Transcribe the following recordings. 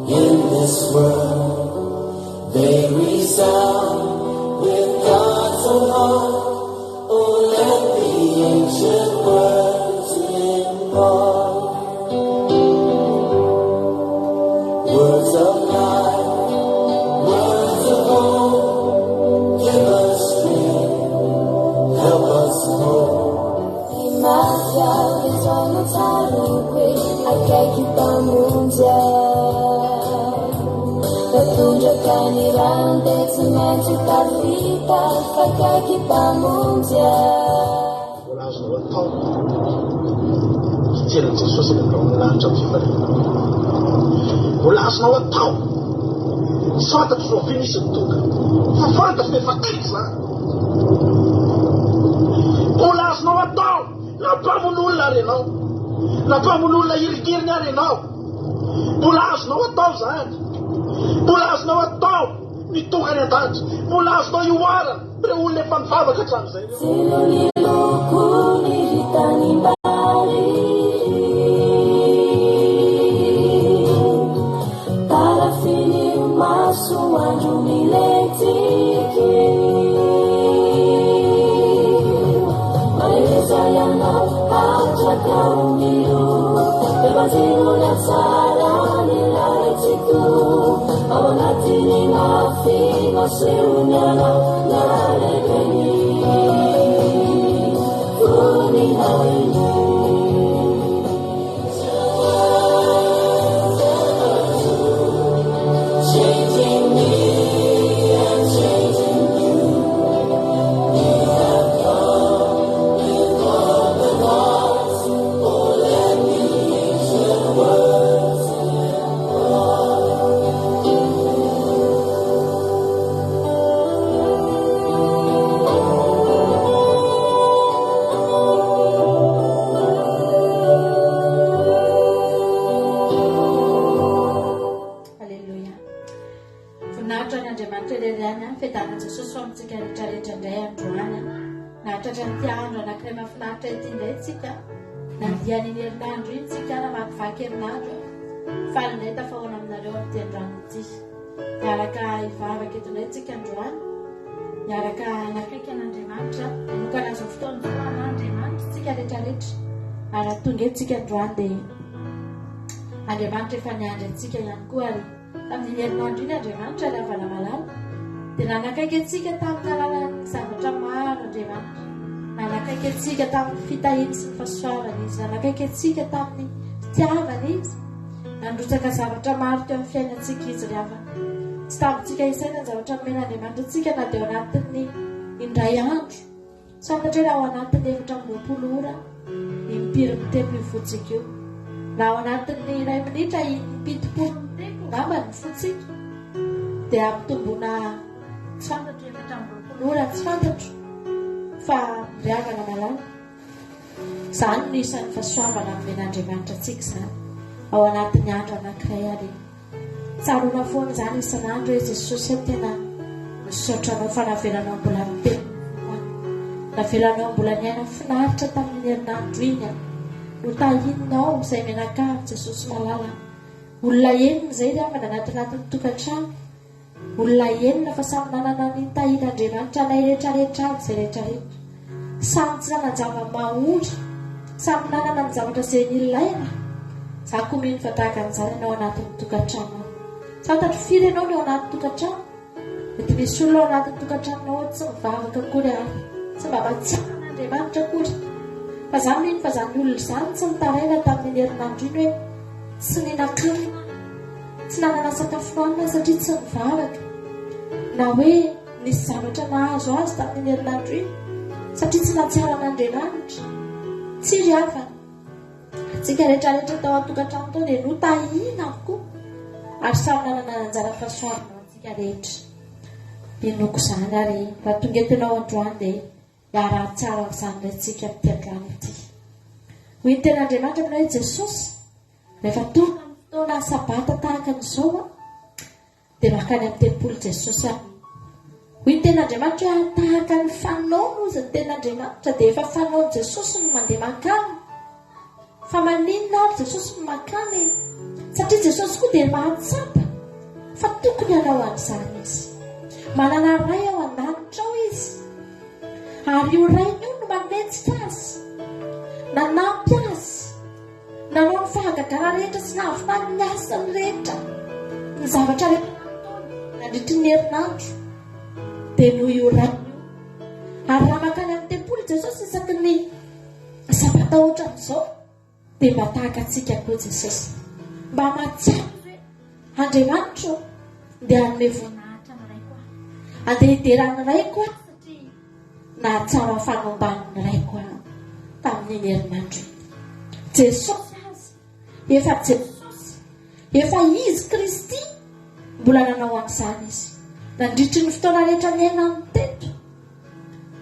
In this world they resound with God's own heart. Oh, let the ancient words impart words of life, words of hope. Give us strength, help us hope. Imaja vizona tarukwe akakipamunja Katunjukani rande tsumanju kafita akakipamunja 我拿手套，这人只说是个我拿着皮肤的，我拿手我套，啥的说非你是多个，发的非发对子，我拿手我套，那把我弄来了，那把我弄来一个点来了，我拿手我套噻，我拿手我套，你多个人谈，我拿手有娃了，不然我来放发个这样子。 Andriamanitra efa niandry antsika ihany koa ary tamin'ny herinandro iny Andriamanitra ilay valamalala dia nanakaiky antsika tamin'ny alalan'ny zavatra maro Andriamanitra, nanakaiky antsika tamin'ny fitahiny sy ny fahasoavana izy, nanakaiky antsika tamin'ny fitiavana izy, nandrotsaka zavatra maro teo amin'ny fiainantsika izy ry havana. Tsy tamintsika isaina ny zavatra nomena Andriamanitra antsika na dia ao anatin'ny indray andro, santatra hoe raha ao anatin'ny 420 ora impiry tempo ivotsika io. Raha ao anatin'ny 1 minitra impito-polo tempo ngamba ny fotsika dia amitombona tsy fantatro 420 ora tsy fantatro fa riavana malala. Izany no isan'ny fahasoavana nomen'Andriamanitra antsika izany ao anatin'ny andro anankiray ary. Tsaroana foana izany isan'andro hoe Jesosy tena misaotranao fa navelanao mbola miteny navelanao mbola niaina finaritra tamin'ny herinandro iny no tahininao izay menakavy Jesosy malala. Olona enina izay ry havana anatin'ny tokantrano, olona enina fa samy nanana ny tahin'Andriamanitra nay rehetrarehetra aby izay rehetrarehetra, samy tsy nanan-java mahory, samy nanana ny zavatra izay nilaina. Za koa mino fa tahaka an'izany ianao anatin'ny tokantrano. Fantatro firy ianao no ao anatin'ny tokantrano, mety misy olona ao anatin'ny tokantranonao tsy mivavaka akory ary tsy mba matsiana an'Andriamanitra akory. Fa za mino fa izany olona izany tsy nitaraina tamin'ny herinandro iny hoe tsy nihinan-kanina, tsy nanana sakafo satria tsy nivavaka, na hoe nisy zavatra nahazo azy tamin'ny herinandro iny satria tsy natsiara an'Andriamanitra. Tsy ry havana, antsika rehetrarehetra tao an-tokantrano tao dia notahina avokoa ary samy nanana anjara fahasoavana antsika rehetra. Inoko izany ary raha tonga eto androany dia hiara tsara izany rehetsika amin'ity androany ity. Hoy ny ten'Andriamanitra aminao hoe Jesosy, rehefa tonga ny fotoana sabata tahaka an'izao dia makany amin'ny tempolo Jesosy ary. Hoy ny ten'Andriamanitra hoe tahaka ny fanao moa ny ten'Andriamanitra dia efa fanao Jesosy no mandeha makany. Fa maninona ary Jesosy no makany? Tsy satria Jesosy koa dia mahatsapa fa tokony hanao amin'izany izy. Manana ray ao an-danitra ao izy, ary io rainy io no manenjika azy, nanampy azy, nanao ny fahagagara rehetra sy nahavitany ny asany rehetra, ny zavatra rehetra nandritry ny herinandro dia noho io rainy io. Ary raha makany amin'ny tempoly Jesosy isaky ny sabata ohatran'izao dia mba tahaka antsika koa Jesosy, mba mahatsiaro hoe Andriamanitra dia hanome voninahitra ray koa, andeha hiderany ray koa satria nahatsara ny fanombaniny ray koa tamin'iny herinandro. Jesosy azy, efa Jesosy, efa izy Kristy mbola nanao an'izany izy. Nandritry ny fotoana rehetra niainany teto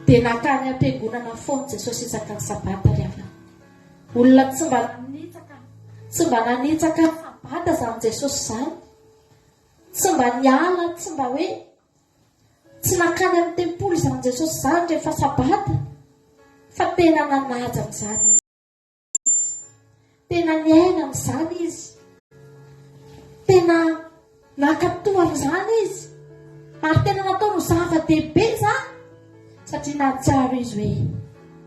dia nakany am-piangonana foana Jesosy isaka ny sabata rehefa. Olona tsy mba nanitsaka sabata izany Jesosy izany, tsy mba niala, tsy mba hoe tsy nakany amin'ny tempoly izany Jesosy izany rehefa sabata, fa tena nanaja amin'izany izy, tena niaina amin'izany izy, tena nakatoa amin'izany izy, ary tena nataony zava-dehibe izany, satria nahatsiaro izy hoe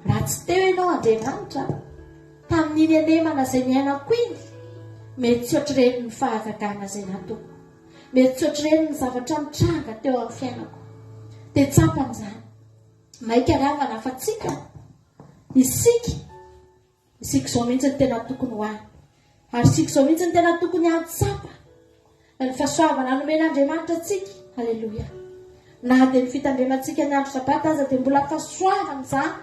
raha tsy teo ianao Andriamanitra tamin'iny anemana izay niainako iny, mety tsy ohatr'ireny ny fahagagana izay nataoko, mety tsy ohatr'ireny ny zavatra mitranga teo amin'ny fiainako. Dia tsapan'izany maika ravana fa tsika isika izao mihitsy ny tena tokony ho any, ary isika izao mihitsy ny tena tokony hantsapa ny fahasoavana nomen'Andriamanitra antsika. Halleloja. Na dia ny fitandremantsika ny andro sabata aza dia mbola fahasoavana izany.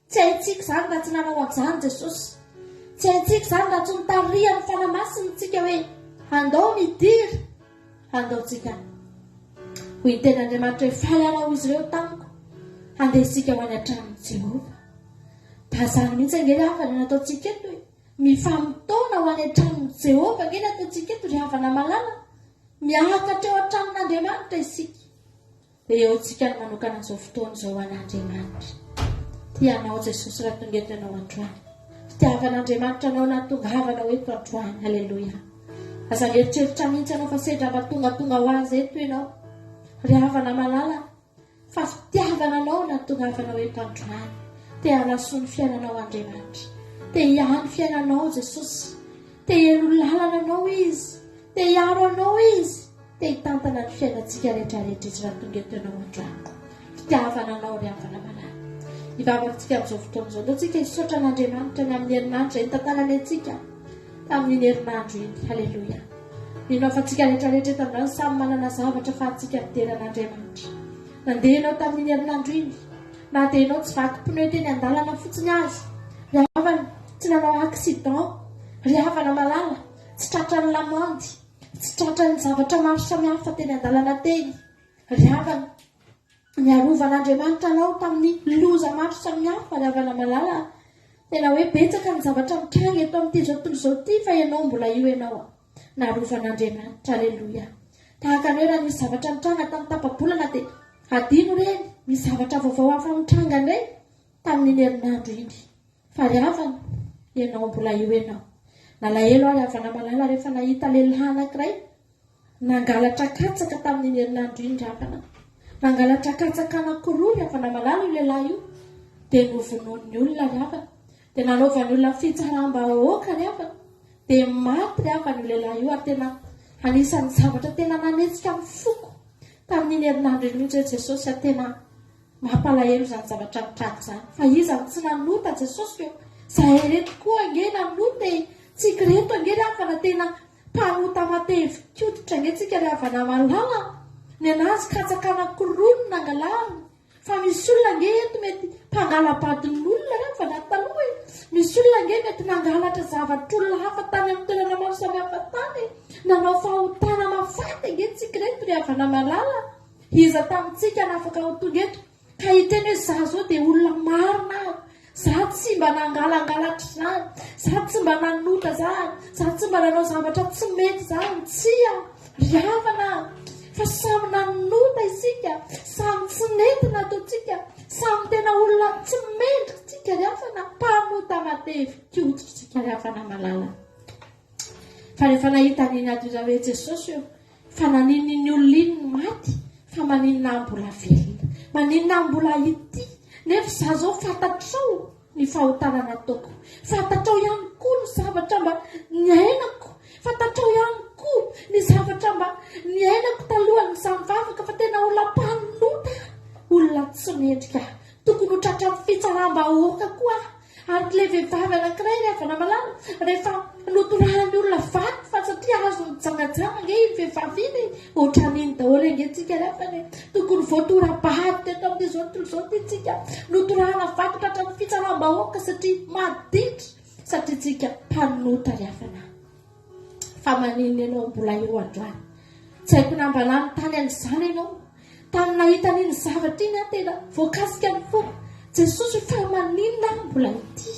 Tsy haintsika izany raha tsy nanao an'izany Jesosy, tsy haintsika izany raha tsy nitarihany fanamasiny tsika hoe andao midiry, andao tsika hoy ny ten'Andriamanitra hoe faly arao izy ireo tamiko, andeha isika ho any an-tranon'i Jehova. Da izany mihitsy angely havana nataontsika eto hoe mifamitona ho any an-tranon'i Jehova angely ataontsika eto ry havana malala, miakatra eo an-tranon'Andriamanitra isika. Dia eo tsika no manokana izao fotoana izao ho an'Andriamanitra. Tianao Jesosy raha tonga eto ianao androany, fitiavan'Andriamanitra anao na tonga havanao eto androany. Halleloja. Aza mieritreritra mihitsy anao fa sedra mba tonga ho azy eto ianao ry havana malala, fa fitiavana anao na tonga havanao eto androany. Te hanasoa ny fiainanao Andriamanitra, te hiany fiainanao Jesosy, te hielo lalana anao izy, te hiaro anao izy, te hitantana ny fiainantsika rehetrarehetra izy raha tonga eto ianao androany. Fitiavana anao ry havana malala. Ivavakantsika amin'izao fotoana izao, antsika hisaotra an'Andriamanitra ny amin'ny herinandro izay nitantanany antsika tamin'iny herinandro iny. Halleloja. Inao fa antsika rehetrarehetra eto androany samy manana zavatra fa antsika mideran'Andriamanitra. Nandeha ianao tamin'iny herinandro iny, na dia ianao tsy vaky pneu teny an-dalana fotsiny azy, ry havana tsy nanao accident, ry havana malala tsy tratra ny lamandy, tsy tratra ny zavatra maro samihafa teny an-dalana teny, ry havana niarovana anao tamin'ny loza maro samihafa, ry havana malala. Tena hoe betsaka ny zavatra mitranga eto amin'ity zao tontolo izao ity, fa ianao mbola io ianao narovan'Andriamanitra. Halleloja. Tahaka ny hoe raha nisy zavatra mitranga tamin'ny tapabolana dia adino ireny, misy zavatra vaovao hafa mitranga indray tamin'iny herinandro iny, fa ry havana ianao mbola io ianao. Nalahelo ry havana malala rehefa nahita lehilahy anankiray nangalatra katsaka tamin'iny herinandro iny, ry havana nangalatra katsaka anankiroa ry havana malala io lehilahy io, dia novonoan'ny olona ry havana, dia nanaovany olona fitsaram-bahoaka ry havana, dia maty ry havana io lehilahy io. Ary tena anisan'ny zavatra tena nanetsika amin'ny foko tamin'iny herinandro iny mihitsy Jesosy, tena mampalahelo izany zavatra mitranga izany. Fa iza tsy nanota Jesosy eo, zahay reto koa ange nanota, tsika reto ange ry havana tena mpanota matevin-koditra ange tsika ry havana malala. Ny anazy katsaka anankiroa no nangalany, fa misy olona ange eto mety mpangalabadin'olona ry havana taloha, misy olona ange mety nangalatra zavatr'olona hafa tany amin'ny toerana maro samihafa tany, nanao fahotana mafaty ange tsika reto ry havana malala. Iza tamintsika nafaka ho tonga eto ka hiteny hoe za zao dia olona marina, za tsy mba nangalangalatra izany, za tsy mba nanota izany, za tsy mba nanao zavatra tsy mety izany, tsia ry havana. Fa samy nanota isika, samy tsy nety nataontsika, samy tena olona tsy mendrika tsika ry havana, mpanota matevin-koditra tsika ry havana malala. fa rehefa nahita niny adoza hoe Jesosy eo fa nanininy olona iny maty fa maninona mbola velona maninona mbola ity nefa za zao fantatrao ny fahotana nataoko fantatrao ihany koa ny zavatra mba ny ainako fantatrao ihany koa ny zavatra mba ny ainako talohany samivavaka fa tena olona mpanota olona tsy mendrika tokony ho tratra ny fitsaram-bahoaka koa ary le vehivavy anankiray rehefa namalala rehefa notorahany olona vaky fa satria azo nijangajanga nge iny vehivavy iny ohatran'iny daholo engetsika rehefa ny tokony voatora-bahady teto amin'izao tontolo izao tytsika notorahana vaky tratra ny fitsaram-bahoaka satria maditra satria tsika mpanota rehefa fa maniny ianao mbola eo androany tsy haiko nambanany tany an'izany ianao tany nahita n'iny zavatra iny tena voakasika ny fo Jesosy fa maninona mbola ity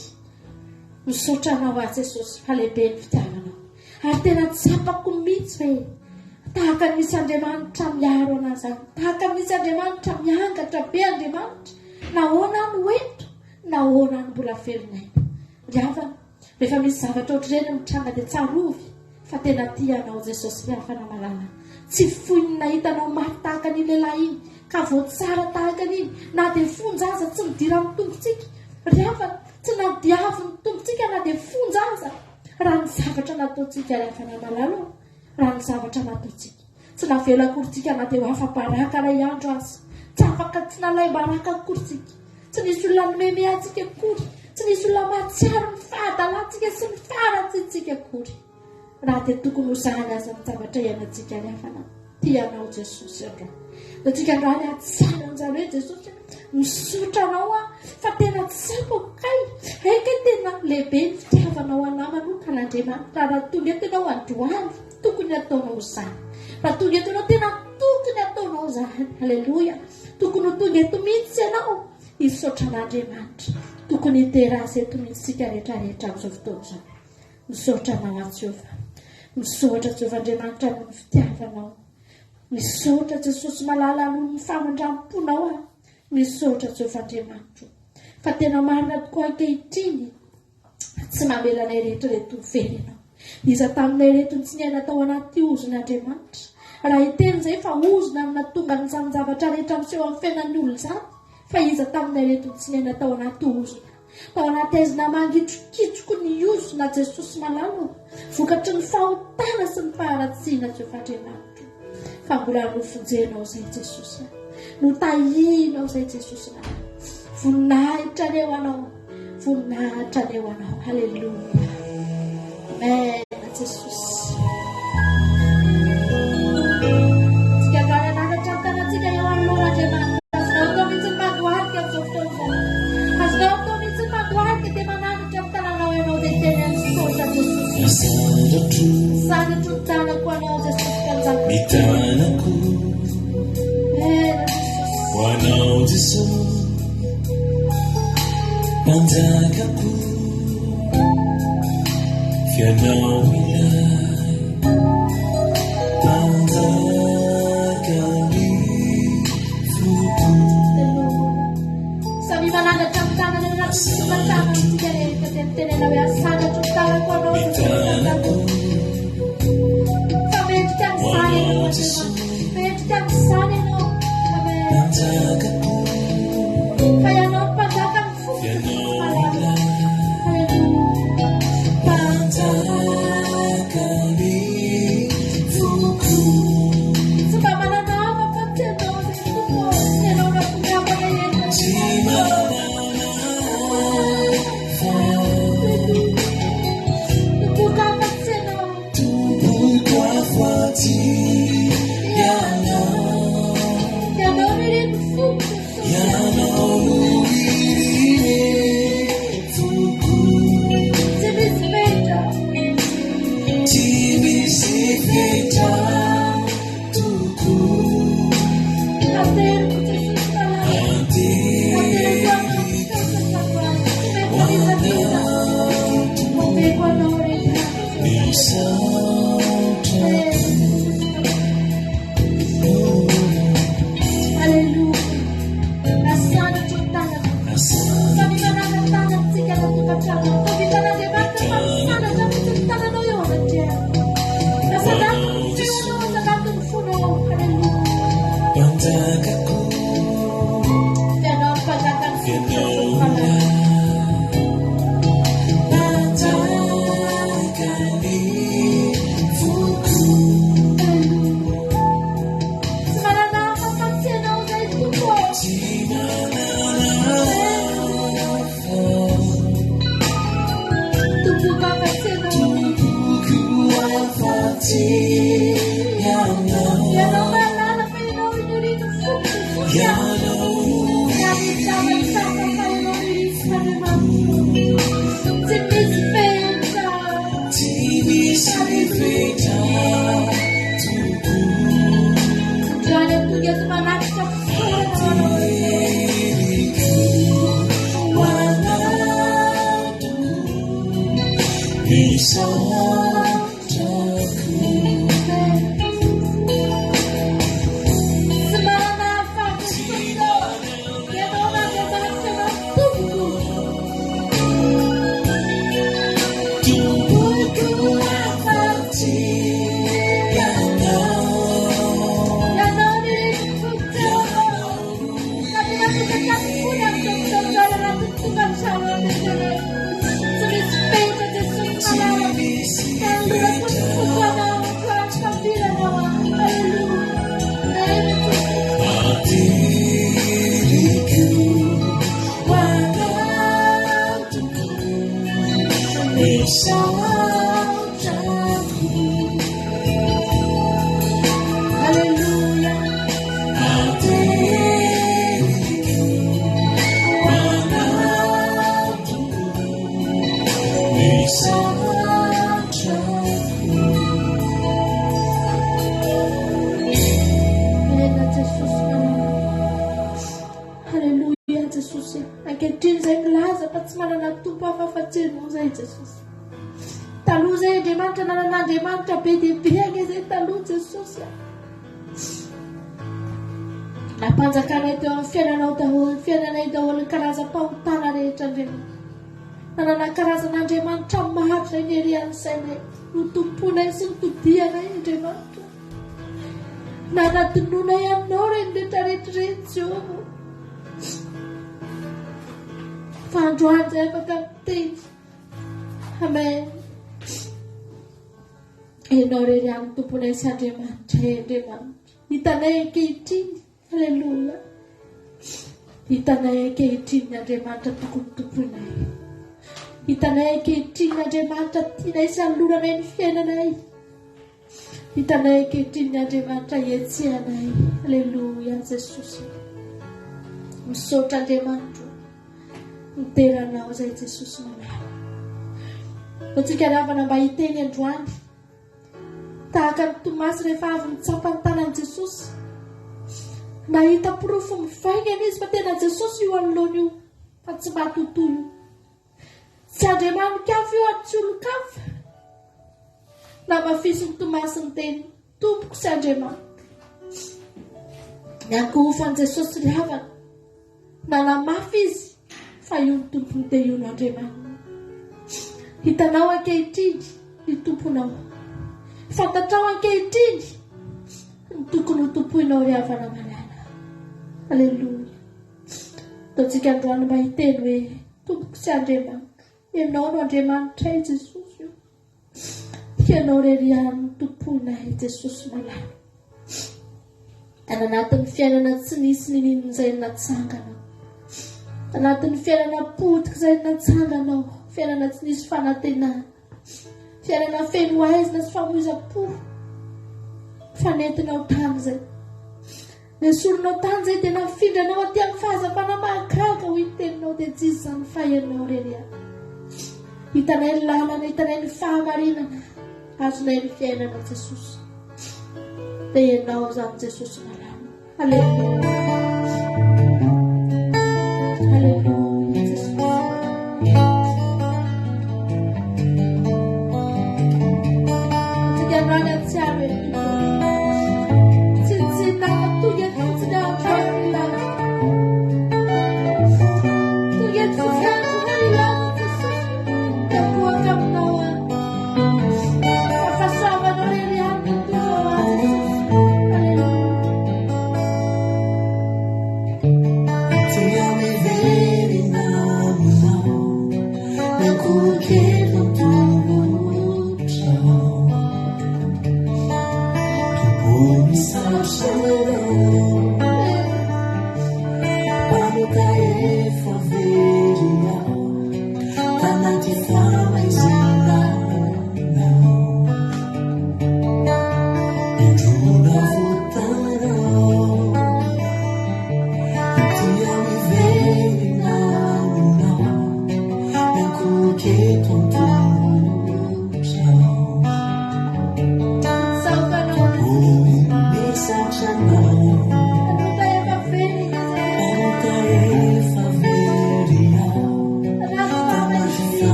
misaotra anao azy Jesosy fa lehibe ny fitiavanao ary tena tsapako mihitsy hoe tahaka misy Andriamanitra miaro anazy tahaka misy Andriamanitra miangatra be Andriamanitra nahoana ny hoento nahoana ny mbola velonay riavana rehefa misy zavatra ohatr'ireny mitranga dia tsarovy fa tena tianao Jesosy rehefa namalala tsy foiny nahitanao maty tahaka ny lehilahy iny ka voatsara tahaka an'iny na dia fonjaza tsy midira amin'ny tompontsika rehefa tsy nadiavy ny tompontsika na dia fonjaza raha ny zavatra nataontsika rehefa namalala raha ny zavatra nataontsika tsy navela akorintsika na dia ho afa-baraka ray andro azy tsy afaka tsy nalay baraka akorintsika tsy nisy olona nomeme antsika akory tsy nisy olona matsiaro ny fahadalantsika sy ny farantsitsika akory raha dia tokony hozahany azy amin'ny zavatra iainantsika rehefa tianao Jesosy andro natsika androany atsara anjaro hoe Jesosy misotra anao fa tena tsapokay haika tena lehibe ny fitiavanao anamanao n'Andriamanitra raha tonga eto ianao androany tokony ataonao zany raha tonga eto ianao tena tokony ataonao zany halleloia tokony tonga eto mihitsy ianao hisotra an'Andriamanitra tokony hiterazy eto mihitsy sika rehetrarehetra amin'izao fotoana izao misotra anao azy Jehova misotra Jehova Andriamanitra noho ny fitiavanao misotra Jesosy malala noho ny famandram-ponao misotra Jehova Andriamanitra fa tena marina tokoa ankehitriny tsy mamelanay rehetra reto very ianao iza taminay reto ny tsy niaina tao anaty ozon'Andriamanitra raha hiteny zay fa ozona amina tonga ny zavatra rehetra miseho amin'ny fiainan'ny olona zany fa iza taminay reto ny tsy niaina tao anaty ozona tao anaty aizina mangitrokitroko ny ozona Jesosy malala vokatry ny fahotana sy ny faharatsiana Jehova Andriamanitra fa mbola nofonjenao zay Jesosy notahinao zay Jesosy voninahitra aneo anao halleluia amen Jesosy tsika androany ananatra amin'ny tanatsika eo amin'Andriamanitra azonao atao mihitsy ny mandohalika amin'izao fotoana izao azonao atao mihitsy ny mandohalika dia mananatra amin'ny tananao ianao dia teny misaotra Jesosy sanatro ny tanako anao Jesosy kanjaka ny tanako ho anao Jesosy manjakako fianao ilay tanjakany foko samy mananatra amin'ny tanana anaty somatana antsika rehetra dia nitenena hoe asanatro ny tanako anao fa mendrika amin'izany ianao mendrika amin'izany ianao amen fa ianao mpanjaka ny foko halleluia Taloha zay Andriamanitra nanan'Andriamanitra be dia be age zay taloha Jesosy. Nampanjakana teo amin'ny fiainanao daholo, fiainanay daholo ny karazam-pahotana rehetra Andriamanitra. Nanana karazan'Andriamanitra maharitra ny erian'ny sainay, no tomponay sy ny todianay Andriamanitra. Nanadinonay aminao reny rehetrarehetra Jehovah. Fa androany zay afaka miteny. Amen. Ianao rery amin'ny tomponay sy Andriamanitra, Andriamanitra. Hitanay ankehitriny, halleluja. Hitanay ankehitriny Andriamanitra tokony tomponay. Hitanay ankehitriny Andriamanitra tianay sy hanoloranay ny fiainanay. Hitanay ankehitriny Andriamanitra hietsehanay, halleluja Jesosy. Misaotra Andriamanitra, miteranao zay Jesosy manala. Tsika ravana mba hiteny androany tahaka ny Tomasy rehefa avy nitsapany tanan'i Jesosy. Nahita porofo mivaingana izy fa tena Jesosy io anoloana io, fa tsy matotoy io. Tsy Andriamanikafa io ary tsy olon-kafa. Na mafisy ny Tomasy ny teny, tompoko sy Andriamanitra. Niankohofany Jesosy ry havana, nanamafy izy fa io ny tompony dia io ny Andriamanitra. Hitanao ankehitriny ny tomponao. Fantatrao ankehitriny ny tokony ho tompoinao ry havana malala. Halleluja. Ataontsika androany mba hiteny hoe tompoko sy Andriamanitra. Ianao no Andriamanitra Jesosy io. Ianao rery amin'ny tomponay Jesosy malala. Anatin'ny fiainana tsy nisy ninino izay natsangana. Anatin'ny fiainana potika izay natsanganao. Fiainana tsy nisy fanantenana. Fiainana feno aizina sy famoizam-po. Fanentinao tany zay. Nesoronao tany zay dia nafindranao aty amin'ny fahazavana mahagaga ho hiteninao dia tsy izy zany fahianao rery any. Hitanay ny lalana, hitanay ny fahamarinana. Azonay ny fiainana Jesosy. Dia ianao zany Jesosy malala. Halleluja. Halleluja Jesosy.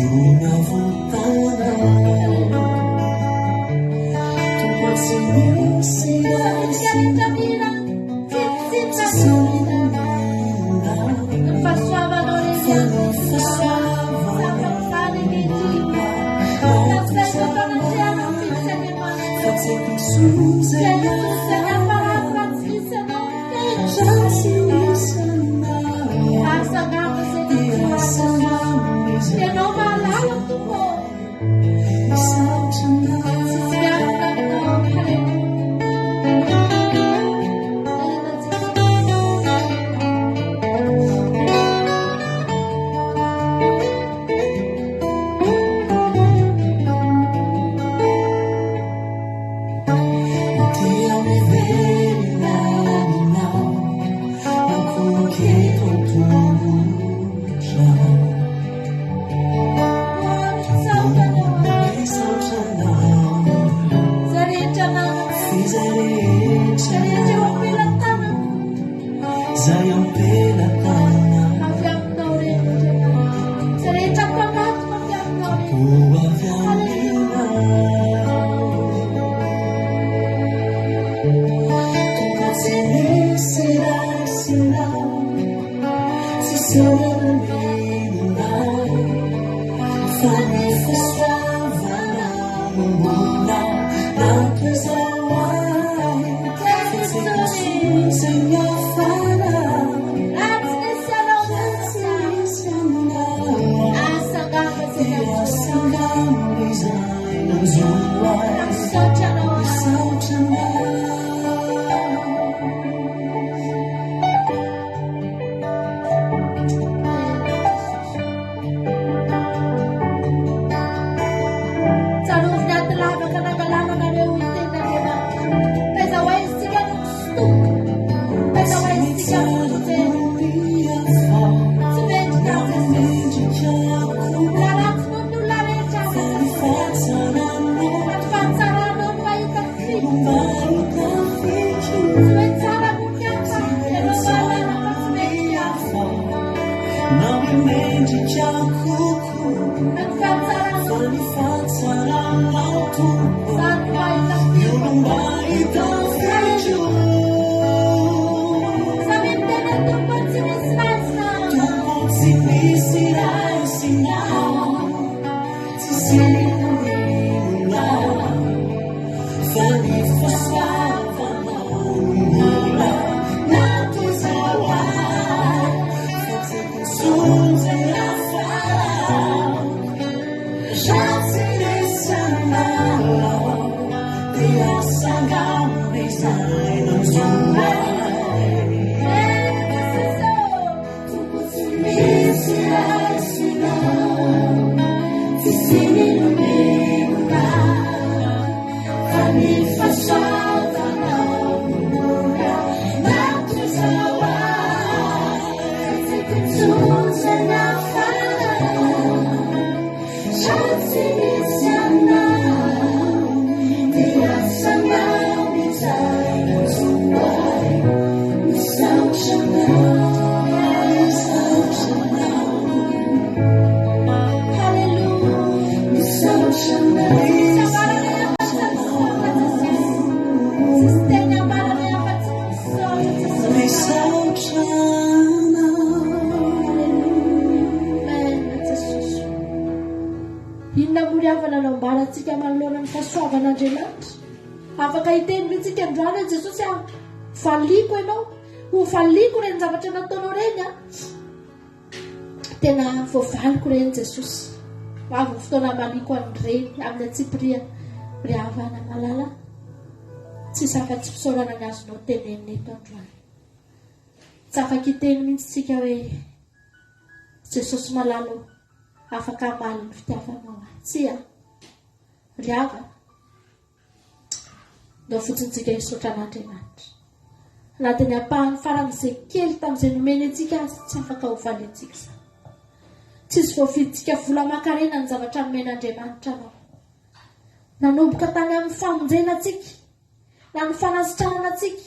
Androna voltana Tomasi misy afaka hiteny mihitsika androany an Jesosy a faliko ianao ho faliko reny zavatra nataonao reny a tena voavaliko reny Jesosy avy fotoana maliko an'ireny amin'ny atsipria ry havana malala tsisy afa-tsy fisaorana ny azonao tenenina eto androany tsy afaka hiteny mihitsy tsika hoe Jesosy malalo afaka amaly ny fitiavanao tsy a ry havana no fotsintsika hisotra an'Andriamanitra anatin'ny ampahany faran'izay kely tamin'izay nomeny antsika azy tsy afaka ho valintsika izany tsisy voafiditsika vola makarena ny zavatra nomen'Andriamanitra anao nanomboka tany amin'ny famonjena antsika na ny fanasitranana antsika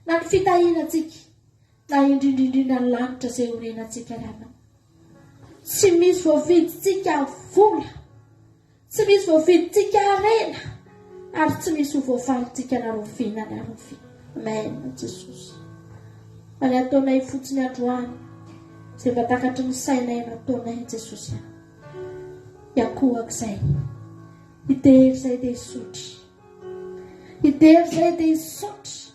na ny fitahiana antsika na indrindrindrina ny lanitra izay homena antsika ravana tsy misy voavidintsika vola, tsy misy voavidintsika arena, ary tsy misy voavalontsika naroviana ny arovia. Amen, Jesosy. Ary ataonay fotsiny androany izay mba takatry ny sainay nataonay, Jesosy. Iakohak'izay, idery izay dia isotry, idery izay dia isotry,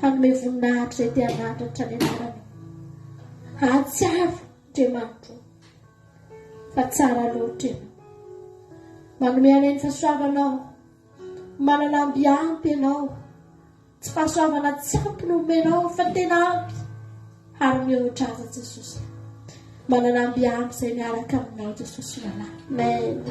hanome voninahitra izay dia hanatratra ny anarany. Hatsiaro Andriamanitra, fa tsara loatra ianao. Manome aneny fahasoavanao, manana ambiampy ianao, tsy fahasoavana tsy ampy no omenao fa tena ampy, ary mihoatra aza, Jesosy. Manana ambiampy izay miaraka aminao, Jesosy malaky. Amen.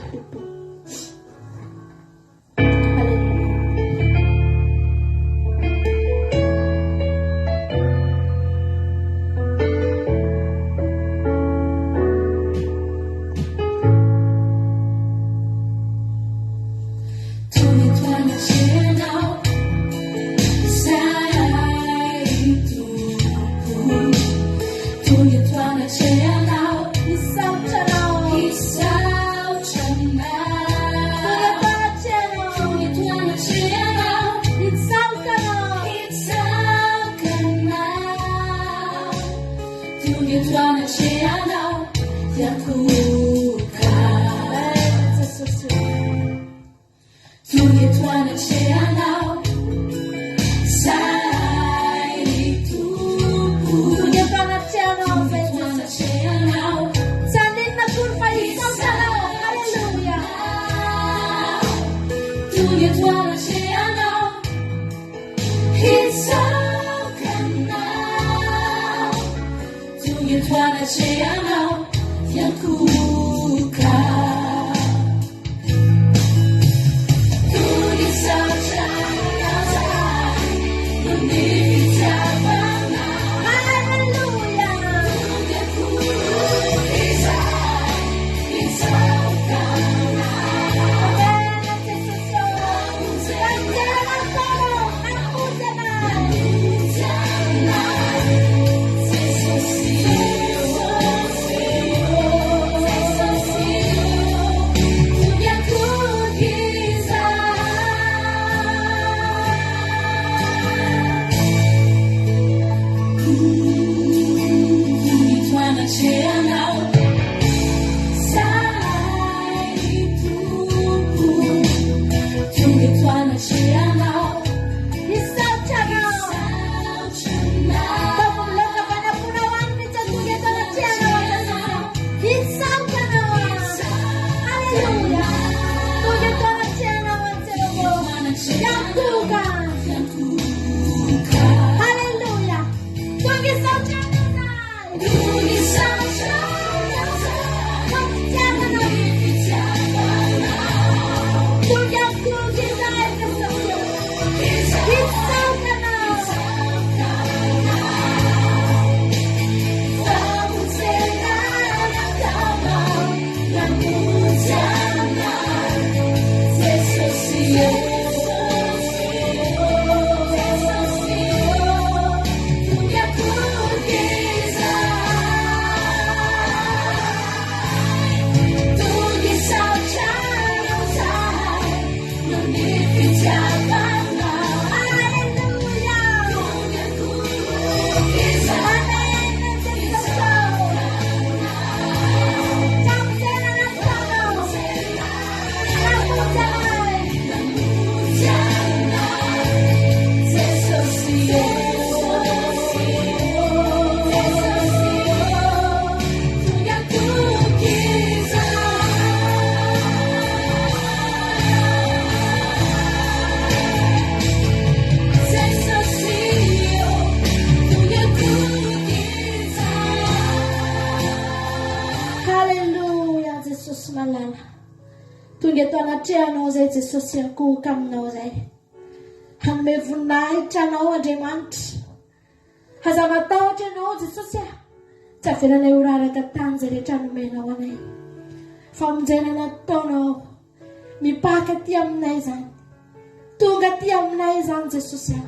Anao zay Jesosy akohoka aminao zay, hanome voninahitra anao Andriamanitra, hazava-tahotra anao Jesosy, tsy avelanay ho raraka tany zay rehetra nomenao anay, famonjena nataonao mipaka aty aminay zany, tonga aty aminay zany Jesosy,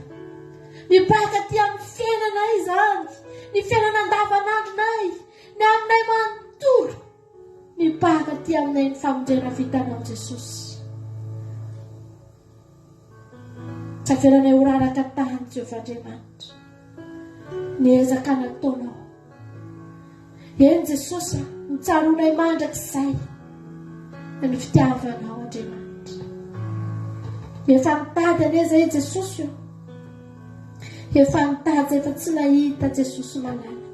mipaka aty amin'ny fiainanay zany, ny fiainana andavanandronay, ny aminay manontolo mipaka ty aminay ny famonjena vitanao Jesosy. Tsaveranay ho raraka tany Jehovah Andriamanitra niezaka nataonao. Eny Jesosy mitsaronay mandrakizay ny fitiavanao Andriamanitra. Efa mitady aneza e Jesosy io. Efa mitady efa tsy nahita Jesosy malala.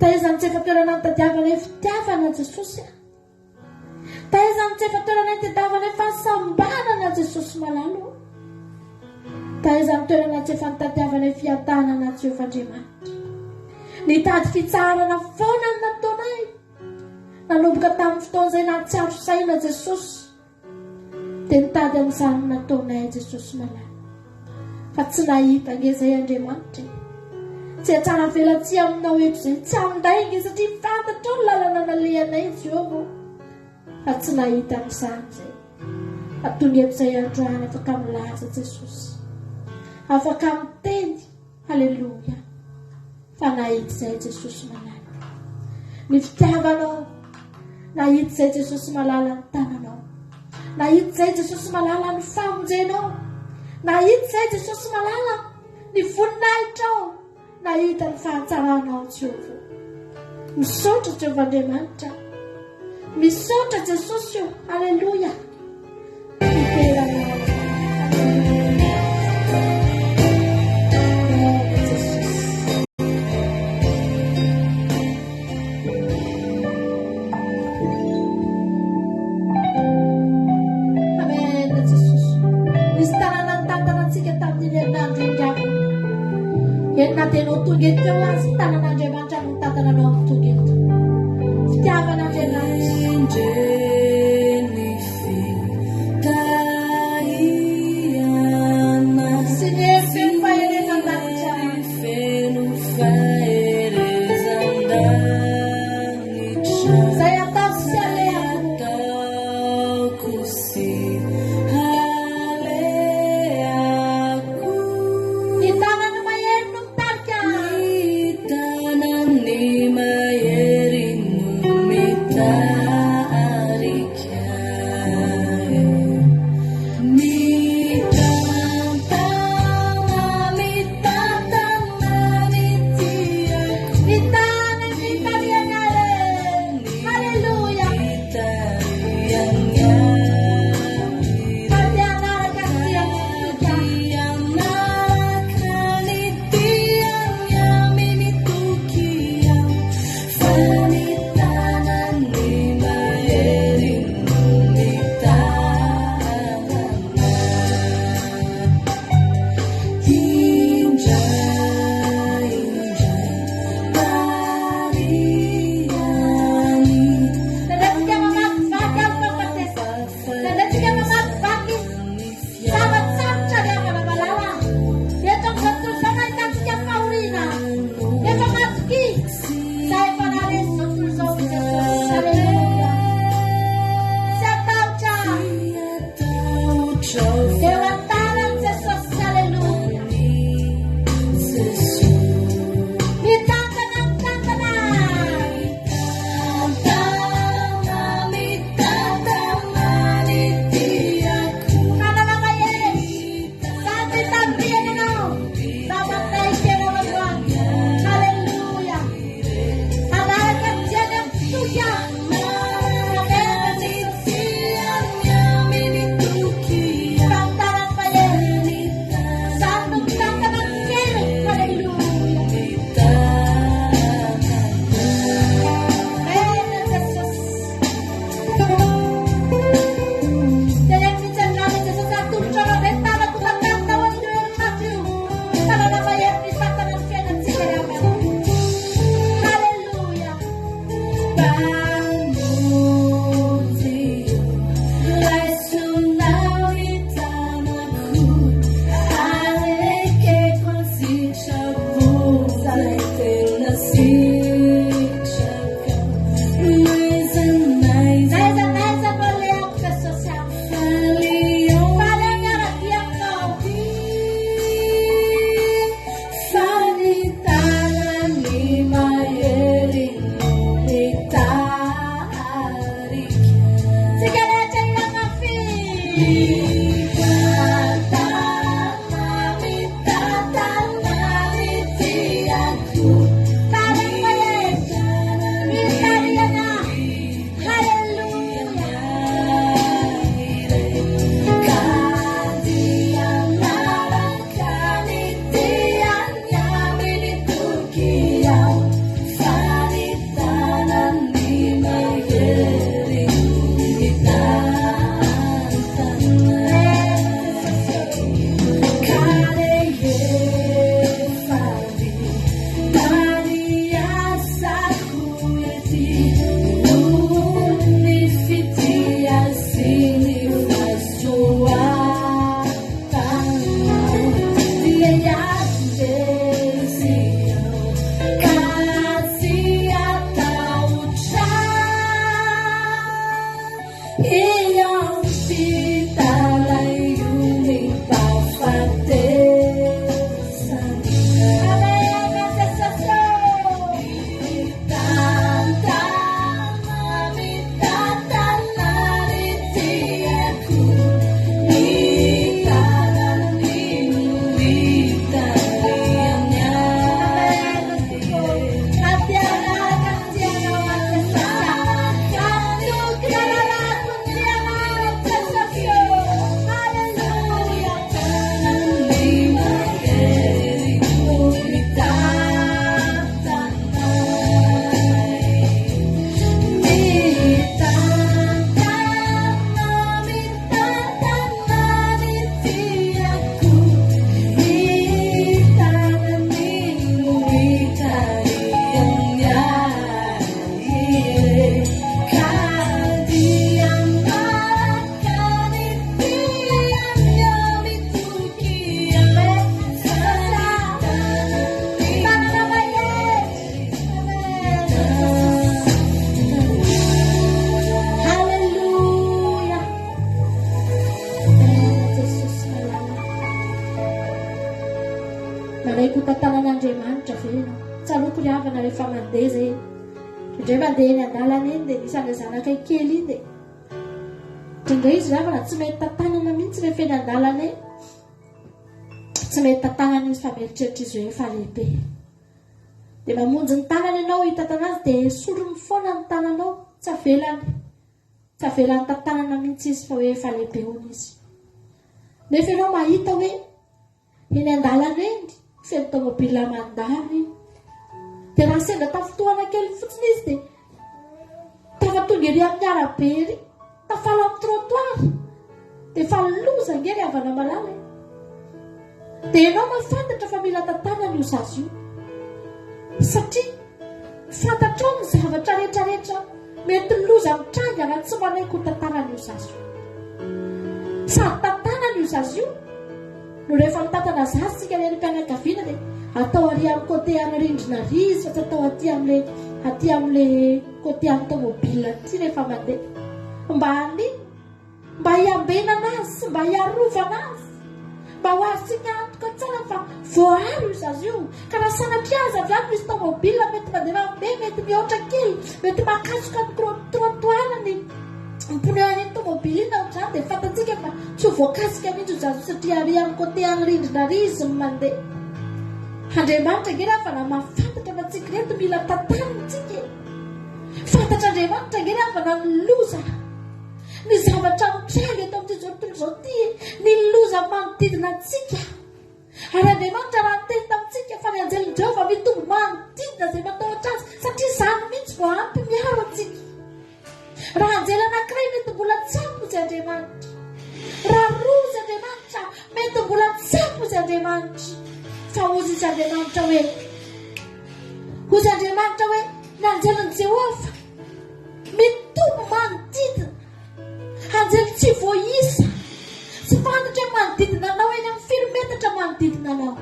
Taizany tsy efa toerana nitadiavanay fitiavana Jesosy. Taizany tsy efa toerana nitadiavanay fahasambanana Jesosy malala. Taizany toerana tsy efa nitadiavanay fiadanana Jehovah Andriamanitra. Nitady fitsarana foana ny nataonay. Nanomboka tamin'ny fotoana izay nahatsiaro saina Jesosy. Dia nitady amin'izany nataonay Jesosy malala. Fa tsy nahita ngezay Andriamanitra. Tsy atsara velatsia aminao eto izay. Tsy amindaingy satria fantatrao ny lalana nalehanay Jehovah. Fa tsy nahita amin'izany izay. Atony amin'izay androany afaka milaza Jesosy. Afaka miteny. Halleluja. Fa nahita izay Jesosy malala. Ny fitiavanao. Nahita izay Jesosy malala ny tananao. Nahita izay Jesosy malala ny famonjenao. Nahita izay Jesosy malala ny voninahitrao. Nahita ny fahatsaranao Jehovah. Misaotra Jehovah Andriamanitra. Misaotra Jesosy io. Halleluja. Iperanao. Enna teno tungeto azy tanan'Andriamanitra no tantananao amin'ny tungeto. Fitiavan'Andriamanitra. tantanan'Andriamanitra ve ianao tsaloko ry havana rehefa mandeha zay indray mandeha eny an-dalana eny dia nisy zanakay kely iny dia indray izy ravana tsy mety tantanana mihitsy rehefa eny an-dalana eny tsy mety tantanana izy fa mieritreritra izy hoe efa lehibe dia mamonjy ny tanana ianao hitantana azy dia solony foana ny tananao tsy avelany tantanana mihitsy izy fa hoe efa lehibe hono izy nefa ianao mahita hoe eny an-dalana eny feno tomobila mandalo dia raha sendra tafotoana kely fotsiny izy dia tafatonga ery amin'ny arabe ery tafala amin'ny trottoir dia fa loza ngery avana malala dia ianao mafantatra fa mila tantanana io zazy io satria fantatrao ny zavatra rehetrarehetra mety loza mitranga raha tsy manaiko tantanana io zazy io sady tantanana io zazy io no rehefa mitantana zazy sika ny mpianakaviana dia atao ary amin'ny côté amin'ny rindrina rizy fa tsy atao aty amin'le côté amin'ny tomobile aty rehefa mandeha mba hiambenana azy sy mba hiarovana azy mba ho arsika antoka tsara fa voaro io zazy io ka raha sanatria azy avy any misy tomobile mety mandeha mambe mety mihoatra kely mety makasoka amin'ny trottoir ny pneu any tomobile iny ohatrany dia fantatsika fa tsy ho voakasika mihitsy ho zazy satria ary amin'ny côté amin'ny rindrina rizy ny mandeha Andriamanitra nge raha fa na mahafantatra fa tsika reto mila tantanitsika fantatra Andriamanitra nge raha fa na niloza ny zavatra mitranga eto amin'ity zao tontolo izao ty ny loza manodidina antsika ary Andriamanitra raha teny tamintsika fa ny anjelin'i Jehovah mitombo manodidina izay matahotra azy satria izany mihitsy vao ampy miaro antsika raha anjely anankiray mety mbola tsapo izy Andriamanitra raha roa izy Andriamanitra mety mbola tsapo izy Andriamanitra fa ozy izy Andriamanitra hoe ny anjelin'i Jehovah mitombo manodidina anjely tsy voaisa tsy fantatra manodidina anao eny amin'ny filometatra manodidina anao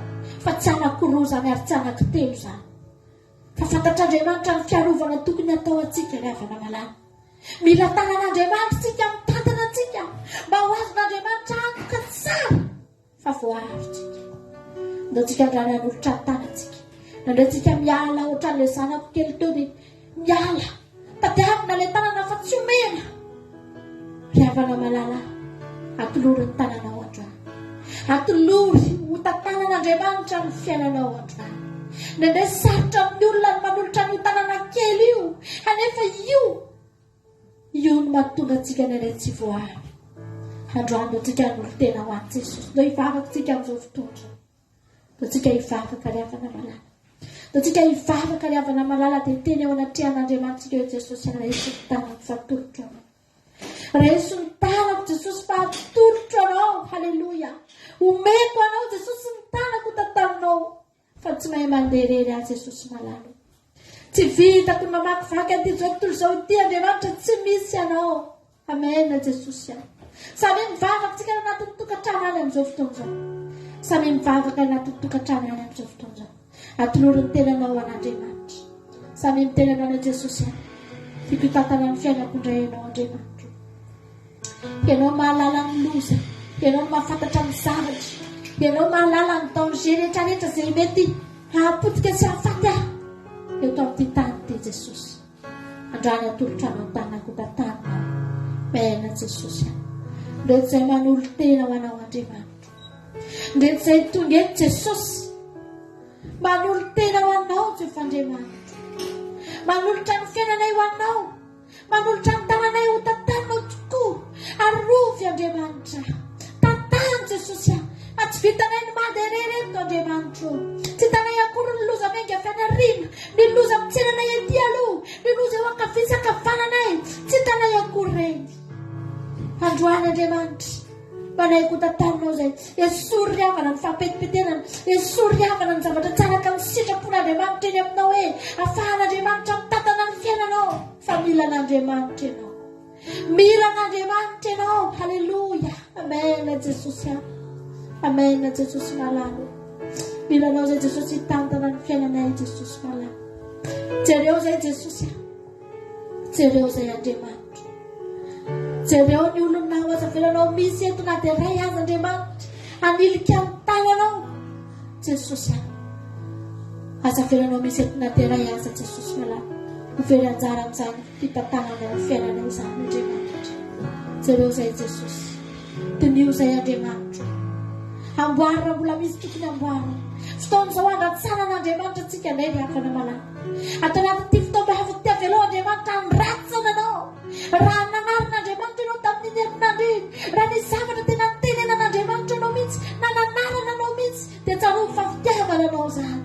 fa tsy anakiroa zany ary tsy anankitelo zany fa fantatr'Andriamanitra ny fiarovana tokony atao antsika ry havana malala mila tanan'Andriamanitra tsika mitantana antsika mba ho azon'Andriamanitra antoka tsara fa voaharotsika ndao tsika andrany an'olotra ny tanantsika nandray tsika miala ohatran'le zanako kely teo dia miala tadiavina le tanana fa tsy omena ry havana malala atolory ny tananao androany. Atolory ho tantanan'Andriamanitra ny fiainanao androany. Nendray sarotra amin'ny olona ny manolotra ny tanana kely io, anefa io no mahatonga antsika nendray tsy voary. Androany antsika hanolo tena ho an'i Jesosy. Ndio hivavaka antsika amin'izao fotoana. Ndio antsika hivavaka ry havana malala. Ndio antsika hivavaka ry havana malala dia teny ao anatrehan'Andriamanitsika eo Jesosy raha Jesosy tanako fatorotro anao. Raha Jesosy ny tanako Jesosy fatorotro anao. Halleluja. Omeko anao Jesosy ny tanako tantaninao. Fa tsy mahay manderery azy Jesosy malalo. Tsy vitako ny mamakivaky an'ity zao tontolo izao ity Andriamanitra tsy misy anao. Amen Jesosy. Samy mivavaka antsika anatin'ny tokantrano any amin'izao fotoana izao. Samy mivavaka anatin'ny tokantrano any amin'izao fotoana izao. Atolory ny tenanao an'Andriamanitra. Samy mitenanao an'i Jesosy. Tiako hitantana ny fiainako indray ianao Andriamanitra. Ianao mahalala ny loza. Ianao mahafantatra ny zavatra. Ianao mahalala ny danger rehetrarehetra izay mety hahapotika sy hahafaty ahy. Eto amin'ity tany ity Jesosy. Androany atolotra anao ny tanako tantanao. Mena Jesosy. Ndreto izay manolo tena ho anao Andriamanitra. Ndreto izay tonga eto Jesosy. Manolo tena ho anao Jehovah Andriamanitra. Manolotra ny fiainanay ho anao. Manolotra ny tananay ho tantanao tokoa. Arovy Andriamanitra. Tantany Jesosy. Tsy vitanay ny mahaderery eto Andriamanitra. Tsy tanay akory ny loza menga fianarina. Ny loza mitsenanay ety aloha. Ny loza eo ankavitsakavananay. Tsy tanay akory reny. Androany Andriamanitra. Manay ko tantaninao izay. Esory havana ny fampetipetenana. Esory havana ny zavatra tsara ka ny sitrapon'Andriamanitra eny aminao hoe afahan'Andriamanitra mitantana ny fiainanao. Fa milan'Andriamanitra ianao. Milan'Andriamanitra ianao. Halleluja. Amen Jesosy. Amen Jesosy malalo. Milanao izay Jesosy hitantana ny fiainanay Jesosy malalo. Jereo izay Jesosy. Jereo izay Andriamanitra. Jereo ny olonao azavelanao misy eto na dia ray azy Andriamanitra. Anilika ny tananao Jesosy. Azavelanao misy eto na dia ray azy Jesosy malalo. Ho very anjara amin'izany fitantanana ny fiainanay izany Andriamanitra. Jereo izay Jesosy. Tinio izay Andriamanitra. Amboarina mbola misy tokony amboarina. Fotoan'izao andratsanan'Andriamanitra antsika indray ny havana malala. Atao anatin'ity fotoana hafa tiavelao Andriamanitra hanratsana anao. Raha nanarinaN'Andriamanitra ianao tamin'iny herinandro iny. Raha ny zavatra tena nitenenan'Andriamanitra anao mihitsy, na nanarana anao mihitsy, dia tsara ho fafitiavana anao izany.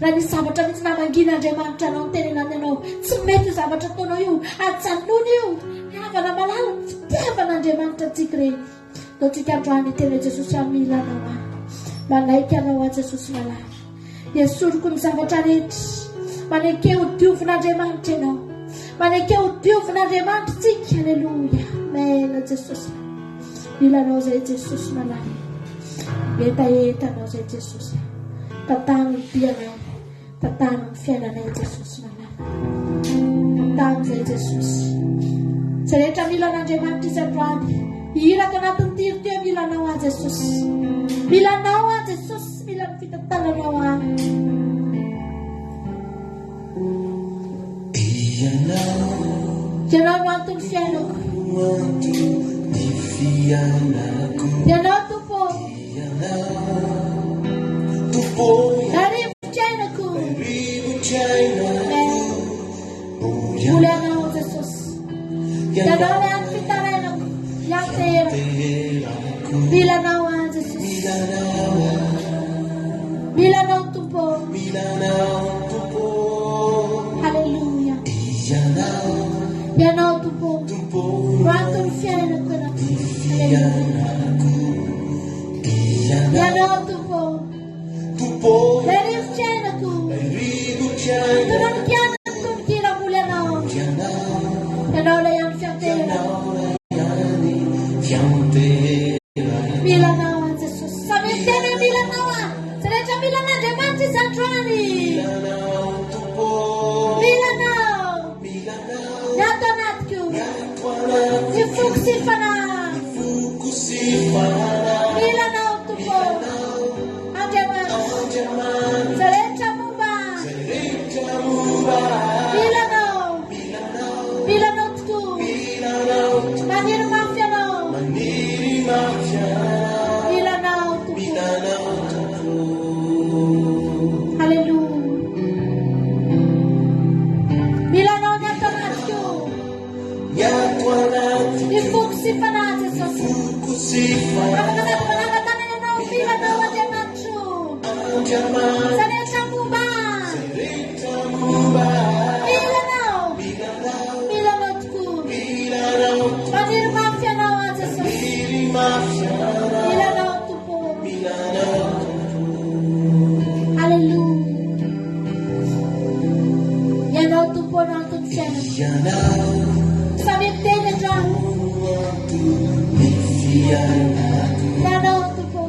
Raha ny zavatra mihitsy namangin'Andriamanitra anao nitenenany anao, tsy mety io zavatra ataonao io, ajanona io. Havana malala, fitiavan'Andriamanitra antsika ireny. Ndio tsika androany tena Jesosy amilanao ahy. Manaiky anao ahy Jesosy malala. Esoriko ny zavatra rehetra. Manaiky ho diovin'Andriamanitra ianao. Manaiky ho diovin'Andriamanitra tsika. Halleluja. Mena Jesosy. Milanao izay Jesosy malala. Etaetanao izay Jesosy. Tantano ny bianay. Tantano ny fiainanay Jesosy malala. Tantano izay Jesosy. Izay rehetra milan'Andriamanitra izay androany. Hiraka anatin'ny tiro milanao ahy Jesosy. Milanao ahy Jesosy. Milan'ny fitantananao ahy. Ianao no antony fiainako. Ianao Tompo. Arivo-fiainako. Mulanao Jesosy. Ianao no antony fitarenako. Yatera. Milanao ahy Jesosy. Milanao Tompo. Halleluja. Ianao Tompo. Antony fiainako ianao. Ianao Tompo. Arivo-fiainako. Tunamkiana tunkira mulanao. Ianao ilay amin'ny fiantena. Milanao ahy Jesosy. Samy tena milanao ahy. Tsy rehetra milan'Andriamanitra izy androany. Milanao. Ny ato anatiko. Ny foko sy fanahy. Milanao Tompo. Andriamanitra. Tsy rehetra momba. Milanao. Milanao tokoa. Maniry mafy ianao. Ipagsipahan, Jesus. Kapag-kapag manangatan na ng pila na wajan manso. Sa niyang mubah. Pila na. Pila na ko. Panirmang siya na wajan, Jesus. Pila na ito po. Hallelujah. Yan na ito po ng konsyeno. Sabi din na dyan. Yan na ito po.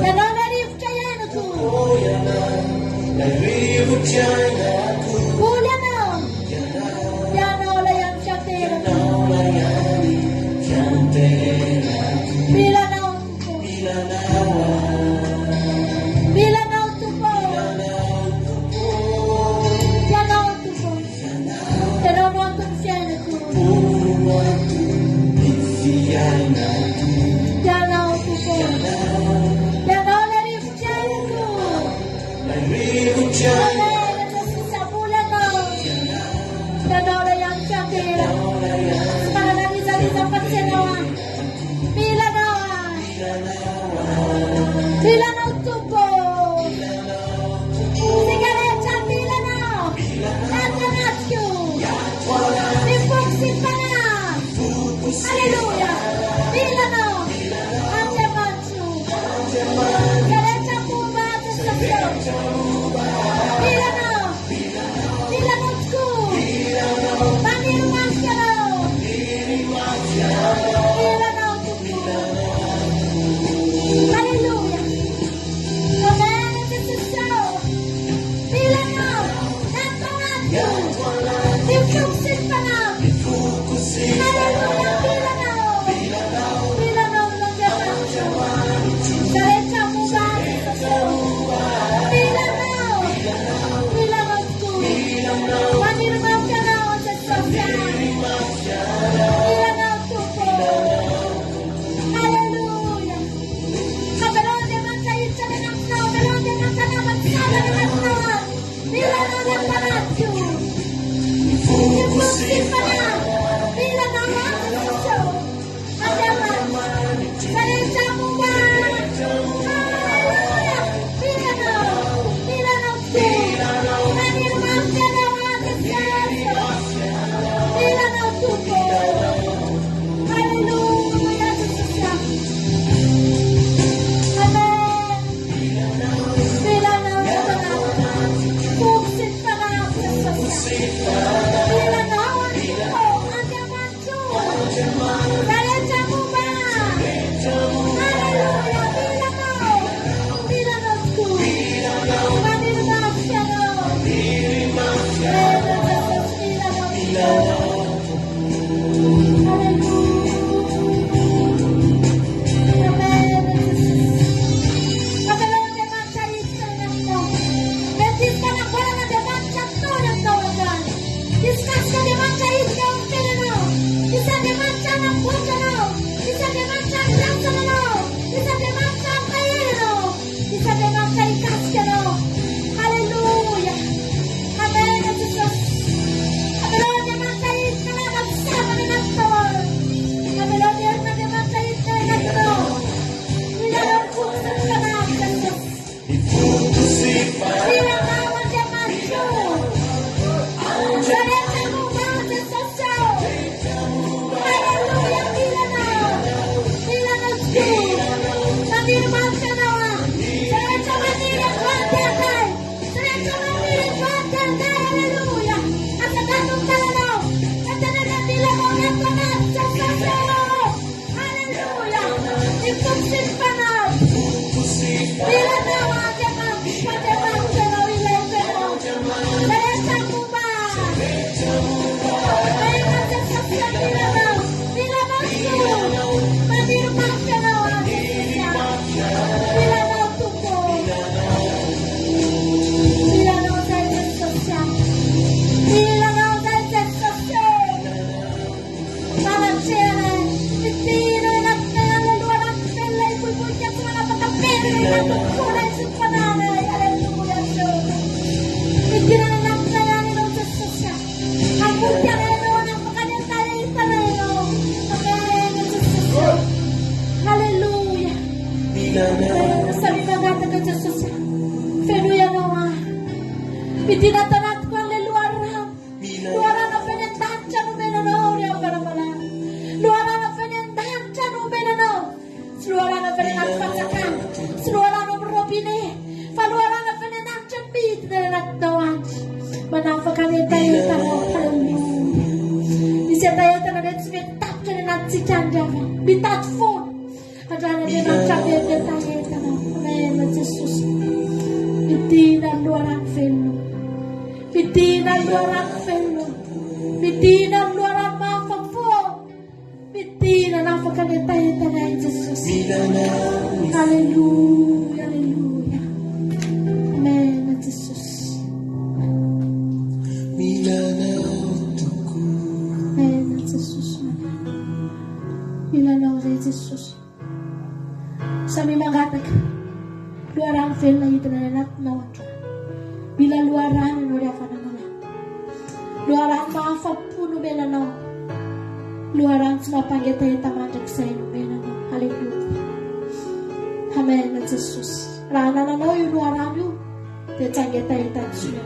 Yan na narif kaya na ko. Hula na. Yan na ulayan siya tira ko. Bila na ito po. Bila na ito po. Yan na ito po. Pero mo ang konsyeno ko. Yan na ito po. Yan na narif kaya ko. Sa bulan na. Yan na ulayan siya tira. Para nalisa-lisa pa siya nawa. Bila na. Bila na ito po. Sigaretsa, bila na. Tatanat ko. Ipagsin pa na. Hallelujah. Bila na. Ate Mansu. Sigaretsa po ba ito sa siya? Bila na. Bila na ko. Panirmas ka na. Bila na ito po. Hallelujah. Amen. Ito sa siya. Bila na. Tatanat ko. Ipagsin pa na. Hallelujah. Bila na. Bila na. Sigaretsa po ba ito sa siya? Bila na. Bila na ko. Panirmas ka na sa siya. Bila na ito po. Hallelujah. Kabalon naman kayo sa nanang tao. Kabalon naman ka naman sa nanang tao. Bila na nagparadyo. Ipagsin pa na. Bila na nagparadyo. Adaman. Sigaretsa mo ba? Hallelujah. Bila na. Bila na ko. Panirmas ka naman sa siya. Bila na ito po. Hallelujah. Amen. Bila na naman. Puksit pa na ako sa siya. Bila na ito. Adaman ko. Sigaretsa mo ba? Hallelujah. Bila na. Bila na ko. Panirmas ka na. Bila na. Hallelujah. Amen. Ang Pitina tanat ko ang luaran. Luaran na penentancha no menano ria para mala. Luaran na penentancha no menano. Luaran na penentanchakan. Luaran na robine. Luaran na penentancha bit na nagdawan. Manafakan tayo tamo hallelujah. Isa tayo tanat smetap na natsichanja. Bitat phone. Adana din ang sabi ng tayo tamo. Amen Jesus. Pitina luaran fellow. Pitina luaran fellow. Pitina luaran mafapo. Pitina nafakanita ito na Jesus. Hallelujah. Hallelujah. Amen Jesus. Amen Jesus. Milanaw na Jesus. Sa mimagatag. Luaran fellow na ito na natnaw. Bila luaran no dia fana mana. Luaran maafa puno bela no. Luaran suma pangeta tamajak sai no bela no. Hallelujah. Amen Jesus. Rana na no yu luaran yu. Te tangeta ita suna.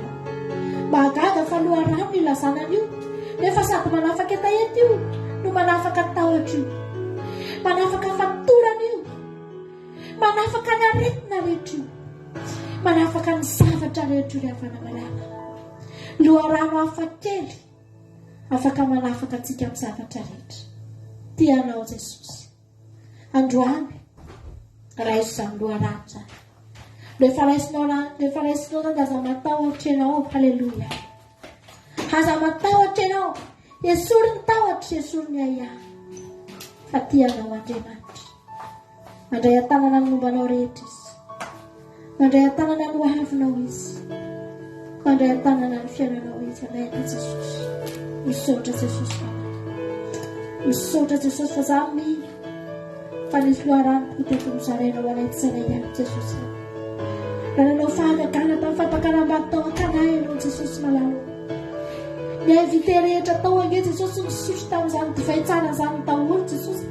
Baga da fa luaran bila sana yu. De fa sa mana fa keta yu. No mana fa katawa yu. Mana fa ka fatura yu. Mana fa kana rit na yu. Manafakan savata retu dia fana malama. Luarano afateli. Afaka manafaka tikam savata retu. Tia no Jesus. Andruane. Raisa luaranja. De fares nona dazamatawa cheno. Hallelujah. Hazamatawa cheno. Yesurin tawat yesurnya ya. Fatia no wajemat. Madaya tananan mubanoritis. Madaya tananan wahaf noise. Madaya tananan fiera noise. Amen Jesus. Usota Jesus. Usota Jesus fazami. Panis luaran kita tumsareno walet saraya Jesus. Karena no faga kana tanpa pakana bato kanai no Jesus malalu. Ya vitere jatawa ge Jesus sustam zan tufai tsana zan tawur Jesus.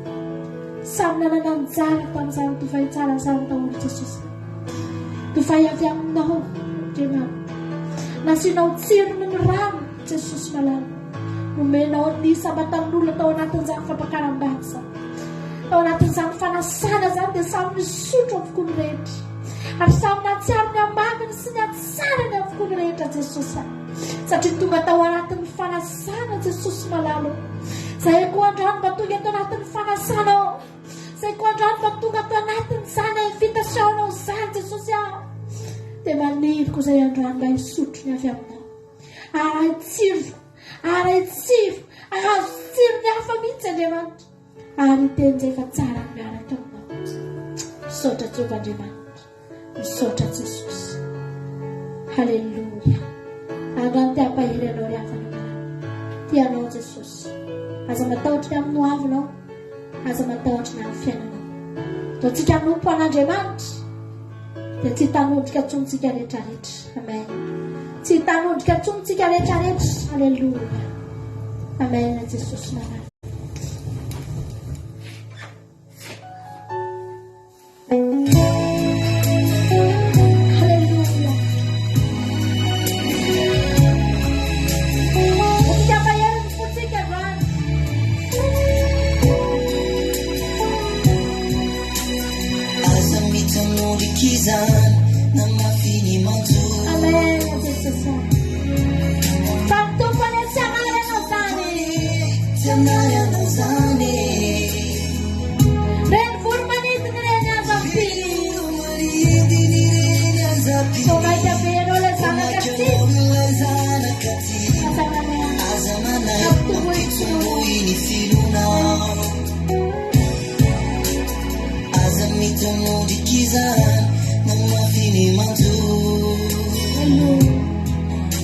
Samna nan zan tam zan tufai tsana zan tawur Jesus. Tufai aviam no jema. Nasinaw tsir ng ram Jesus malalu. Numena di sabatan dulu tahu natin zan kapakaran bahasa. Tahu natin zan fanasana zan desam ni suit of kunret. Arsam na tsar na mamin sinyat sana na of kunret Jesus. Sa tunga tawa natin fanasana Jesus malalu. Saya kuadran batugan to natin fanasana. Saya kuadran batugan to natin sana invitasyon o san Jesus ya. Det var liv ko säga att han var surt när jag fjärna. Är ett siv. Är siv när jag familj det var. Är inte en del för tsaran med alla tomma. Så att du var det var. Så att Jesus. Halleluja. Agan te apa ire no ya fana. Tia no Jesus. Asa matau tia no avlo. Asa matau tia fjärna. Då tia no på na demant. Det titanod ka tsum tsigaret. Amen. Titanod ka tsum tsigaret. Halleluja. Amen. Jesus namn. Halleluja. Kita bayaran tsigaran. Kizan na mafini mantu. Amen, Jesus. Tanto pone samaya no zani. Samaya no zani. Ben furmani tinrenya zampi. So mai ta pero le sana kati. Azamana ini filuna. Azamita mo di kizan. Fini mantu.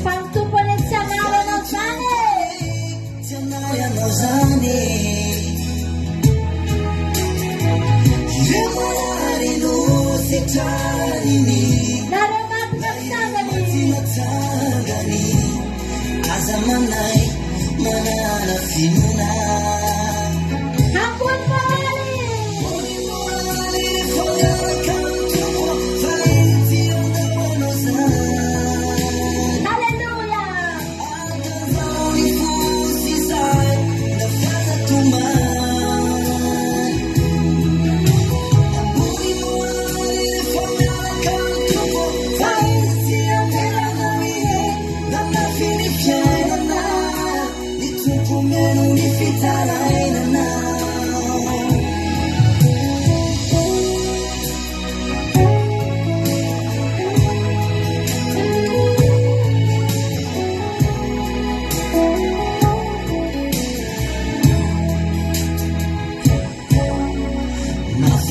Quanto può chiamare Nozane? Chiamare Nozane. Remalare luce tarini. Dare matagani. Azamanai manana finuna. Hakun mali. Hallelujah.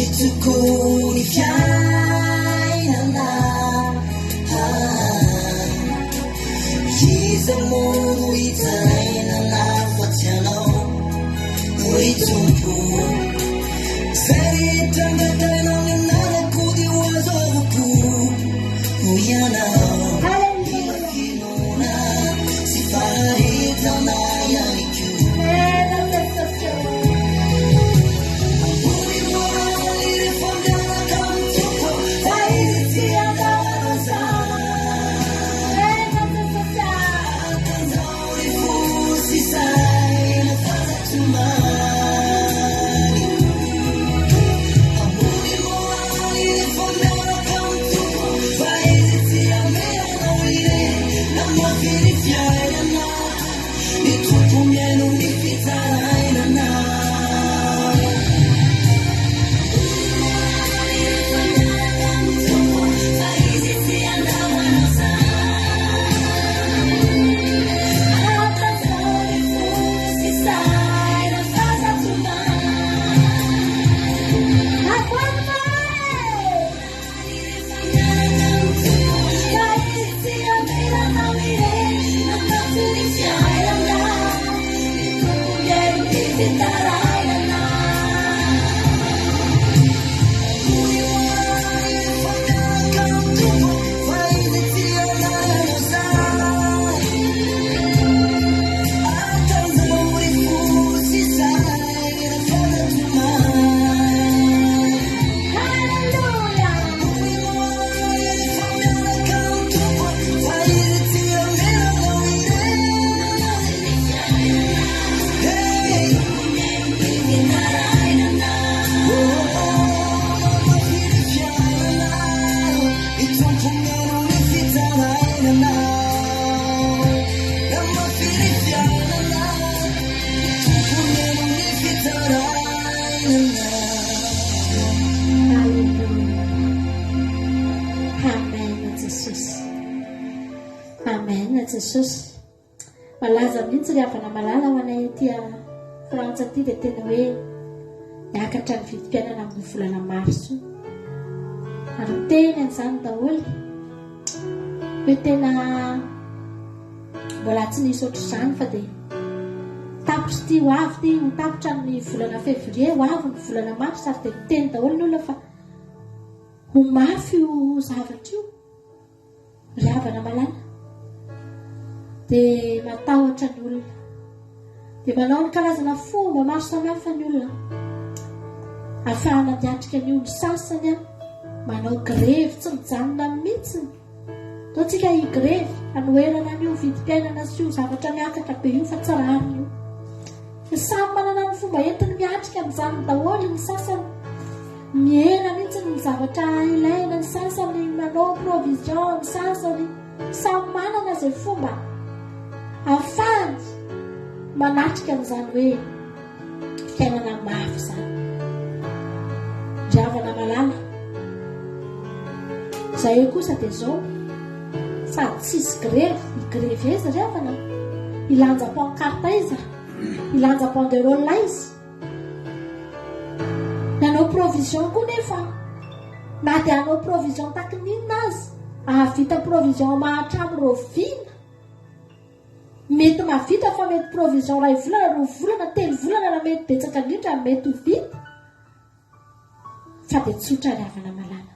tokony fiainana iza moa hijarainana fa tsy anao hoy tompo zay trangatainao ny anarako dia ho azovoko hoy ianao ilafinona sy fahaizana ihany Jesosy malaza mihitsy ry havana malala ho anay tia frantsa ty dia tena hoe niakatra ny vidim-piainana amin'ny volana marso ary teny an'izany daholo hoe tena mbola tsy nisy ohatr'izany fa dia tapitra ty ho avy ty ho tapitra ny volana février ho avy ny volana marso ary dia miteny daholo ny olona fa ho mafy io zavatra io ry havana malala dia matahotra ny olona dia manao ny karazana fomba maro samihafa ny olona ahafahana miatrika ny olo sasany manao grevy tsy mijanona mihitsiny taontsika higrevy anoherana an'io vidim-piainana sy io zavatra miakatra be io fa tsara ariny io fa samy manana ny fomba entiny miatrika amin'izany daholo ny sasany mihena mihitsy ny zavatra ilaina ny sasany manao provision ny sasany samy manana izay fomba ahafahany manatrika amin'izany hoe fiainana mafy izany ry havana malala izay kosa dia zao sady tsisy grevy igrevy izy ry havana ilanja pancarte izy ilanja banderole izy nanao provision koa nefa na dia anao provision takininina azy ahavita provision mahatramy rovina mety mavita fa mety provision ray volana roa volana telo volana raha mety betsaka indrindra mety ho vita fa dia tsotra ry havana malala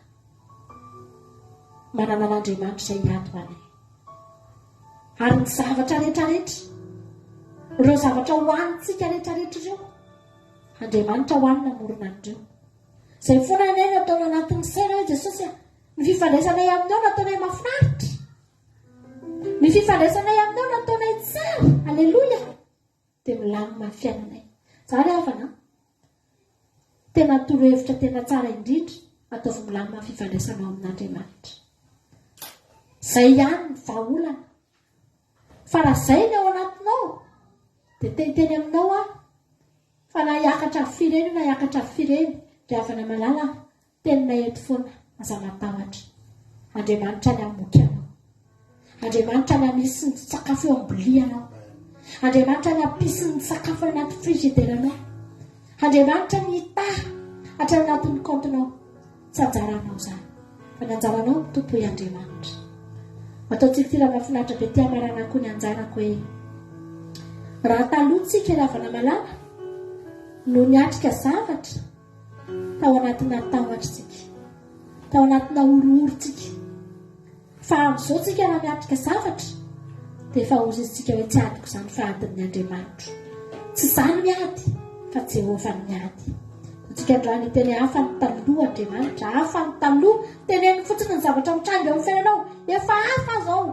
manana an'Andriamanitra izay hiato anay ary ny zavatra rehetrarehetra ireo zavatra hoanintsika rehetrarehetra ireo Andriamanitra hoanina morona andreo izay foana anay nataona anatin'ny saina hoe Jesosy ny fifandraisanay aminao nataonay mahafinaritra ny fifandraisanay aminao nataonay tsara alleloia dia milamina ny fiainanay zany havana tena torohevitra tena tsara indrindra ataovy milamina ny fifandraisanao amin'Andriamanitra izay ihany ny vahaolana fa raha izay ny ao anatinao dia teny aminao fa na hiakatra fireny na hiakatra fireny ry havana malala tenina eto foana aza matahotra Andriamanitra ny hamoky anao Andriamanitra ny hamisy ny sakafo eo ambilianao Andriamanitra ny hampisy ny sakafo anaty frigideranao Andriamanitra ny hita hatrany anatin'ny kontinao tsy anjaranao zany fa ny anjaranao tompoy Andriamanitra. Ataontsika ty raha mahafinaritra be ty amarana koa ny anjanako hoe raha talohantsika ravana malala no niatrika zavatra tao anatina tahotritsika, tao anatina oroorotsika, fa amin'izao tsika raha miatrika zavatra dia efa ozy izitsika hoe tsy adiko izany fa adin'ny Andriamanitra. Tsy izany miady fa Jehovah ny miady. Tsika ndra ny teny hafa ny taloha Andriamanitra, hafa ny taloha teneny fotsiny ny zavatra mitranga eo amin'ny fiainanao efa hafa zao,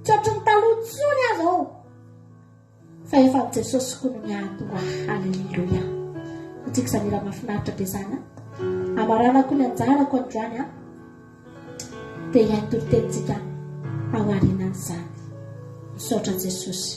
tsy ohatry ny taloha tsony azy ao fa efa Jesosy koa no miady. Halleluja. Tsika izany raha mahafinaritra be zany amarana koa ny anjarako androany dia ihany torotenitsika aoarinan'izany. Misaotra Jesosy.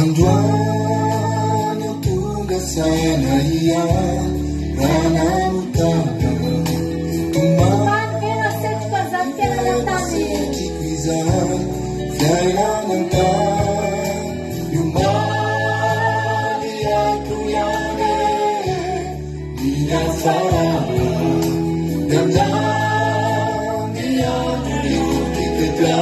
Androany tonga sana ia ranamutana tumasekiza fiainananta yumali yatuyane minafara dandani yatuyutiketa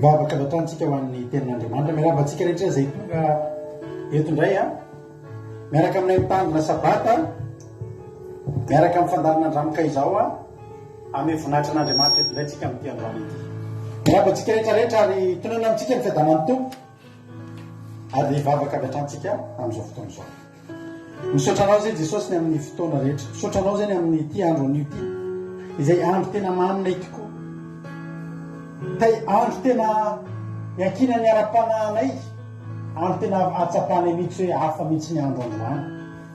Ivavaka nataontsika ho an'ny tenin'Andriamanitra miarabantsika rehetra izay tonga eto indray a miaraka aminay mitandina sabata miaraka amin'ny fandarana andramoka izao a ame voninahitra an'Andriamanitra eto indray tsika amin'ity androany ity miabatsika rehetrarehetra ary tonana amintsika ny fiadanan'ny tompo ary vavaka avy atrantsika amin'izao fotoana izao misaotranao zay Jesosy ny amin'ny fotoana rehetra misaotranao zany amin'ny ity andro an'io ity izay andro tena maninay tokoa andro tena iankina ny ara-panahinay andro tena atsapanay mihitsy hoe hafa mihitsy ny andro androany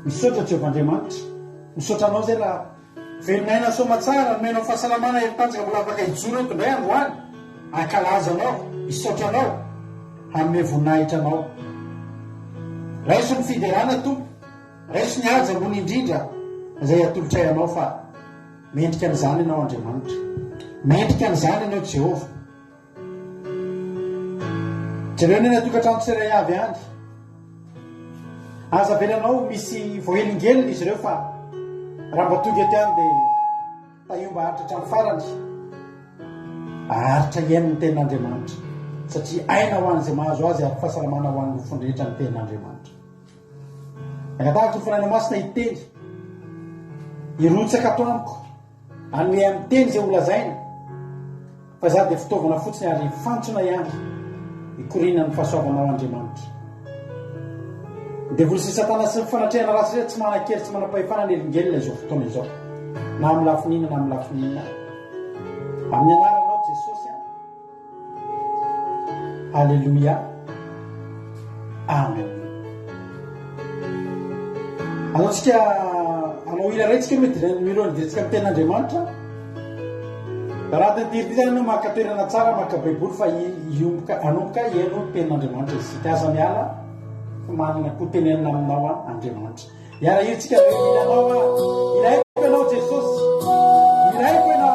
misaotra Jehovah'Andriamanitra misaotranao zay raha velonayna somatsara menao fahasalamana heritanjaka mbola afaka hijoro eto indray androany ankalazanao misaotranao hanome voninahitra anao raiso ny fiderana tompo raiso ny aja ambony indrindra izay atolotray anao fa mendrika an'izany ianao Andriamanitra mendrika an'izany ianao Jehova jereo ny natokantrano tsiray avy any aza velanao misy voahelingelina izy ireo fa raha mba tonga eto any dia tahiomba haritra hatramin'ny farany aharitra iain'ny tenin'Andriamanitra satria aina ho an'izay mahazo azy ary fahasalamana ho an'ny nofondrehetra ny tenin'Andriamanitra agatahatra ny fanaina masina hiteny irotsaka toamiko anome amin'ny teny izay olazaina fa za dia fitaovana fotsiny ary fantsona ihany ikorina ny fahasoavanao Andriamanitra dia voly sy satana sy fanatrehana rasy ireo tsy manan-kery tsy manam-pahefana ny elingelina izao fotoana izao na amin'ny lafinina na amin'ny lafinina amin'ny anaranao Jesosy Alleluia Amen anaotsika anao ila raitsika mety milony direntsika amin'ny tenin'Andriamanitra raha tentiry ty zany anao makatoerana tsara maka baiboly fa iomboka anomboka iaino tenin'Andriamanitra izy ty aza miala manana koa tenenina aminao Andriamanitra iara iritsika ilanao ilaiko ianao Jesosy ilaiko ianao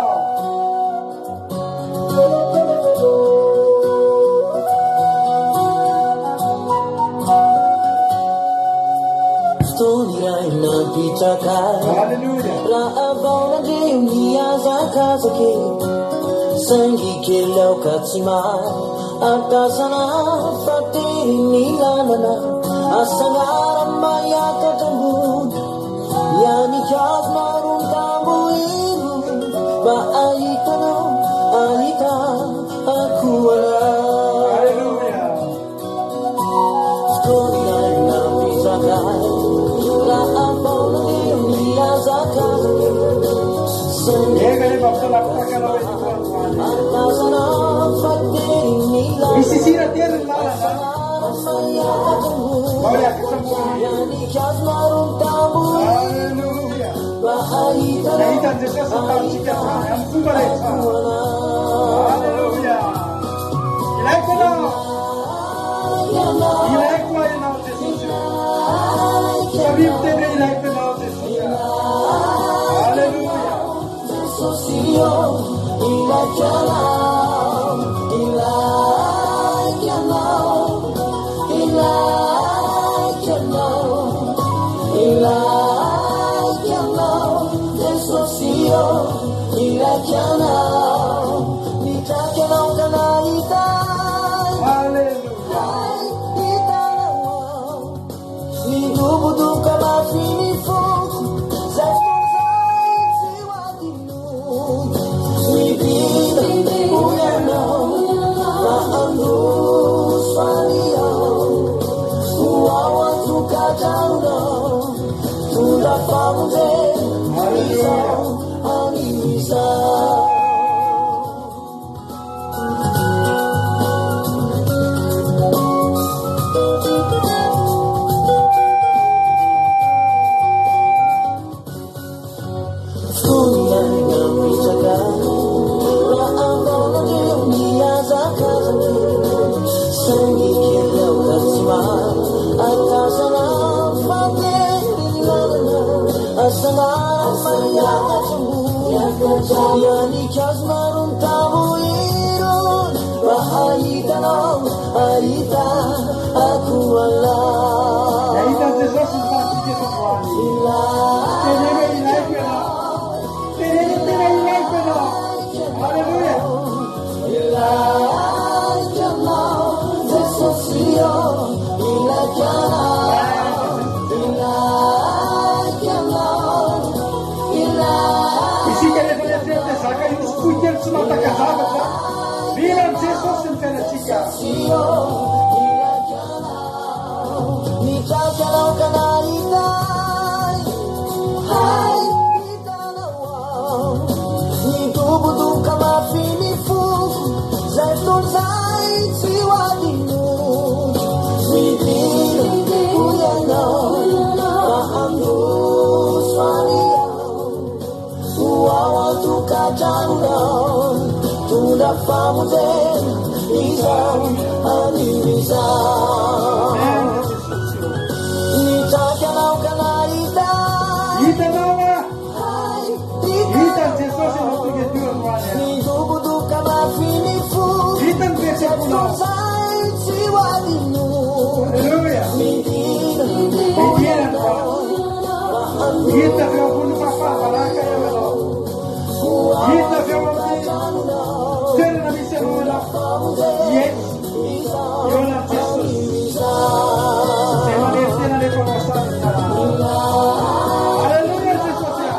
Hallelujah. Raabona de miazakazake sangi kelau katsima atasana fatiri nilanana asangara mayaka tambu yani chasmarun tambuiru ba aitano aita akuala Hallelujah. Storia na pisaka Isisira terra in lalana Gloria che siamo Alleluia Naita Gesù salvarci che fare am cubarezza Alleluia Ilaiko no Ilaiko no Gesù Sabim tebe ilaiko no Gesù Alleluia Yani kasmarun tabuirun bahayita no aita aku Allah Naita Gesù salvarci che ilaiko no Alleluia Ilaika no Jesosio ilaika sosio ilakana nitakana kanaitai hai itanawa nitubudu kama finifu zaitun zai siwadinu midin kuyano rahamdu swariya uawa tukajangno tuna famute izam anizam nitakana kanaita Itanawa. hai Hitan Jesus yang waktu ke Tuhan wanya. nitubudu kama finifu Hitan pese pulau. zai siwadinu Haleluya. midin Pikiran Pak. Kita vyo punu papa baraka ya wala. Kita vyo waktu. Tena na misemo wala. Yes. Yona Jesus. Tema de tena de começar. Haleluya Jesus ya.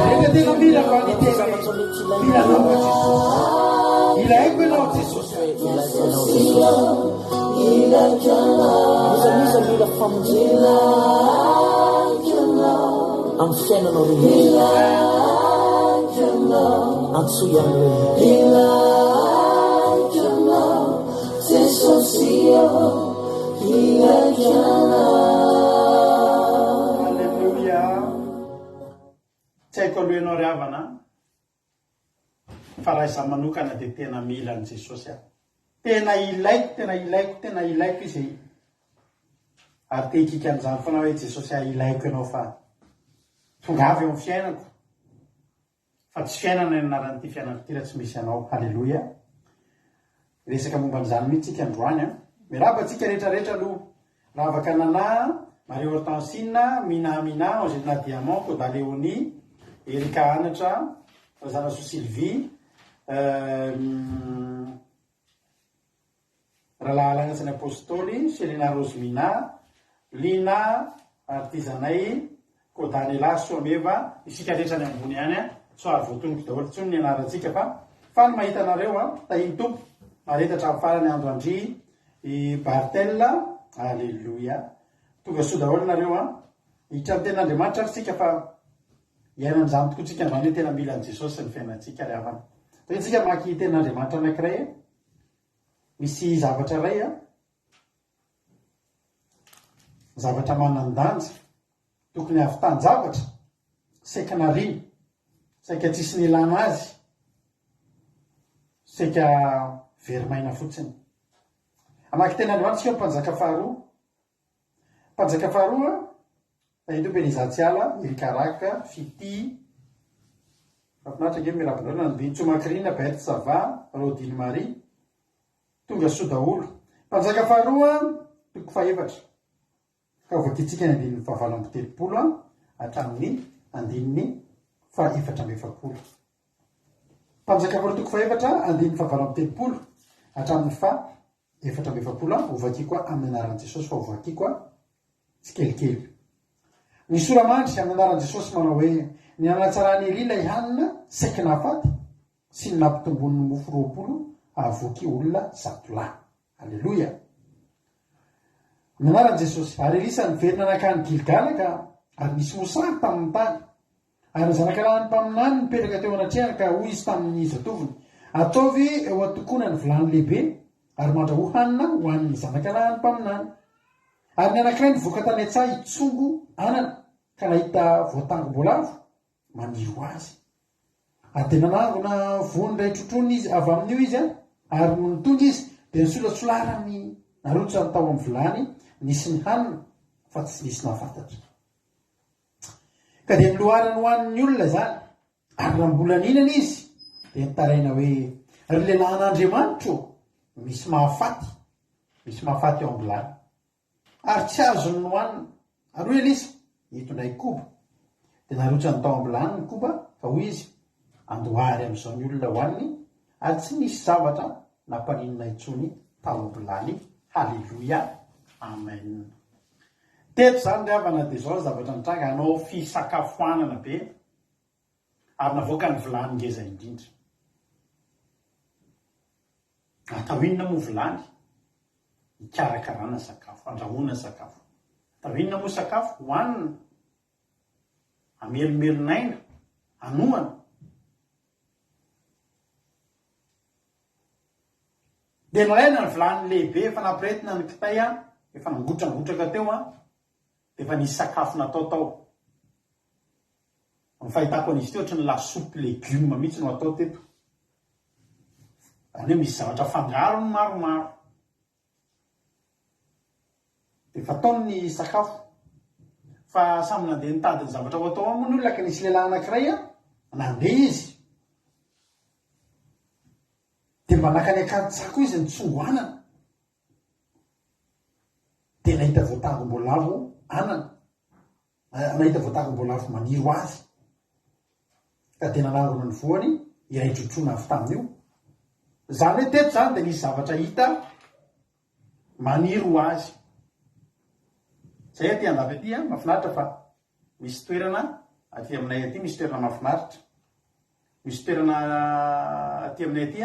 Saya tidak bilang Pak itu bilang nama Jesus. Bilang nama Jesus. I'm feeling over here. I'm too young. Haleluya. Tsy haiko aloha ianao ry havana fa raha izaho manokana dia tena mila an' Jesosy aho. Tena ilaiko izy. Ary te hikika an'izany foana hoe Jesosy aho ilaiko ianao fa tonga avy eo amin'ny fiainako. Fa tsy fiainana ny anaran'ity fiainako ity raha tsy misy anao. Haleluya. Resaka momba an'izany mihitsy tsika androany a. Miaraba antsika rehetrarehetra aloha. Raha afaka nanahy Mario Hortensine, Mina, Angela Diamant, Koda Léonie, Erika Anatra, Razana So Sylvie, Rahalahy Lagnatsany Apôstôly, Selina Rosemina, Lina Artizanay, Kodany Laso Ameva, isika rehetra ny ambony ihany a, so ary voatonoko daholo tsony ny anarantsika fa ny mahita anareo a, tahiny tompo, maretatra amin'ny farany Andro Andry, i Bartella, Alleluia. Tonga soa daholo nareo a, hitra ny ten'Andriamanitra ary tsika fa iaina amin'izany tokoa tsika androany hoe tena mila an' Jesosy ny fiainantsika ry havana. Dia tsika maky ten'Andriamanitra anankiray a, misy zavatra iray a, zavatra manan-danja, tokony avy tan-javatra, saika nariny, saika tsisy ny ilana azy, saika verimaina fotsiny. Amaky ten'Andriamanitra tsika mpanjaka faharoa. Mpanjaka faharoa, tahito Benizatsiala, Irikaraka, Fity, mafinaritra nge mirabonarona ny Bintsomakrina, Berthe Sava, Rodine Marie, tonga soa daholo. Mpanjaka faharoa, toko faefatra. Ka voakitsika ny andininy fahavalo amby telopolo hatramin'ny andininy faefatra amby efapolo. Mpanjaka faharoa toko faefatra, andininy fahavalo amby telopolo hatramin'ny efatra amby efapolo ovakiko amin'ny anaran'i Jesosy fa ovakiko tsikelikely. Ny soramandry amin'ny anaran'i Jesosy manao hoe ny anatsarany ery ilay hanina saika nahafaty sy ny nampitombon'ny mofo 20 avoky olona 100. Alleluia. Ny anaran'i Jesosy ary erisany verina nakany Gilgala ka ary nisy mosary tamin'ny tany. Ary ny zanakarahany mpaminany nipetraka teo anatrehany ka hoy izy tamin'ny zatoviny, ataovy eo atokona ny vilany lehibe ary mandraho hanina ho an'ny zanakarahany mpaminany. Ary ny anankiray nivoaka tany an-tsaha hitsongo anana ka nahita voatangom-boalavo maniro azy. Ary dia nanangona vony ray trotrony izy avy amin'io izy ary nitondra izy dia nisolasolarany narotsy ny tao amin'ny vilany nisy ny hanina fa tsy nisy nahafantatra. Ka dia niloharany ho an'ny olona zany ary raha mbola ninana izy dia nitaraina hoe ry lehilahin'Andriamanitra misy mahafaty misy mahafaty eo ambilany ary tsy azony nohanina ary hoe lisa hitondray koba dia narotsany tao ambilany ny koba fa hoy izy andohary amin'izao ny olona hoaniny ary tsy misy zavatra nampaninona intsony tao ambilany. Halleloia, amen. Teto zany ry havana dia zao zavatra nitranga hanao fisakafoanana be ary navoaka ny vilany ngeza indrindra. Atao inona moa vilany? Ikarakarana sakafo, andrahoana sakafo. Atao inona moa sakafo? Hoanina, amelomelonaina, anoana. Dia nalaina ny vilany lehibe efa nampirehetina ny kitay efa nangotragotraka teo dia efa nisy sakafo natao tao. Ny fahitako an'izy teo ohatry ny lasopy legioma mihitsy no atao teto. Any hoe misy zavatra fangaro ny maromaro. Dia efa tao ny sakafo. Fa samy nandeha nitady ny zavatra ho atao moa ny olona ka nisy lehilahy anankiray nandeha izy. Dia mba nakany akantsako izy ny tsongoanana. Dia nahita voatangom-boalavo anana. Nahita voatangom-boalavo maniry azy. Ka dia nanangona ny voany iray trotrona avy tamin'io. Zany hoe teto zany dia nisy zavatra hita maniry ho azy. Zay aty andafy aty mahafinaritra fa misy toerana aty aminay aty misy toerana mahafinaritra. Misy toerana aty aminay aty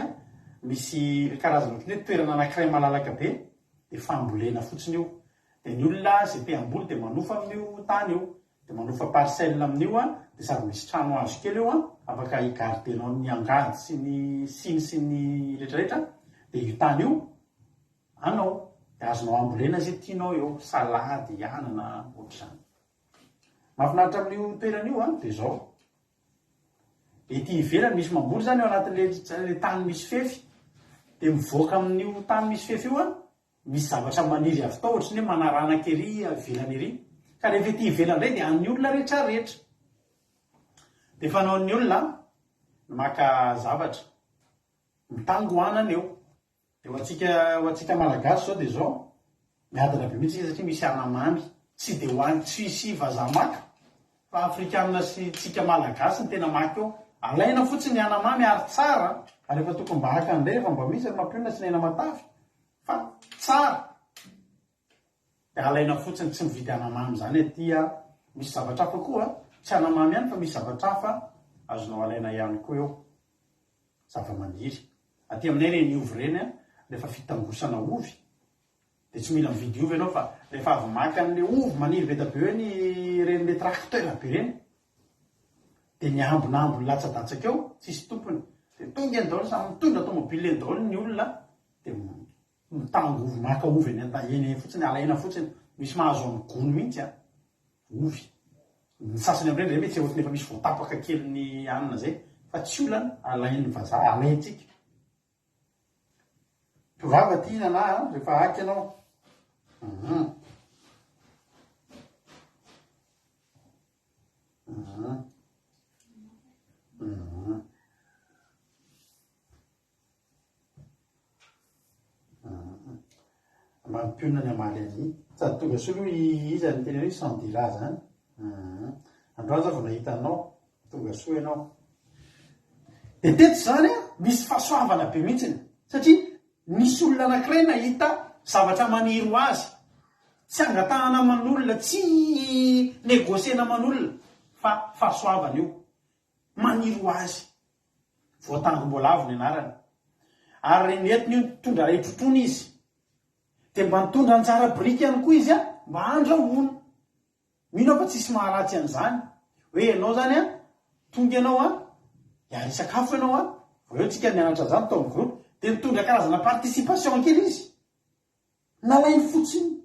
misy karazana hoe toerana anankiray malalaka be dia fambolena fotsiny io. Dia ny olona izay te hamboly dia manofa amin'io tany io. Dia manofa parcelle amin'io dia sady misy trano hazo kely eo afaka higardenao ny angady sy ny siny sy ny rehetrarehetra. Dia io tany io anao dia azonao ambolena izay tianao eo, salady, anana, ohatr'izany. Mahafinaritra amin'io toerana io dia zao. Ety ivelany misy mamboly zany eo anatin'ilay tany misy fefy. Dia mivoaka amin'io tany misy fefy io misy zavatra maniry avy tao ohatrany hoe manarana kery ivelany ery. Ka rehefa ety ivelany indray dia an'ny olona rehetra rehetra. Dia fanaon'ny olona maka zavatra mitangoanana eo. Dia ho antsika malagasy zao dia zao miadana be mihitsy satria misy anamamy tsy dia hoany tsy hisy vazaha maka fa afrikanina sy tsika malagasy ny tena maka eo. Alaina fotsiny ny anamamy ary tsara ary efa tokony mba haka an'indray rehefa mba misy ny mampionina sy nena matavy fa tsara. Dia alaina fotsiny tsy mividy anamamy zany aty misy zavatra hafa koa tsy anamamy ihany fa misy zavatra hafa azonao alaina ihany koa eo. Zava-maniry aty aminay reny ovy reny rehefa fitangosana ovy dia tsy mila mividy ovy ianao fa rehefa avy maka an'ilay ovy maniry be be hoe ny ren'ilay tracteur be reny dia ny ambonambony latsa-datsaka eo tsisy tompony. Dia tonga eny daholo samy mitondra tomobile eny daholo ny olona dia mitango ovy maka ovy eny fotsiny alaina fotsiny. Misy mahazo amin'ny gony mihitsy ovy. Ny sasany amin'ireny rehefa tsy ohatrany efa misy voatapaka kely ny anina zay fa tsy olana alain'ny vazaha alaintsika. Tovava ty na rehefa haky ianao. Mampionina ny amaly any sady tonga solo izy ny tena hoe sandira zany. Androany zao vao nahita anao tonga soa ianao. Dia teto zany misy fahasoavana be mihitsiny satria misy olona anankiray nahita zavatra maniry ho azy. Tsy angatahana aman'olona, tsy negosiana aman'olona fa fahasoavana io. Maniry ho azy. Voatangom-boalavo ny anarany. Ary netiny io tondra ray trotrona izy. Dia mba nitondra ny tsara biriky ihany koa izy mba andrahoana. Mino fa tsisy maharatsy an'izany. Hoe ianao zany tonga ianao hiary sakafo ianao eo tsika nianatra zany tao amin'ny groupe dia nitondra karazana participation kely izy. Nalainy fotsiny.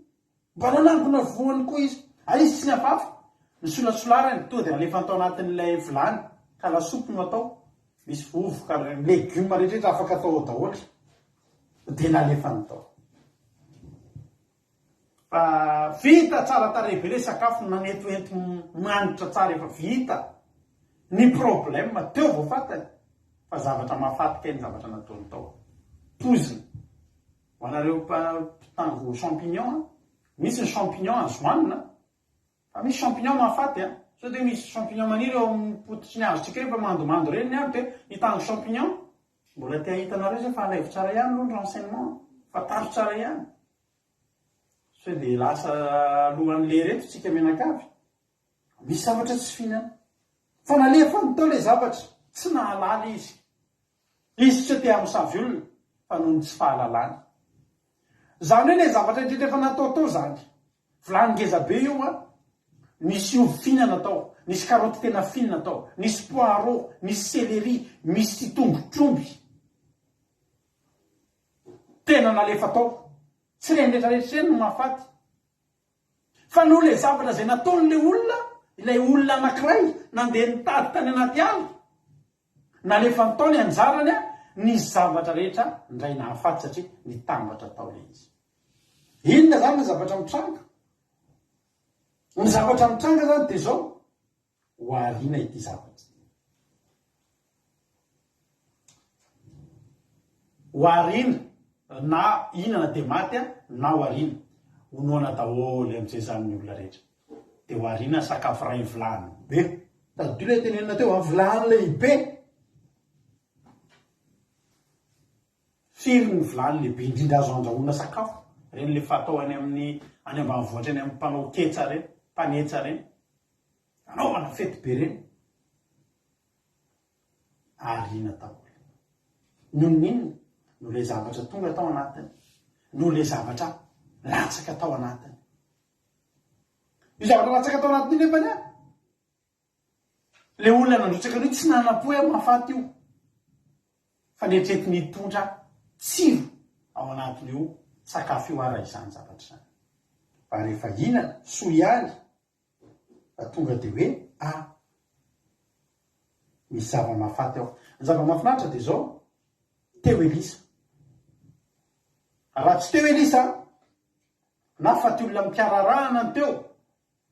Mba nanangona voany koa izy. Ary izy tsy nafafa. Ny solasolarany tonga dia nalefa tao anatin'ilay vilany ka lasopy no atao. Misy vovoka legioma rehetrarehetra afaka atao ao daholo. Dia nalefany tao. Fa vita tsara tarehy be ilay sakafo nanetoento manitra tsara efa vita. Ny problème teo vao fatany fa zavatra mahafatika ny zavatra nataony tao. Poziny ho anareo mpitango champignon misy ny champignon azo hoanina fa misy champignon mahafaty sao de misy champignon maniry eo amin'ny pototry ny azotsika rehefa mandomando reny ny aby de hitango champignon mbola tia hitanareo zay fa alaivo tsara ihany aloha ny renseignement fa taro tsara ihany sao de lasa alohan'le reto tsika menakavy misy zavatra tsy fihinana fa nalefa nytao le zavatra tsy nahalala izy tsy tea misavy olona fa noho ny tsy fahalalana zany hoe le zavatra indrindra efa nataotao zany vilany-geza be io misy ovy fihinana tao, misy karoty tena fihinana tao, misy poireau, misy céleri, misy tongotromby tena nalefa tao tsy rendretrarehetra reny no mahafaty fa noho le zavatra zay nataon'le olona ilay olona anankiray nandeha nitady tany anaty ala nalefa ntaony anjarany ny zavatra rehetra ndray nahafaty satria nitambatra tao le izy inona zany ny zavatra mitranga ny zavatra mitranga zany de zao hoarina ity zavatra hoarina na inana de maty na hoarina honoana daholo am'izay zany ny olona rehetra de hoarina sakafo ray vilany be tadilo le tenenina teo vilany lehibe firy ny vilany lehibe indrindra azo andrahoana sakafo reny le fatao any amin'ny any ambanivohitra any amin'ny mpanao ketsa reny mpanetsa reny anaovana fety be reny arina daholo noho ninona no le zavatra tonga tao anatiny no le zavatra latsaka tao anatiny io zavatra latsaka tao anatiny io nefa le olona nandrotsaka ny tsy nanapo hoe mahafaty io fa netretiny hitondra tsiro ao anatiny io sakafo io ara izany zavatra zany fa rehefa inana so ihany fa tonga de hoe misy zava-mahafaty ao ny zava-mahafinaritra de zao teo Elisa raha tsy teo Elisa na faty olona mikararahana ny teo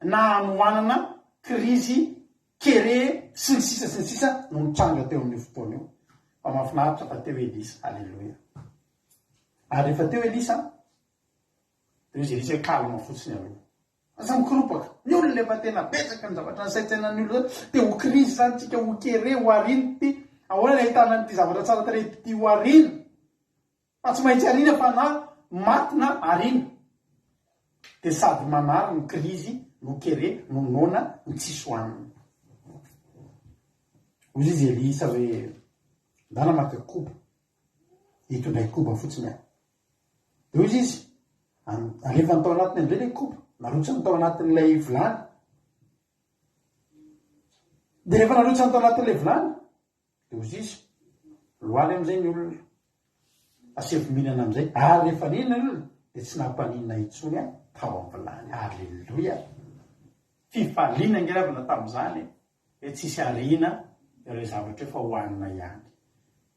na anohanana krizy kere sy ny sisa no mitranga teo amin'ny fotoana io fa mahafinaritra fa teo Elisa alleloia ary rehefa teo Elisa de izy Elisa kalma fotsiny aloha asa mikiropaka ny olona lefa tena betsaka ny zavatra nysaitsaina ny olona te ho krizy zany tsika ho kere ho ariny ty ahoana le ahitana nyty zavatra tsara tarety ty ho arina fa tsy maintsy arina fa na maty na arina de sady manary ny krizy no kere no nona ny tsisy hoanina ozy izy Elisa hoe ndana maka koba hitondray koba fotsiny de ozy izy alefa ny tao anatiny am'zay le koba narotsany tao anatin'ilay vilany de rehefa narotsany tao anatin'ilay vilany de ozy izy loaly am'izay ny olona asevy mihinana am'izay ary rehefa ninona ny olona de tsy nampaninana itsony tao am vilany alleloia fifaliana ngeravana tam'izany hoe tsisy arina ireo zavatra efa hoanina ihany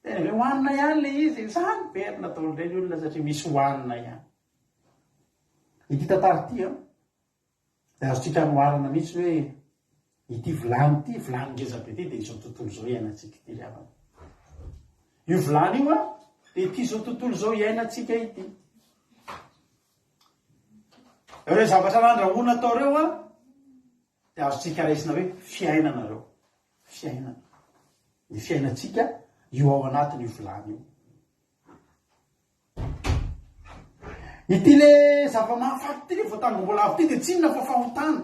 tena hoe hoanina ihany le izy zany berina taolon'ireny olona satria misy hoanina ihany ity tantara ty de azotsika noarana mihitsy hoe ity vilany ty vilany ngezabe ty de izao tontolo zao iainatsika ity ravana io vilany io de ity zao tontolo zao iainatsika ity ireo zavatra nandrahoana atao reo de azotsika raisina hoe fiainanareo fiainana ny fiainatsika io ao anatiny io vilany io ity le zava-mahafaty ty le voatangom-bola avy ty de tsy inona fa fahotana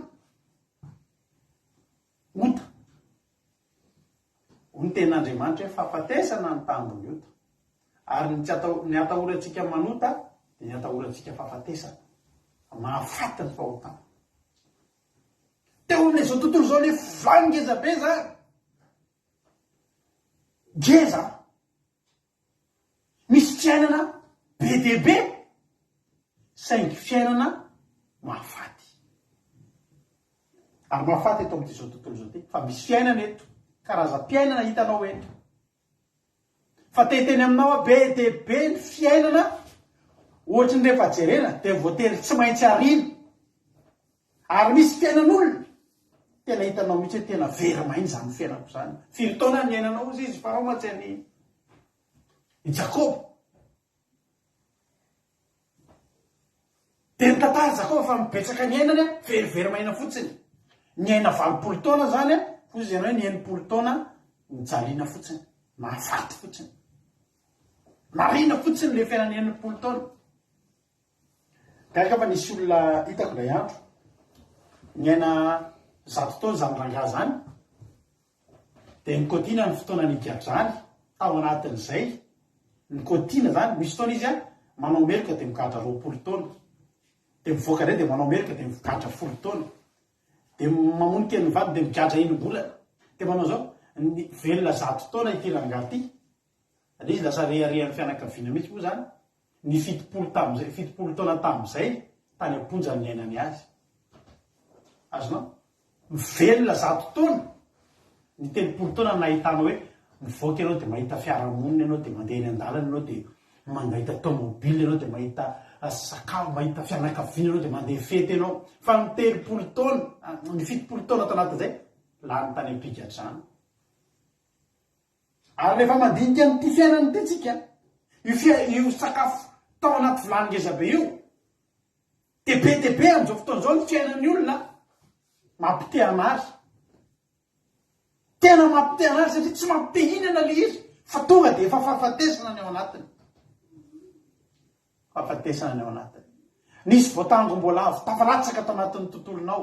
ota ho ny ten'Andriamanitra hoe fahafatesana ny tambony ota ary ny atahorantsika manota de ny atahorantsika fahafatesana mahafaty ny fahotana teo amin'le zao tontolo zao le vangeza be zany geza misy fiainana be de be saingy fiainana mahafaty ary mahafaty eto am'ty zao tontolo zao ty fa misy fiainana eto karaza-piainana hitanao eto fa teteny aminao be de be ny fiainana ohatry ny rehefa jerena de voatery tsy maintsy arina ary misy fiainan'olona tena hitanao mihitsy hoe tena very mainy zany fiainako zany firy taona ny ainanao ozy izy farao matsy any Jakoba de nytantara zakao fa mibetsaka ny ainany a verivery maina fotsiny ny aina 20 taona zany a fozy ianao hoe ny 80 taona mijaliana fotsiny mahafaty fotsiny marina fotsiny le fiainany 80 taona kaika fa nisy olona hitako dray andro ny aina 100 taona zany ranga zany de nikotina ny fotoana nigiatra zany tao anatin'izay nikotina zany misy taona izy a manao meloka de mikatra 20 taona de mivoaka ray de manao meloka de mikatra 10 taona de mamonika ny vady de mikatra inom-bolana de manao zao ny velona 100 taona ity ranga ty de izy lasa reharehan'ny fianakaviana mihitsy moa zany ny 70 taona tam'izay tany amponja ny ainany azy azonao mivelona 100 taona ny 30 taona nahitanao hoe mivoaka ianao de mahita fiarahamonina ianao de mandeha eny an-dalana ianao de mahita tomobile ianao de mahita sakafo mahita fianakaviana ianao de mandeha fety ianao fa ny 30 taona ny 70 taona tanatin'izay lany tany ampigatrany ary rehefa mandinika nyty fiainany ty tsika io sakafo tao anaty vilany ngezabe io be am'izao fotoan'izao ny fiainan'ny olona mampitehana azy tena mampitehana azy satria tsy mampitehinana le izy fa tonga de efa fahafatesana ny ao anatiny fahafatesana ny ao anatiny nisy voatango-mbola avy tafalatsaka tao anatin'ny tontolonao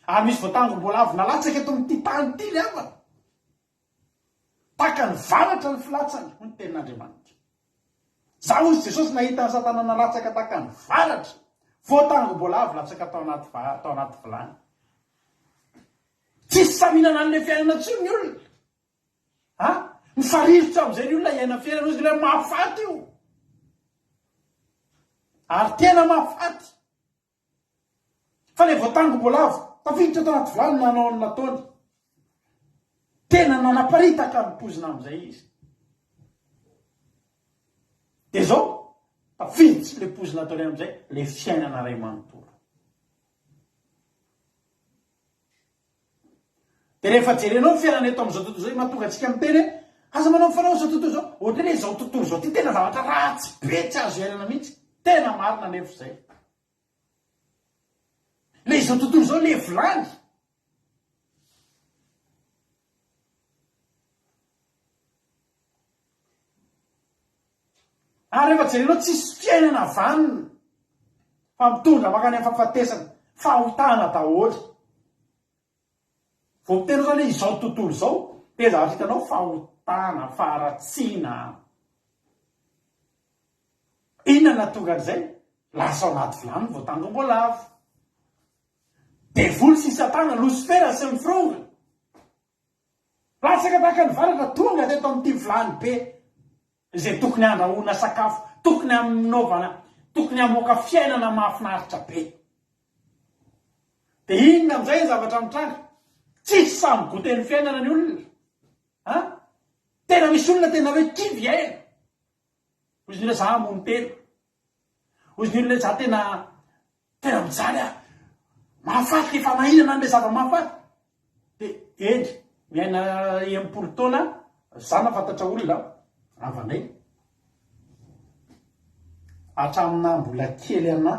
ary misy voatango-mbola avy nalatsaka eto amin'ity tany ty le ava taka ny varatra ny filatsany ho ny tenin'Andriamanitra za ozy Jesosy nahita ny satana nalatsaka taka ny varatra voatango-mbola avy latsaka tao anaty vilany tsisy saminana an'le fiainana tsy ny olona mifarirotra am'izay ny olona iaina fiainana ozy le mahafaty io ary tena mahafaty fa le voatango-mbola avy tafiditra tao anaty vilany nanao ny nataony tena nanaparitaka ny pozina am'izay izy de zao tafiditsy le pozina ataony am'izay le fiainana ray manontolo de rehefa jerenao ny fiainana eto am'izao tontolo zay mahatonga atsika miteny aza manao mifanao zao tontolo zao ohatra hoe zao tontolo zao ty tena zavatra ratsy be tsy azo iainana mihitsy tena marina nefa zay le zao tontolo zao le vilany ary rehefa jerenao tsisy fiainana vanina fa mitondra makany amin'ny fahafatesana fahotana daholo vao mitenao zany hoe izao tontolo zao de zavatra hitanao fahotana faharatsiana inona natonga an'izay lasa ao anaty vilany voatango-mbola avy devoly sy satana losifera sy mifironga latsaka tahaka ny varatra tonga teto amin'ity vilany be izay tokony andrahoana sakafo tokony aminaovana tokony amoaka fiainana mahafinaritra be de inona am'izay ny zavatra mitranga tsisy samy goten'ny fiainana ny olona tena misy olona tena hoe kivy aina ozy ny olona za mony telo ozy ny olona za tena mijaly mahafaty efa mahinana an'le zava mahafaty de eny miaina 80 taona za nafantatra olona avanay hatramina mbola kely ana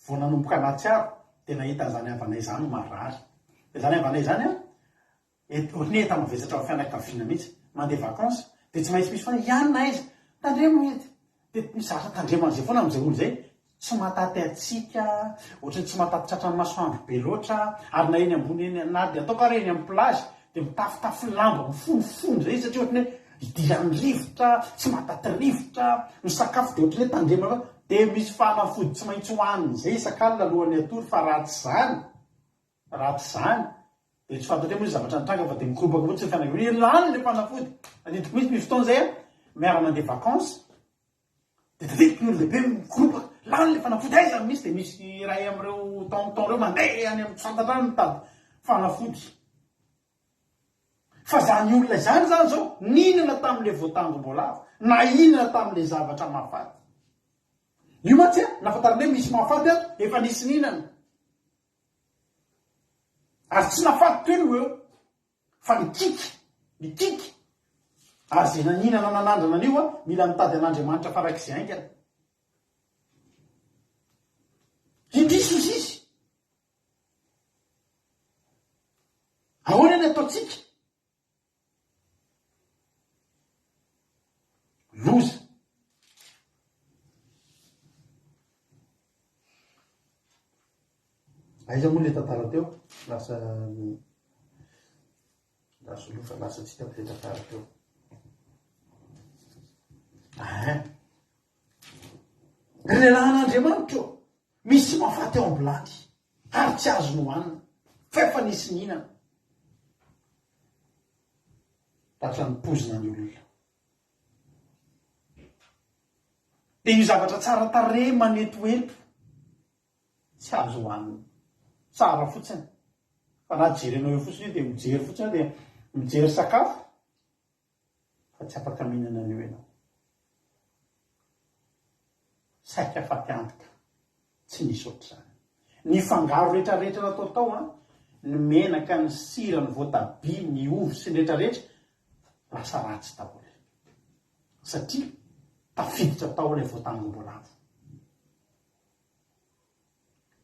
vo nanomboka anatsiaro de nahita an'izany avanay zany marary de zany avanay zany ohatry eta mavesatra amin'ny fianakaviana mihitsy mandeha vacances de tsy maintsy misy foana ianina izy tandremo edy de misasa tandremo an'izay foana am'izay olo zay tsy mataty atsika ohatrany tsy mataty tratrany masoandro be loatra ary na eny ambony eny na de atao karaha eny amin'ny plage de mitafitafy lamba mifonofony zay satria ohatrany hoe idiran'ny rivotra tsy mataty rivotra ny sakafo de ohatrany hoe tandremana de misy fanafody tsy maintsy hoaniny zay isak'alina alohan'ny atory fa ratsy zany de tsy fantatry moa zavatra nitranga fa de mikorobaka moa tsy fianakaviana lany le fanafody adidiko misy misy fotoana zay miara mandeha vacances de tadidiko ny olo lehibe mikorobaka lany le fanafody aizany misy de misy ray am'ireo tonton reo mandeha any amin'ny fantatrano mitady fanafody fa zany olona zany zany zao ninana tam'le voatango-mbola avy na inana tam'le zavatra mahafaty io matsy nafantarana hoe misy mahafaty ato efa nisy ninana ary tsy nafaty toeno eo fa mikiky ary zay naninana nanandrana an'io mila mitady an'Andriamanitra farak'izay aingana ahoana ny ataotsika loza aiza moa le tantara teo lasa lasolofa lasa tsy hitako le tantara teo le lahan'Andriamanitra misy mafaty eo ambilany ary tsy azo nohanina fa nisy nihinana tatra ny pozina ny olona dia io zavatra tsara tare manetoento tsy azo hohanina tsara fotsiny fa na jerenao eo fotsiny io dia mijery fotsiny dia mijery sakafo fa tsy afaka mihinana an'io ianao saika afaty antoka tsy nisy ohatr'izany ny fangaro rehetrarehetra natao tao ny menaka ny sira ny voatabia ny ovy sy ny rehetrarehetra lasa ratsy daholo satria tafiditra tao ilay voatangom-boalavo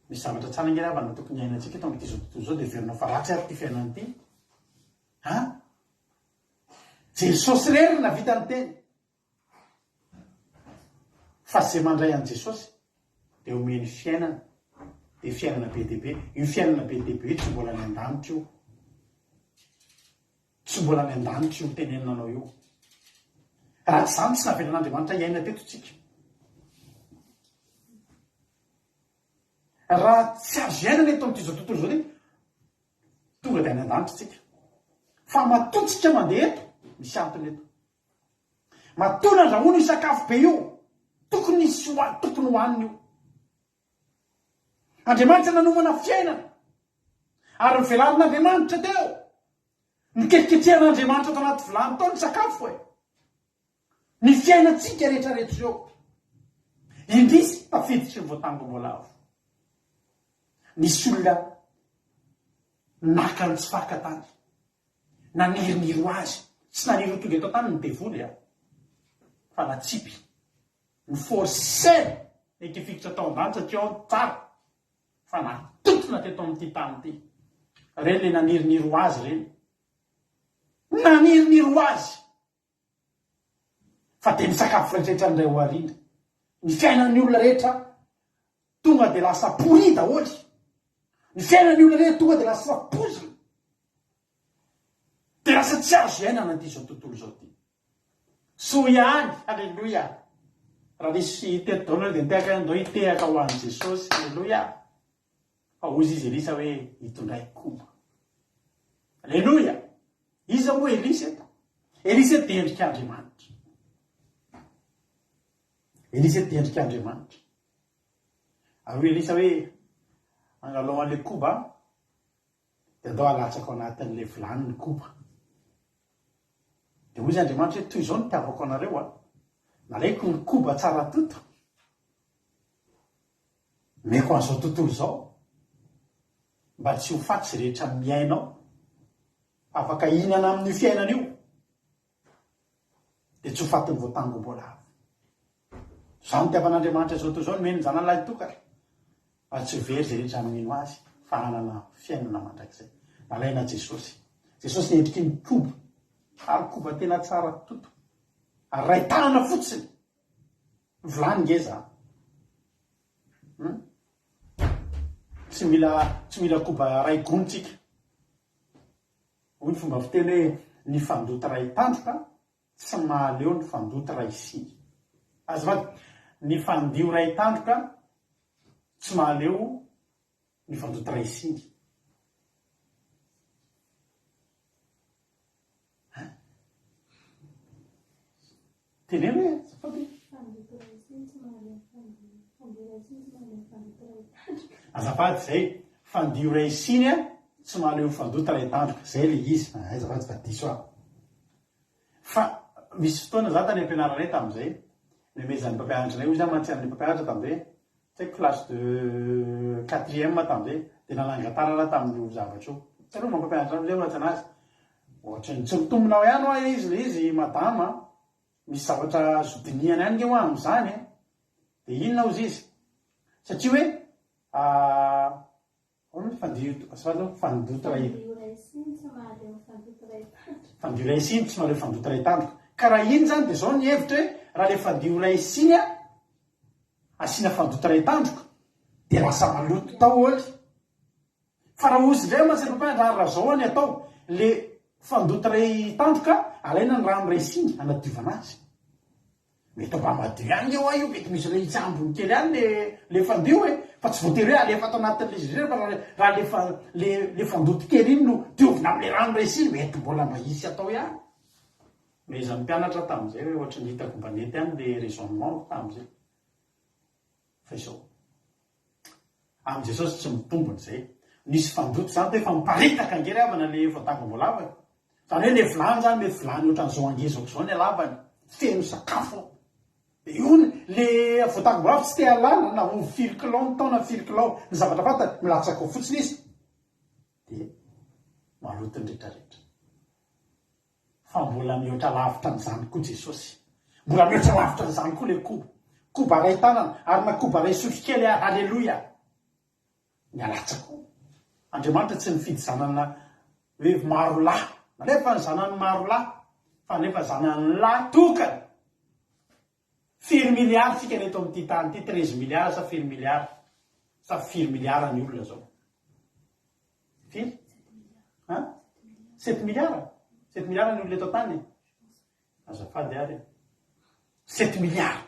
misy zavatra tsara ngeravana tokony hainantsika eto amin'ity zao tontolo zao dia verinao fa ratsy ary ty fiainana ity Jesosy rery na vita ny teny fa zay mandray an' Jesosy dia omeny fiainana dia fiainana be dehibe io fiainana be dehibe tsy mbola ny an-danitra io tsy mbola ny an-danitra io tenenanao io raha tsy zany tsy navelan'Andriamanitra iaina tetotsika raha tsy azo iainana eto amin'ity zao tontolo zao ty tonga dia any an-danitra tsika fa matotsika mandeha eto misy antony eto matoa nandrahoana io sakafo be io tokony hohaniny io Andriamanitra nanomana fiainana ary mivelarin'Andriamanitra teo niketriketrihan'Andriamanitra tao anaty vilany tao ny sakafo ny fiainantsika rehetrarehetra zao indrisy tafiditra ny voatangom-boalavo nisy olona naka ny tsy fakatany naniriniry azy tsy naniry tonga eto tany ny devoly fa natsipy ny forceny ekifikitra tao an-danitra satria ao tsara fa natotona teto amin'ity tany ity reny le naniriniry azy reny naniriniry azy fa dia ny sakafo rehetrarehetra ndray ho ariana ny fiainan'ny olona rehetra tonga dia lasa pourri daholy ny fiainan'ny olona rehetra tonga dia lasa pozina dia lasa tsy azo iainana ity zao tontolo zao ty so ihany alleloia raha nisy tetodona dia nitehaka andao hitehaka ho an'i Jesosy alleloia fa ozy izy Elisa hoe hitondray koba alleloia iza moa Elisa eto Elisa dia endrik'Andriamanitra Elisa dia endrik'Andriamanitra ary Elisa hoe angalao an'ilay koba dia andao alatsaka ao anatin'ilay vilany ny koba dia hoy Andriamanitra hoe toy izao no tiavako anareo nalaiko ny koba tsara toto meko an'izao tontolo izao mba tsy ho fatsy rehetra miainao afaka hihinana amin'ny fiainana io dia tsy ho fatin'ny voatangom-boalavo izao no tiavan'Andriamanitra izao tontolo izao nomeny ny zanalahy tokana fa tsy very zay rehetra mino azy fa hanana fiainana mandrakizay nalaina Jesosy Jesosy nendriky ny koba ary koba tena tsara toto ary ray tanana fotsiny vilany ngeza tsy mila koba ray gonitsika hoy ny fomba fiteny hoe ny fandota ray tandroka tsy mahaleo ny fandota ray singy azafady ny fandio ray tandroka tsy mahaleo ny fandota ray singy teneno hoe azafady zay fandio ray siny tsy mahaleo fandota ray tandroka zay le izy azafady fa diso fa misy fotoana za tany ampianaranay tamin'izay nemezan'ny mpampianatra nay hoy za mantsian'le mpampianatra tamin'izay tsy haiko classe de 4e tamin'izay dia nanangatara tamin'io zavatra io taloha mampampianatra am'izay ohatsy anazy ohatrany tsy mitombonao ihany izy le izy madama misy zavatra zodiniany ihany nge ho amin'izany dia inona ozy izy satria hoe fandota ray fandio ray siny tsy mareo fandota ray tandroka ka raha iny zany dia zao ny hevitra hoe raha le fandio ray siny a asiana fandota ray tandroka dia lasa maloto taoly fa raha ozy ndray matsapapa raha zao ny atao le fandota ray tandroka alaina ny rano ray siny anadiovana azy mety mba madio ihany eo a io mety misy ray itsambony kely ihany le fandio fa tsy voatery hoe alefa atao anatin'izy ireo fa raha le fandoto kely iny no diovina amin'le rano ray siny mety mbola mba hisy atao ihany meza mpianatra tamin'izay hoe ohatra ny hitako mba nety ihany le raisonnement tamin'izay fa izao amin'izay jesosy tsy mitombony zay nisy fandoto zany hoe fa miparitaka angery avana le voatango-mboalavany zany hoe le vilany zany mety vilany ohatran'izao angezako zao ny alavany feno sakafo de io le voatango-bolava tsy te alana na ho firy kilao ny taona firy kilao ny zavatra fata milatsaka ao fotsiny izy de maloto ny rehetrarehetra fa mbola mihoatra lavitra n'izany koa jesosy mbola mihoatra lavitra n'izany koa le koba ray tanana ary na koba ray sotrokely halleloia mialatsako andriamanitra tsy mifidy zanana hoe maro lahy nanefa ny zanany maro lahy fa nefa zanany lahy tokany firy miliary tsika neto amin'ity tany ity 13 miliara sa firy miliara sa firy miliara ny olona zao firy 7 miliara 7 miliara ny olona eto tany azafady ary 7 miliara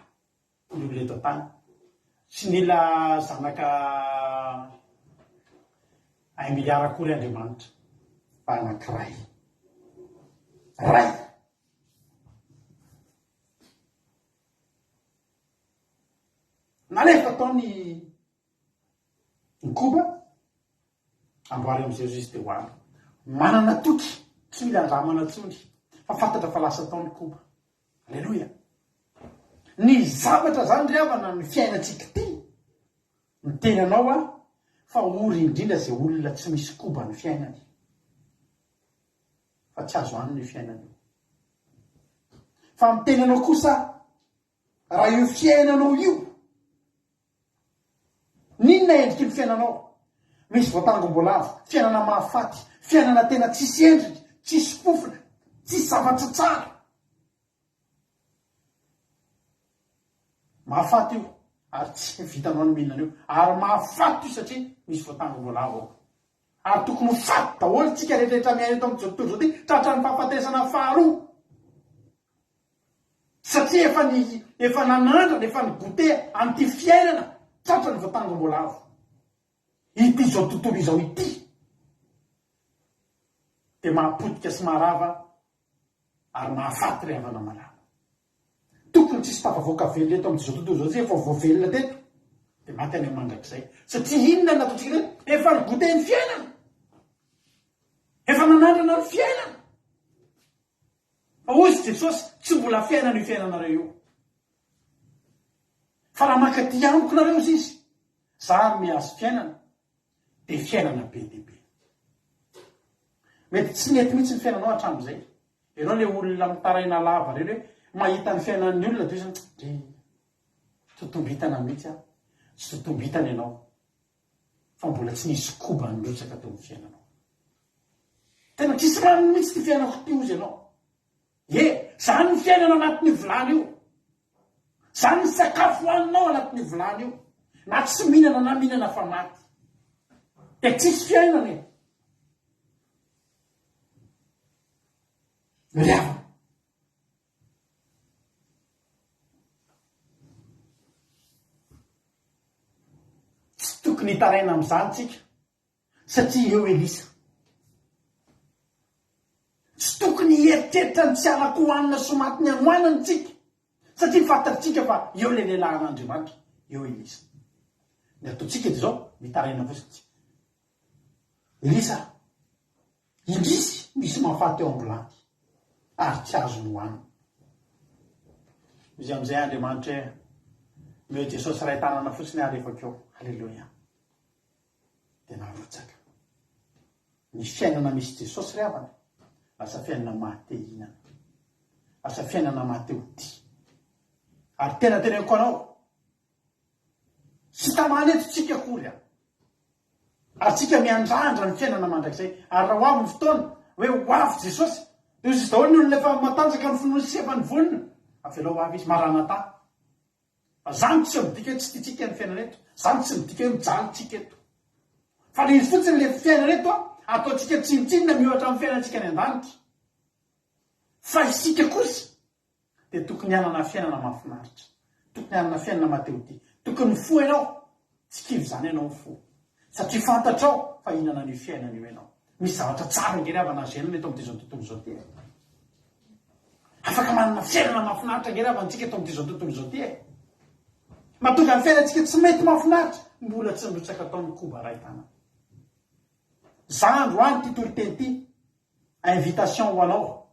ny olona eto tany sy nila zanaka 1 miliara kory andriamanitra fa anankiray ray nanefa ataony ny koba amboary amin'izay izy te hoany manana toky tsy mila andramana tsony fa fantatra fa lasa ataony koba alleloia ny zavatra zany ry avana ny fiainatsika ty ny tenanao a fa ory indrindra zay olona tsy misy koba ny fiainany fa tsy azo any ny fiainany fa mitenanao kosa raha io fiainanao io ninona endriky ny fiainanao misy voatango-mbolava fiainana mahafaty fiainana tena tsisy endriky tsisy fofona tsisy zavatra tsara mahafaty io ary tsy vitanao ny mihinana io ary mahafaty io satria misy voatango-mbolava ao ary tokony ho faty daholy tsika rehetrarehetra miaina eto amin'ny tontolo zao ty tratra ny fahafatesana faharoa satria efa nanandrana efa ny gote an'ity fiainana tratra ny voatango-mbolava ity zao tontolo izao ity de mahapotika sy maharava ary mahafaty ry havana malama tokony tsisy tafavoaka velona eto amin'izao tontolo zao tsy efa voavelona teto de maty any amandrak'izay satria inona nataotsika reto efa ny gote ny fiainana efa nanandrana ny fiainana fa ozy jesosy tsy mbola fiainana io fiainanareo io fa raha makaty amiko nareo izy izy za miazo fiainana de fiainana be dehibe mety tsy mety mihitsy ny fiainanao hatram'izay ianao le olona mitaraina lava reny hoe mahita ny fiainan'ny olona de zany totombitana mihitsy a tsy totombitana ianao fa mbola tsy nisy koba nyrosaka teo ny fiainanao tena tsisy rano mihitsy ty fiainako ty ozy ianao zany ny fiainana anatin'ny volany io zany ny sakafo haninao anatin'ny volany io na tsy mihinana na mihinana fa maty de tsisy fiainana e riava tsy tokony hitaraina am'izany tsika satria eo elisa tsy tokony hieritreritra ny tsy alako hoanina somaty ny anoanany tsika satria fantatritsika fa eo le lehilahin'andriamanitra eo elisa ny ataotsika de zao mitaraina fositsy elisa indrisy misy mahafaty eo ambolanty ary tsy azo ny hoanina izy am'izay andriamanitra hoe meo jesosy ray tanana fotsiny arefakeo halleloia de narotsaka ny fiainana misy jesosy ry avana lasa fiainana mahatehinana lasa fiainana mahateo ty ary tena teneko anao sy tamany eto tsika kory a ary tsika miandrandra ny fiainana mandrakizay ary raha hoavy ny fotoana hoe hoavy jesosy de izy daholo ny olona efa matanjaka ny finonoseva ny vonina avelao hoavy izy maranata fa zany tsy midika hoe tsy tiatsika ny fiainana eto zany tsy midika hoe mijalytsika eto fa le izy fotsiny le fiainana eto ataotsika tsinitsinina miohatra amin'ny fiainantsika ny an-danitra fa isika kosa de tokony hanana fiainana mahafinaritra tokony hanana fiainana mateoty tokony fo ianao tsy kivy zany ianao fo satria fantatrao fa inana ny fiainana io ianao misy zavatra tsara ngeravana azy enona eto amin'ity zao tontolo zao ty afaka manana fiainana mahafinaritra ngeravantsika eto amin'ity zao tontolo zao ty mahatonga ny fiainantsika tsy mety mahafinaritra mbola tsy mirotsaka ataon'ny koba ray-tana zandro any ty toloteny ty invitation ho anao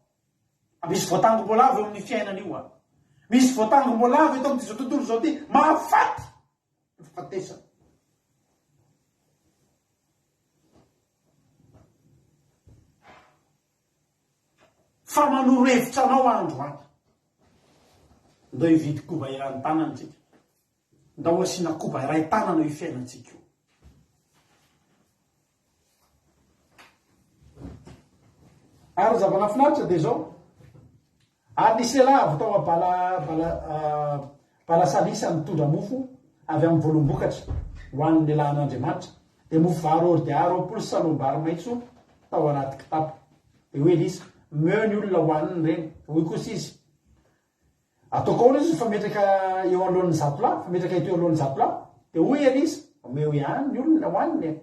misy voatangom-boalavo eo amin'ny fiainana io misy voatangom-boalavo eto amin'ity zao tontolo zao ty mahafaty fatesana fa manoro hevitra anao andro any ndao hividy koba iray tananatsika ndao asiana koba iray tanana io fiainantsika io ary zavana finaritra de zao ary nisy lehilahy avy tao bala salisa mitondra mofo avy amin'ny voalombokatra hoan'ny lehilahy an'Andriamanitra de mofo varory de aroapolo salombary maitso tao anaty kitapo de hoe izy meo ny olona hoaniny reny hoy kosa izy ataoko ao izy fametraka eo alohan'ny zatola fametraka eto eo alohan'ny zatola de hoy izy meo ihany ny olona hoaniny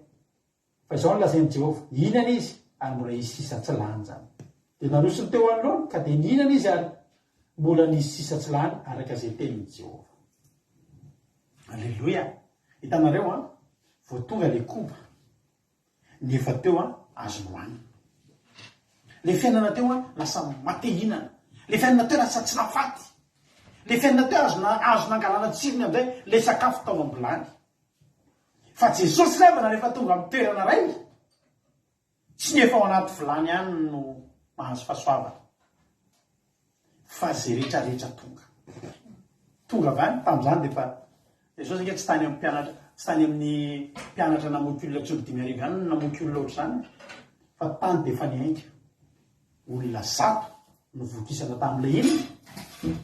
fa izao ny lazain'i Jehova inana izy ary mbola isy sisa tsy lany zany de narosony teo anoloana ka de ninana izy ary mbola nisy sisa tsy lany araka zay tenin'i Jehova alleloia hitanareo vao tonga le koba nefa teo azo nohanina le fiainana teo lasa matehinana le fiainana teo lasa tsy nafaty le fiainana teo azo nangalana tsirony amizay le sakafo tao ambolany fa Jesosy levana rehefa tonga amin'ny toerana ray tsy nefa ao anaty vilany ihany no mahazo fahasoavana fa zay rehetrarehetra tonga vany tamin'izany de fa Jesosy nge tsy tany amin'ny mpianatra tsy tany amin'ny mpianatra namoky olona tsy dimy arivo ihany namoky olona ohatr' zany fa tany de fa niainga olona zato novokisana tamin'le iny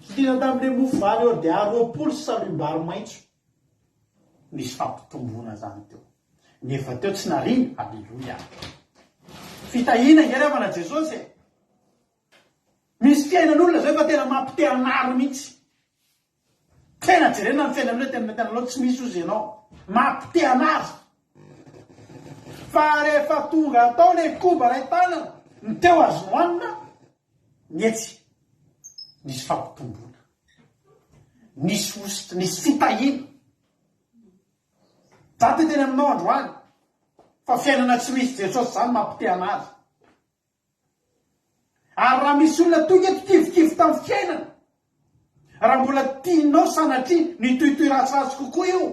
fidina tamin'le mofo vary eo de aroapolo salombary maitso misy fampitombona zany teo nefa teo tsy nariny alleloia fitahina ngerevana Jesosy misy fiainan'olona zay fa tena mampiteanaro mihitsy tena jerena ny fiainan'olona tena loa tsy misy ozy ianao mampiteanaro fa rehefa tonga atao le koba ray tanana ny teo azo nohanina nietsy nisy fampitombona nisy ositra nisy fitahina za ty teny aminao androany fa fiainana tsy misy Jesosy zany mampiteanazy ary raha misy olona tonga eto kivikivy tamin'ny fiainana raha mbola tianao sanatria nitohitohy ratsiratsy kokoa io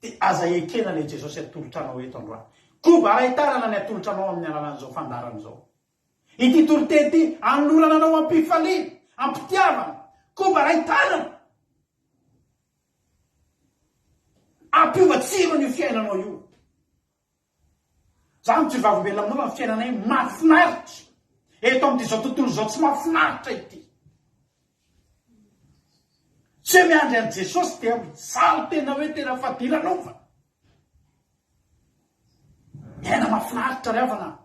de aza ekena le Jesosy atolotranao eto androany koba ray-tanana ny atolotranao amin'ny alalan'izao fandaran'izao ity tolotety anolorana anao ampifaliana ampitiavana koba ray-tanana ampiova tsirony io fiainanao io zany tsy vavimbelona aminao fa ny fiainanay mahafinaritra eto amin'ity zao tontolo zao tsy mahafinaritra ity tsy hoe miandry an' Jesosy dia misaly tena hoe tena fadilanova miaina mahafinaritra ry havana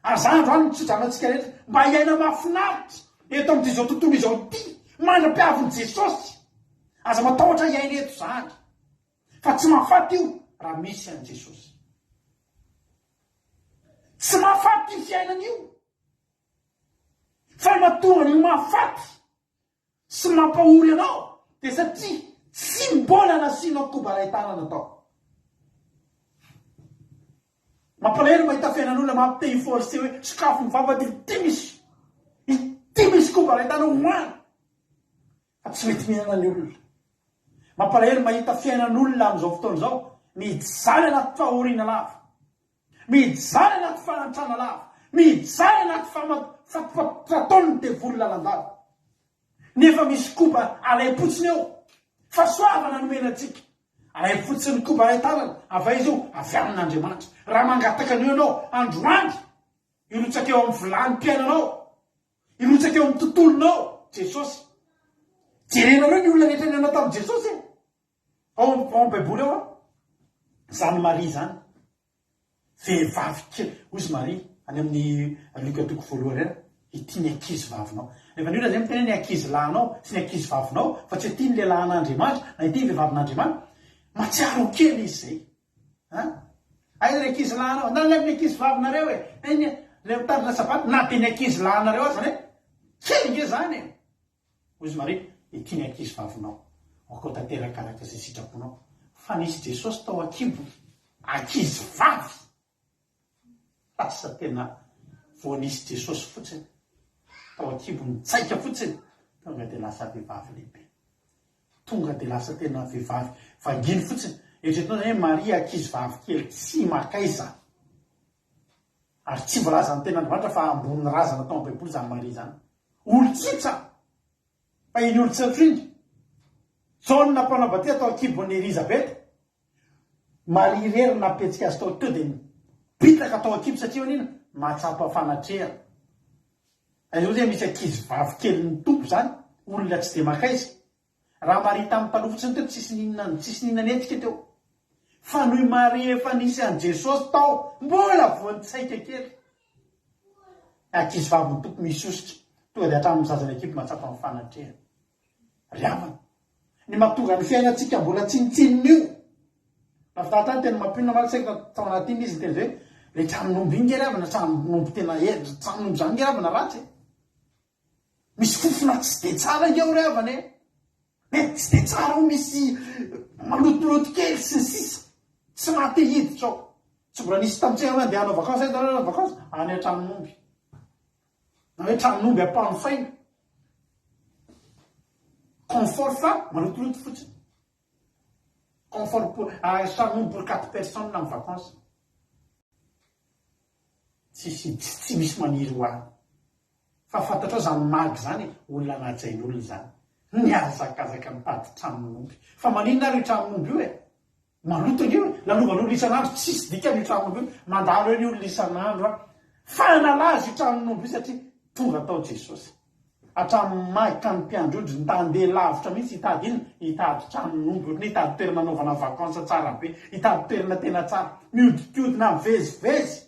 ary zany androany mitsodranatsika rehetra mba hiaina mahafinaritra eto amin'ity zao tontolo izao ty mandra-piavin'i Jesosy aza matahotra hiaina eto zany fa tsy mahafaty io raha misy an' Jesosy tsy mahafaty io fiainan'io fa mahatonga ny mahafaty sy mampahory anao de satria tsy mbola nasianao koba ray-tanana tao mampalahelo mahita fiainan'olona mampite hiforce hoe sakafo mivavaka ity misy koba ray-tanana hoany fa tsy mety mihinana ny olona mampalahelo mahita fiainan'olona amin'izao fotoana zao mijaly anaty fahoriana lava mijaly anaty fanantrana lava mijaly anaty fataony devoly lalandava nefa misy koba alay-potsiny eo fahasoavana nomena antsika ay fotsiny koba ahtanana ava izy io avy amin'andriamanitra raha mangataka an'io ianao androany irotsaka eo amin'ny vilany-piainanao irotsaka eo amin'ny tontolonao jesosy jerenareo ny olona rehetra ny anao tamin'i jesosy ao amin'ny baiboly ao zany Maria zany vehivavy kely ozy Maria any amin'ny Luka toko voalohany rena ity ny ankizy vavinao rehefa ny olona zay mitena ny ankizy lahinao sy ny ankizy vavinao fa tsy ity ny lehilahin'Andriamanitra na ity vehivavin'Andriamanitra matsiaro kely izy zay aiza ny ankizy lahinao na le amin'ny ankizy vavinareo le mitarina sabaty na de ny ankizy lahinareo azy zany kely nge zany ozy Maria ity ny ankizy vavinao ako tanteraka araka zay sitraponao fa nisy Jesosy tao akibo ankizy vavy asa tena vo nisy Jesosy fotsiny tao akibo mitsaika fotsiny tonga de lasa vehivavy lehibe tonga de lasa tena vehivavy vanginy fotsiny eritreretinao zany hoe Maria ankizy vavy kely tsy makaiza ary tsy voalaza ny ten'Andriamanitra fa amboniny razana tao amin'ny baiboly zany Maria zany olo-tsitsa fa iny olo-tsatriny Jaune nampanambady tao akibon'ny Elizabeth Maria rery napetsika azy tao teo de bitaka tao akibo satria anina mahatsapa fanatreha azo zay misy ankizy vavy kely ny tompo zany olona tsy de makaiza raha Maria tamin'ny taloha fotsiny teo tsisy ninana etika teo fa noho Maria efa nisy an Jesosy tao mbola voanitsaika kely ankizy vavy ny tompo misy ositra tonga de hatramin'ny zazany akibo mahatsapa amin'ny fanatreha riavana ny mahatonga ny fiainantsika mbola tsinitsininy io nafitatany tena mampinona malasaika tao anatiny izy tena zay le tranomby iny ngeravana tranomby tena tranomby zany ngeravana ratsy misy fofona tsy de tsara ngeo ravana mety tsy de tsara misy malotoloto kely sy ny sisa tsy mahate hiditra ao tsy mbola nisy tamintsena mandeha hanao vakansa vakansa any atranomby na hoe tranomby ampanofaina confort fa malotoloto fotsiny confort pour tranomby pour 4 personnes na amin'ny vacances tsy misy maniry ho any fa fantatrao zany magy zany olona anajain'olona zany niazakazaka mitady tranomby fa maninona ary io tranomby io maloto io lalovan'olona isan'andro tsisy dikany io tranomby io mandalo eo ny olona isan'andro fa nalazy io tranomby io satria tonga tao Jesosy hatramin'ny magy ka ny mpiandrodry ny tandeha lavitra mihitsy hitady iny hitady tranomby ohatry ny hitady toerana anaovana vakansa tsara be hitady toerana tena tsara miodikodina mivezivezy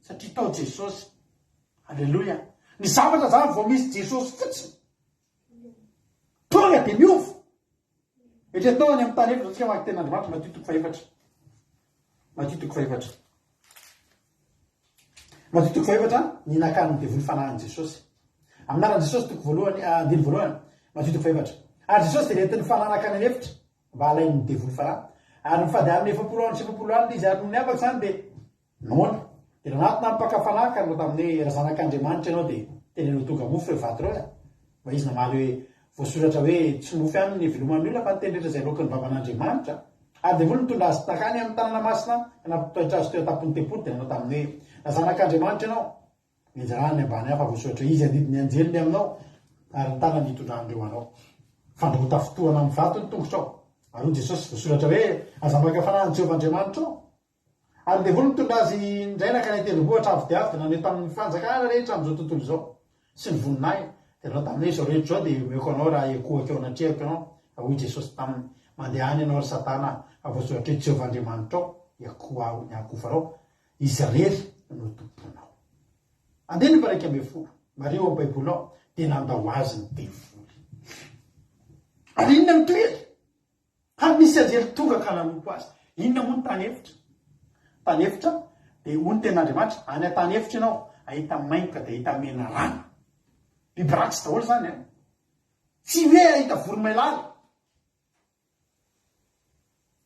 satria tao Jesosy alleloia ny zavatra zany vao misy Jesosy fotsiny tonga de miova etretinao any amin'ny tany efatra tsika maky ten'Andriamanitra Matthieu toko faefatra Matthieu toko faefatra Matthieu toko faefatra ny nakany devoly fanahin'i Jesosy aminaran Jesosy toko voalohany andiny voalohany Matthieu toko faefatra ary Jesosy de nentin'ny fananakany any efitra mba alainy devoly fanahy ary mifady amin'ny 70 andro izy ary ny afaka zany de nona de ranatona mpakafanaka anao tamin'ny raha zanak'Andriamanitra ianao de tenenao tonga mofo re vaty reo mba izy namaly hoe voasoratra hoe tsy mofo ihany ny viloman'ny olona fa ny tenretra zay lokan'ny baban'Andriamanitra ary devoly nitonda azy takany amin'ny tanàna masina nampitoetra azy teo tapon'ny tempolo de nanao tamin'ny hoe raha zanak'Andriamanitra ianao mijarany ambany hafa voasoratra izy andidiny anjeliny aminao ary ny tanany hitondrandreo anao fandrota fotoana amin'ny vato ny tongotrao ary Jesosy voasoratra hoe azamaka fanahiny Jehovahandriamanitra ao ary devoly mitondra azy indray nakany an-tendrombohitra avy de avy de naneo tamin'ny fanjakana rehetra amin'izao tontolo izao sy ny voninahiny de nanao tamin'ny zao rehetra zao de meko anao raha ekohaka eo anatrehako ianao hoy Jesosy taminy mandeha any ianao ry Satana voasoratra hoe Jehovahandriamanitra ao iakoa ny akofarao izy rery no tomponao andeha ny paraika ambe folo mareo amin'ny baibolinao de nandao azy ny devoly ary inona mitoery ary misy anjely tonga ka nanompo azy inona moa ny tany efitra tany efitra de hoy ny ten'Andriamanitra any an-tany efitra ianao ahita maingoka de ahita mena rano biby ratsy daholo zany tsy hoe ahita voromailala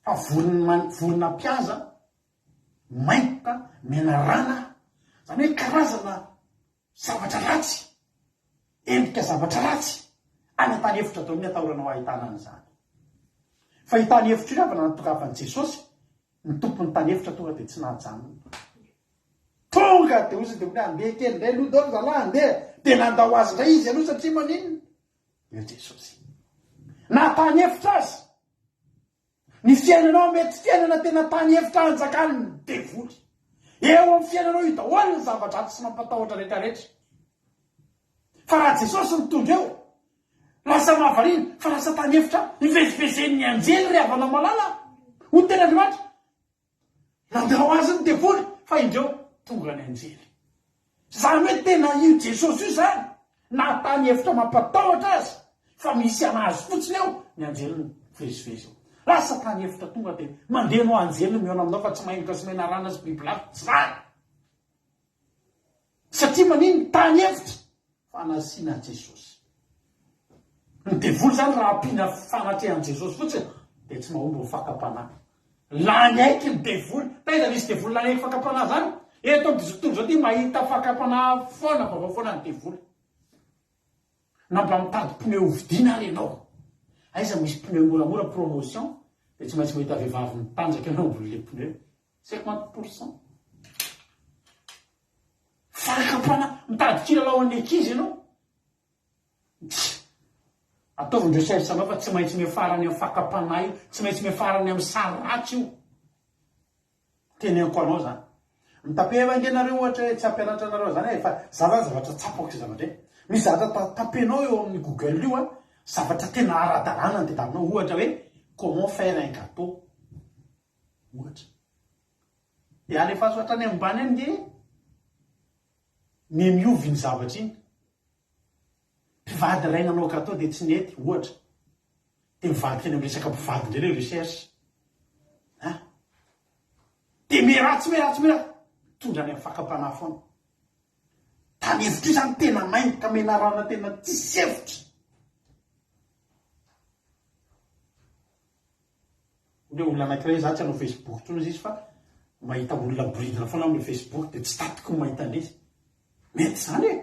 fa vorona mpiaza maingoka mena rana zany hoe karazana zavatra ratsy endrika zavatra ratsy any an-tany efitra daholo ny atahoranao ahitana an'izany fa hitany efitra io avana natokafan'i Jesosy ny tompony tany efitra tonga de tsy najanona tonga de ozy de hoe andeha kely ndray aloha daholo zalahy andeha de nandao azy ndray izy aloha satria maninona eo Jesosy na tany efitra azy ny fiainanao mety fiainana tena tany hevitra anjakany ny devoly eo amin'ny fiainanao io daholo ny zavatra tsy mampatahotra rehetrarehetra fa raha Jesosy mitondra eo lasa mahavariana fa lasa tany hevitra nivezivezen'ny anjely ry havana malala ho tena andriamanitra nandeha ho azy ny devoly fa indreo tonga ny anjely zany hoe tena io Jesosy io zany na tany hevitra mampatahotra azy fa misy anazy fotsiny eo ny anjely vezivezy lasa tany hevitra tonga dia mandeha no anjely miona aminao fa tsy mahingoka sy menarana sy bibilava tsy zany satria maniny tany hevitra fa nasiana Jesosy ny devoly zany raha ampiana fanatrehan Jesosy fotsiny dia tsy mahomby fakapanahy lany aiky ny devoly taiza misy devoly lany aiky fakapanahy zany eto am'tontolo zao ty mahita fakapanahy foana vava foana ny devoly na mba mitady pneu ovidina ary ianao aiza misy pneu moramora promotion dia tsy maintsy mahita vehivavy mitanjaka ianao ambony le pneu 50%. Fakapanahy mitady kilalao an'ny ankizy ianao ataovindreo sary samao fa tsy maintsy mifarany amin'ny fakapanahy io tsy maintsy mifarany amin'ny sary ratsy io tenenko anao zany mitape vangenareo ohatra hoe tsy ampianatra anareo zany e fa zavatra tsapako sy zavatra e misy zavatra tapenao eo amin'ny Google io a zavatra tena ara-dalàna ny tadiavinao ohatra hoe comment faire un gâteau ohatra dia alefa azo hatrany ambany any dia miovy ny zavatra iny mpivady ray nanao gâteau dia tsy nety ohatra dia mivady teny am'resaka mpivady indray le recherche dia meratsy tondra any amin'ny fakapanahy foana tany hevitra io zany tena maingy ka menarana tena tsisy hevitra hoe olona anankiray za tsy hanao Facebook tsony izy fa mahita olona boridina foana amin'ny Facebook dia tsy tatiko ny mahita an'izy mety zany e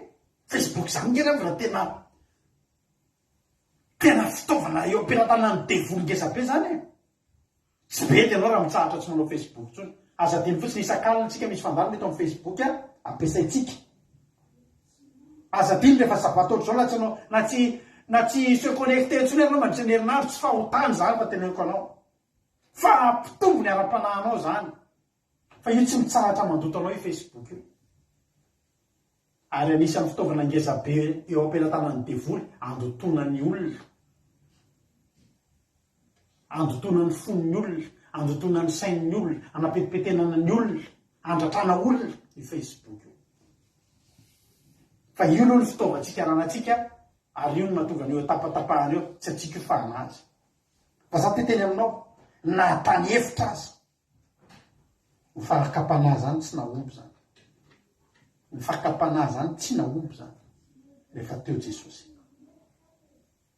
Facebook zany ngerava tena fitaovana eo ampiratana ny devoly ngesabe zany e tsy mety ianao raha mitsahatra tsy manao Facebook tsony aza diny fotsiny isan-kalina tsika misy fandarina eto amin'ny Facebook a ampiasaitsika aza diny rehefa sabatotro zao latsy anao na tsy se connecté ntsony ianao mandritra ny herinandro tsy fahotany zany fa teneniko anao fa ampitombo ny ara-panahinao zany fa io tsy mitsahatra mandoto anao io Facebook io ary anisan'ny fitaovana ngezabe eo ampiratana ny devoly andotonany olona andotonany foniny olona andotonany sain'ny olona anapetipetenana ny olona andratrana olona i Facebook io fa io aloha ny fitaovantsika ranantsika ary io no mahatonga an'eo tapatapahana eo tsy atsika io fahanazy fa za teteny aminao na tany hevitra azy ny fakapanahy zany tsy nahomby zany ny fakapanahy zany tsy nahomby zany rehefa teo Jesosy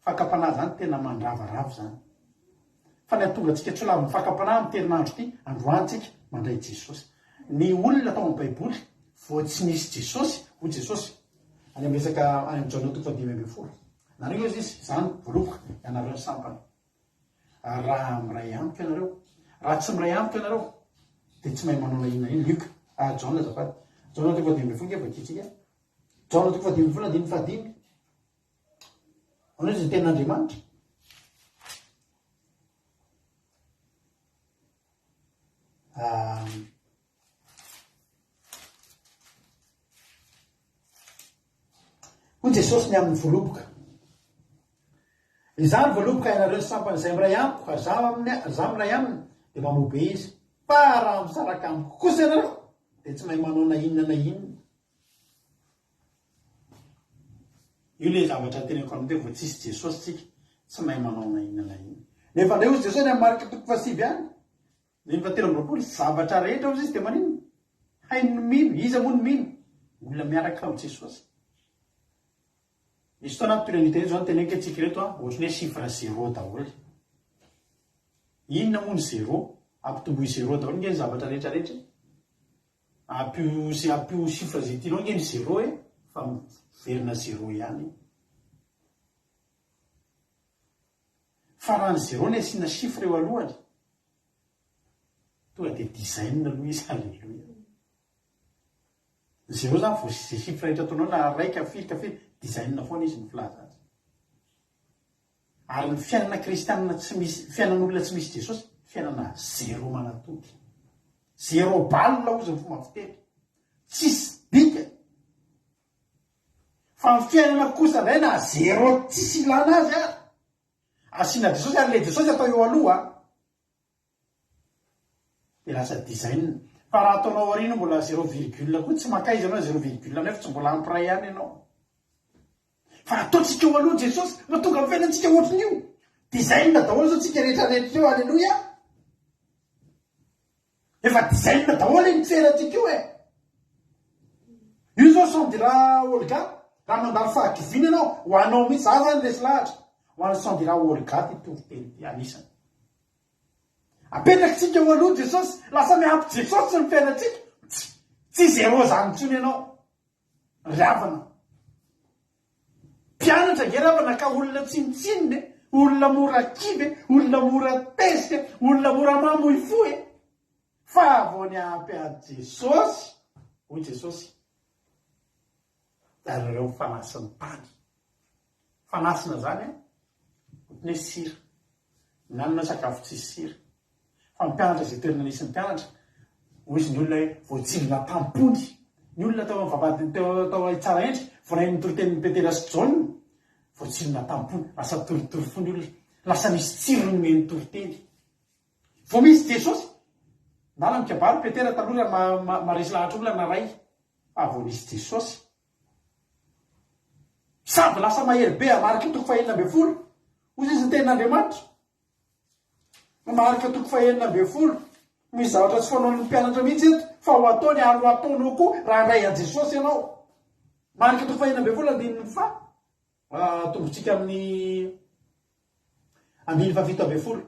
fakapanahy zany tena mandravaravo zany fa ny atonga antsika tsy lava mifakapanahy amin'ny terinandro ity androantsika mandray Jesosy ny olona tao amin'ny baiboly vao tsy nisy Jesosy ho Jesosy any amin'ny resaka any amin'ny Jaona 5:20 nareo izy zany voaloboka ianareo ny sampany raha miray amiko ianareo raha tsy miray amiko ianareo dia tsy mahay manao na inona iny Luka Jaona azafady Jaona 5:20 nge vakitsika Jaona 5:20 dimy fadimy anao izy ten'Andriamanitra ho Jesosy ny amin'ny voaloboka izany voaloboka ianareo ny sampany izay miray amiko ka za miray aminy dia mamobe izy fa raha misaraka amiko kosa ianareo dia tsy mahay manao na inona io le zavatra teneko amin'ireo vao tsisy Jesosy tsika tsy mahay manao na inona nefa ndray ozy Jesosy ny amin'ny marika 7 any ny 7 zavatra rehetra ozy izy dia manino hainy no mino iza moa no mino olona miaraka amin'ny Jesosy misy fotoana ampitonan'ita zao teneniko atsika reto ohatrany hoe chiffre 0 daholo inona moa ny 0 ampitomboy 0 daholo nge ny zavatra rehetrarehetra ampio chiffre zay tianao nge ny 0 e fa miverina 0 ihany fa raha ny 0 ny asiana chiffre eo alohany tonga dia design aloha izy alleluia 0 zany vao zay chiffre rehetra ataonao na raika firy design foana izy ny filaza azy ary ny fiainana kristianina tsy misy fiainan'olona tsy misy Jesosy fiainana zéro manatody, zéro balina ozy ny fomba fiteny, tsisy dika. Fa ny fiainana kosa ndray na zéro tsisy ilana azy ary. Asiana Jesosy ary le Jesosy atao eo aloha de lasa design. Fa raha ataonao arino mbola 0,, koa tsy makaizy anao 0,, nefa tsy mbola ampiray ihany ianao. Fa ataontsika eo aloha Jesosy mahatonga amin'ny fiainantsika ohatrin'io. Design daholo zao tsika rehetra rehetra eo, alleloia. Efa design daholo ny fiainantsika io e. Io zao sandira olga raha mandalo fahakiviana anao ho anao mihitsy za zany lesy lahatra ho an'ny sandira olga ty toriteny ty anisany. Apetrakintsika eo aloha Jesosy, lasa miampy Jesosy sy ny fiainantsika. Tsy zéro zany intsony ianao. Riavana. Mpianatra nge ravana ka olona tsinitsininy, olona mora kive, olona mora teste, olona mora mamoy foe. Fa vao ny ampy a Jesosy, hoy Jesosy, ary reo fanasin'ny tany. Fanasina zany ohatiny hoe sira. Nanana sakafo tsisy sira. Fa ny mpianatra zay toerana nisy ny mpianatra, hozy ny olona hoe voatsilona tampony. Ny olona tao mivavady tao tsara endry, vonainy nitoriteny Petera sy Jaune, voatsilona tampony, lasa toritory fo ny olona, lasa misy tsirony me nitoriteny. Vao misy Jesosy, nana mikabary Petera taloha maresy lahatra olona naray. Fa vao misy Jesosy, sady lasa mahery be amarika toko 140. Hozy izy ny tenin'Andriamanitra. Marika toko 140. Misy zavatra tsy fanaon'ny mpianatra mihitsy eto, fa ho ataony ary ho ataonao koa raha andray a Jesosy ianao. Marika toko 140 andininy fa tombotsika amin'ny 120.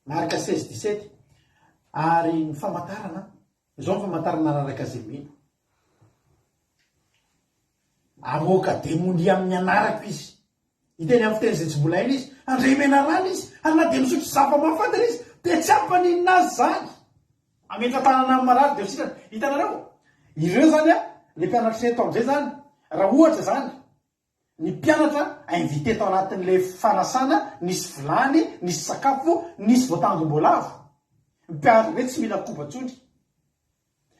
Marika 16-17. Ary ny famantarana, izao ny famantarana raraka zay mino. Amoaka demonia amin'ny anarako izy. Iteny amin'ny fiteny zay tsy mbola hainy izy, andray mena rano izy, ary na de misotro zava-mahafantatra izy, de tsy ampaninina azy zany. Ametra tanana amin'ny marary de sitrany. Hitanareo, ireo zany le mpianatra eto am'izay zany, raha ohatra zany, ny mpianatra invité tao anatin'le fanasana, nisy vilany, nisy sakafo, nisy voatangom-boalavo. Mpianatra hoe tsy mila koba-tsondry.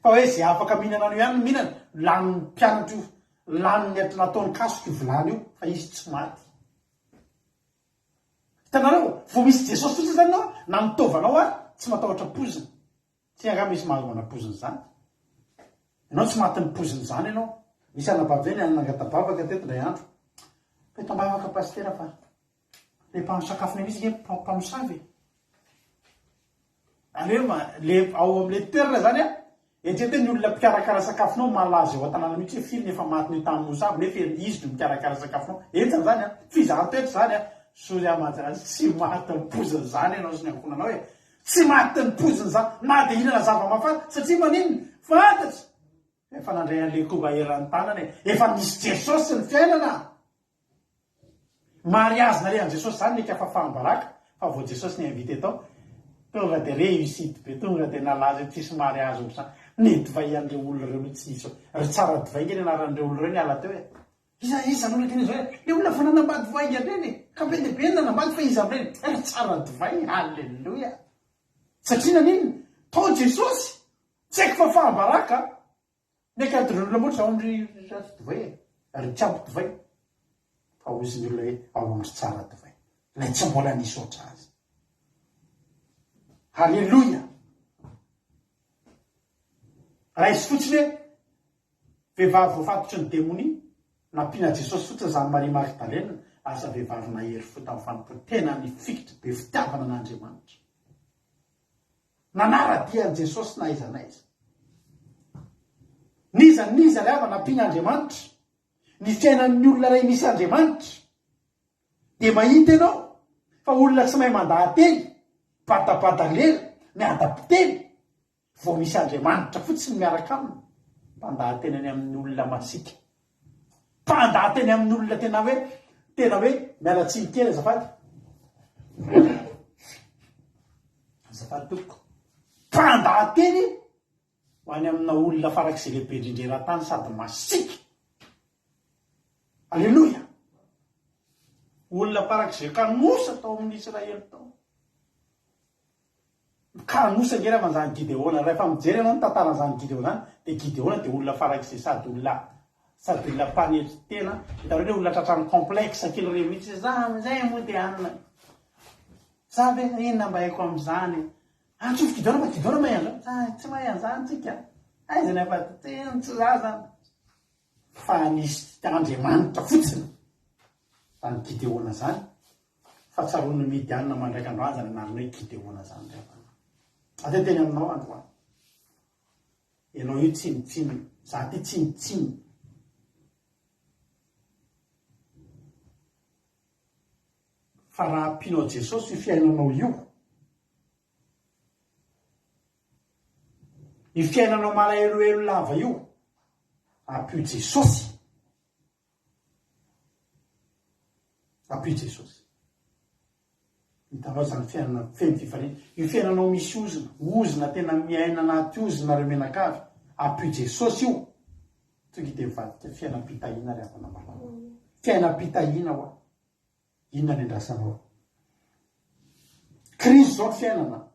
Fa hoe zay afaka mihinana an'io ihany mihinana, lanin'ny mpianatra io, lanin'ny nataony kasoka io vilany io, fa izy tsy maty. Hitanareo, vao misy Jesosy fotsiny zany anao, na mitovanao ary tsy matahotra pozina. Tsy angamba misy mahazomana pozina zany. Ianao tsy maty ny pozina zany ianao. Misy anabaveny nangatabavaka teto ndray andro. Petambavaka pastera fa le mpanosakafo ny misy mpanosavy. Le ao am'le toerana zany eritrereteny ny olona mpikarakara sakafonao malaza eo an-tanàna mihitsy hoe firy nefa maty ny tamin'ny mosavy nefa izy no mikarakara sakafonao. Etsany zany fizaha toetra zany sory amanjana tsy maty ny pozina zany ianao sy ny ankonanao hoe tsy maty ny pozina zany na de hinana zava-mafanta satria maninona fantatsa efa nandray an'le koba eran'ny tanana efa misy Jesosy ny fiainana. Mariazy nare an Jesosy zany nika fahafahambaraka fa vao Jesosy ny invité tao tonga de réussite be, tonga de nalaza tsisy mariazy ohatr'izany. Ny divay an'ireo olona reo mihitsy izy ry tsara divay nge anaran'ireo olona reo ny ala teo iza olona teny zao le olona fa nanambady divay reny ka be de be nanambady fa izy amreny ry tsara divay. Halleloia. Satria naniny tao Jesosy tsy haiko fa fahambaraka ny akadreo olona moatra ao amry ratsy divay ry tsy ampy divay fa ozy ny olona hoe ao amry tsara divay lay tsy mbola nisy oatra azy. Halleloia. Raha izy fotsiny hoe vehivavy voafatotry ny demonia nampiana Jesosy fotsiny zany Maria Magdalena, asa vehivavy nahery fo tamin'ny fanampotena ny fikitra be fitiavana an'Andriamanitra. Nanara-dian'i Jesosy na iza na iza. Niza le ava nampiana Andriamanitra, ny fiainan'ny olona ray misy Andriamanitra. De mahita ianao fa olona tsy mahay mandahately, batabadalela, miadam-pitely, vao misy Andriamanitra fotsiny miaraka aminy, mpandahatenany amin'ny olona masika. Mpandahateny amin'ny olona tena hoe mialatsiny kely azafady. Azafady toko. Mpandahateny ho any amina olona farak'izay lehibe indrindra-tany sady masika. Alleloia. Olona farak'izay kanosa tao amin'ny Israely tao. kanosangera manzany Gideona rehefa mijery anao ny tantaran'izany Gideona zany dia Gideona dia olona farak'izay sady olona mpanetry tena hitanareo hoe olona tratrano complexe kely reo mihitsy za amizay moa dia anina za ve inona mba haiko am'izany antsofo Gideona fa Gideona mahay an'izany tsy mahay an'izany tsika aizany afa tena tsy za zany fa nisy Andriamanitra fotsiny zany Gideona zany fa tsaroana Midianina mandraika androany anarina hoe Gideona zany rehefa ate teny aminao androany ianao io tsinitsiny za ty tsinitsiny fa raha ampianao Jesosy io fiainanao io fiainanao malahelohelo lava io ampio Jesosy hitanao zany fiainana feno fifanena io fiainanao misy ozina tena miaina anaty ozina reo menakavy ampio Jesosy io tonga de mivadika fiainam-pitahina rehefa namalao fiainam-pitahina hoa inona ny andrasanao Kristo zao fiainana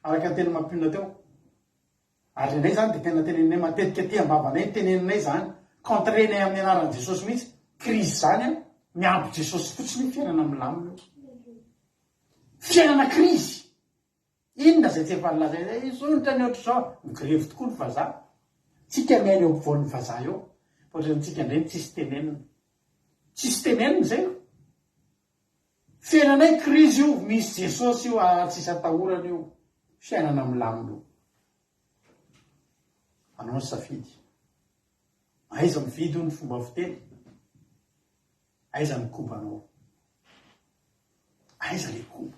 araka tena mampiona teo ary inay zany dia tena teneninay matetika ty ambavanay teneninay zany contrenay amin'ny anaran'i Jesosy mihitsy Kristo zany miampy Jesosy fotsiny fiainana milamina fiainana Kristo inona zay tsy efa nilazay isonitra ny ohatr' zao migrevy tokoa ny vazaha tsika miaina eo ampovoan'ny vazaha eo ohatrantsika indray tsisy tenenina zay fiainanay Kristo io misy Jesosy io tsisy atahorana io fiainana milamina io anao ny safidy aiza mividy io ny fomba fiteny aiza mikobanao aiza le koba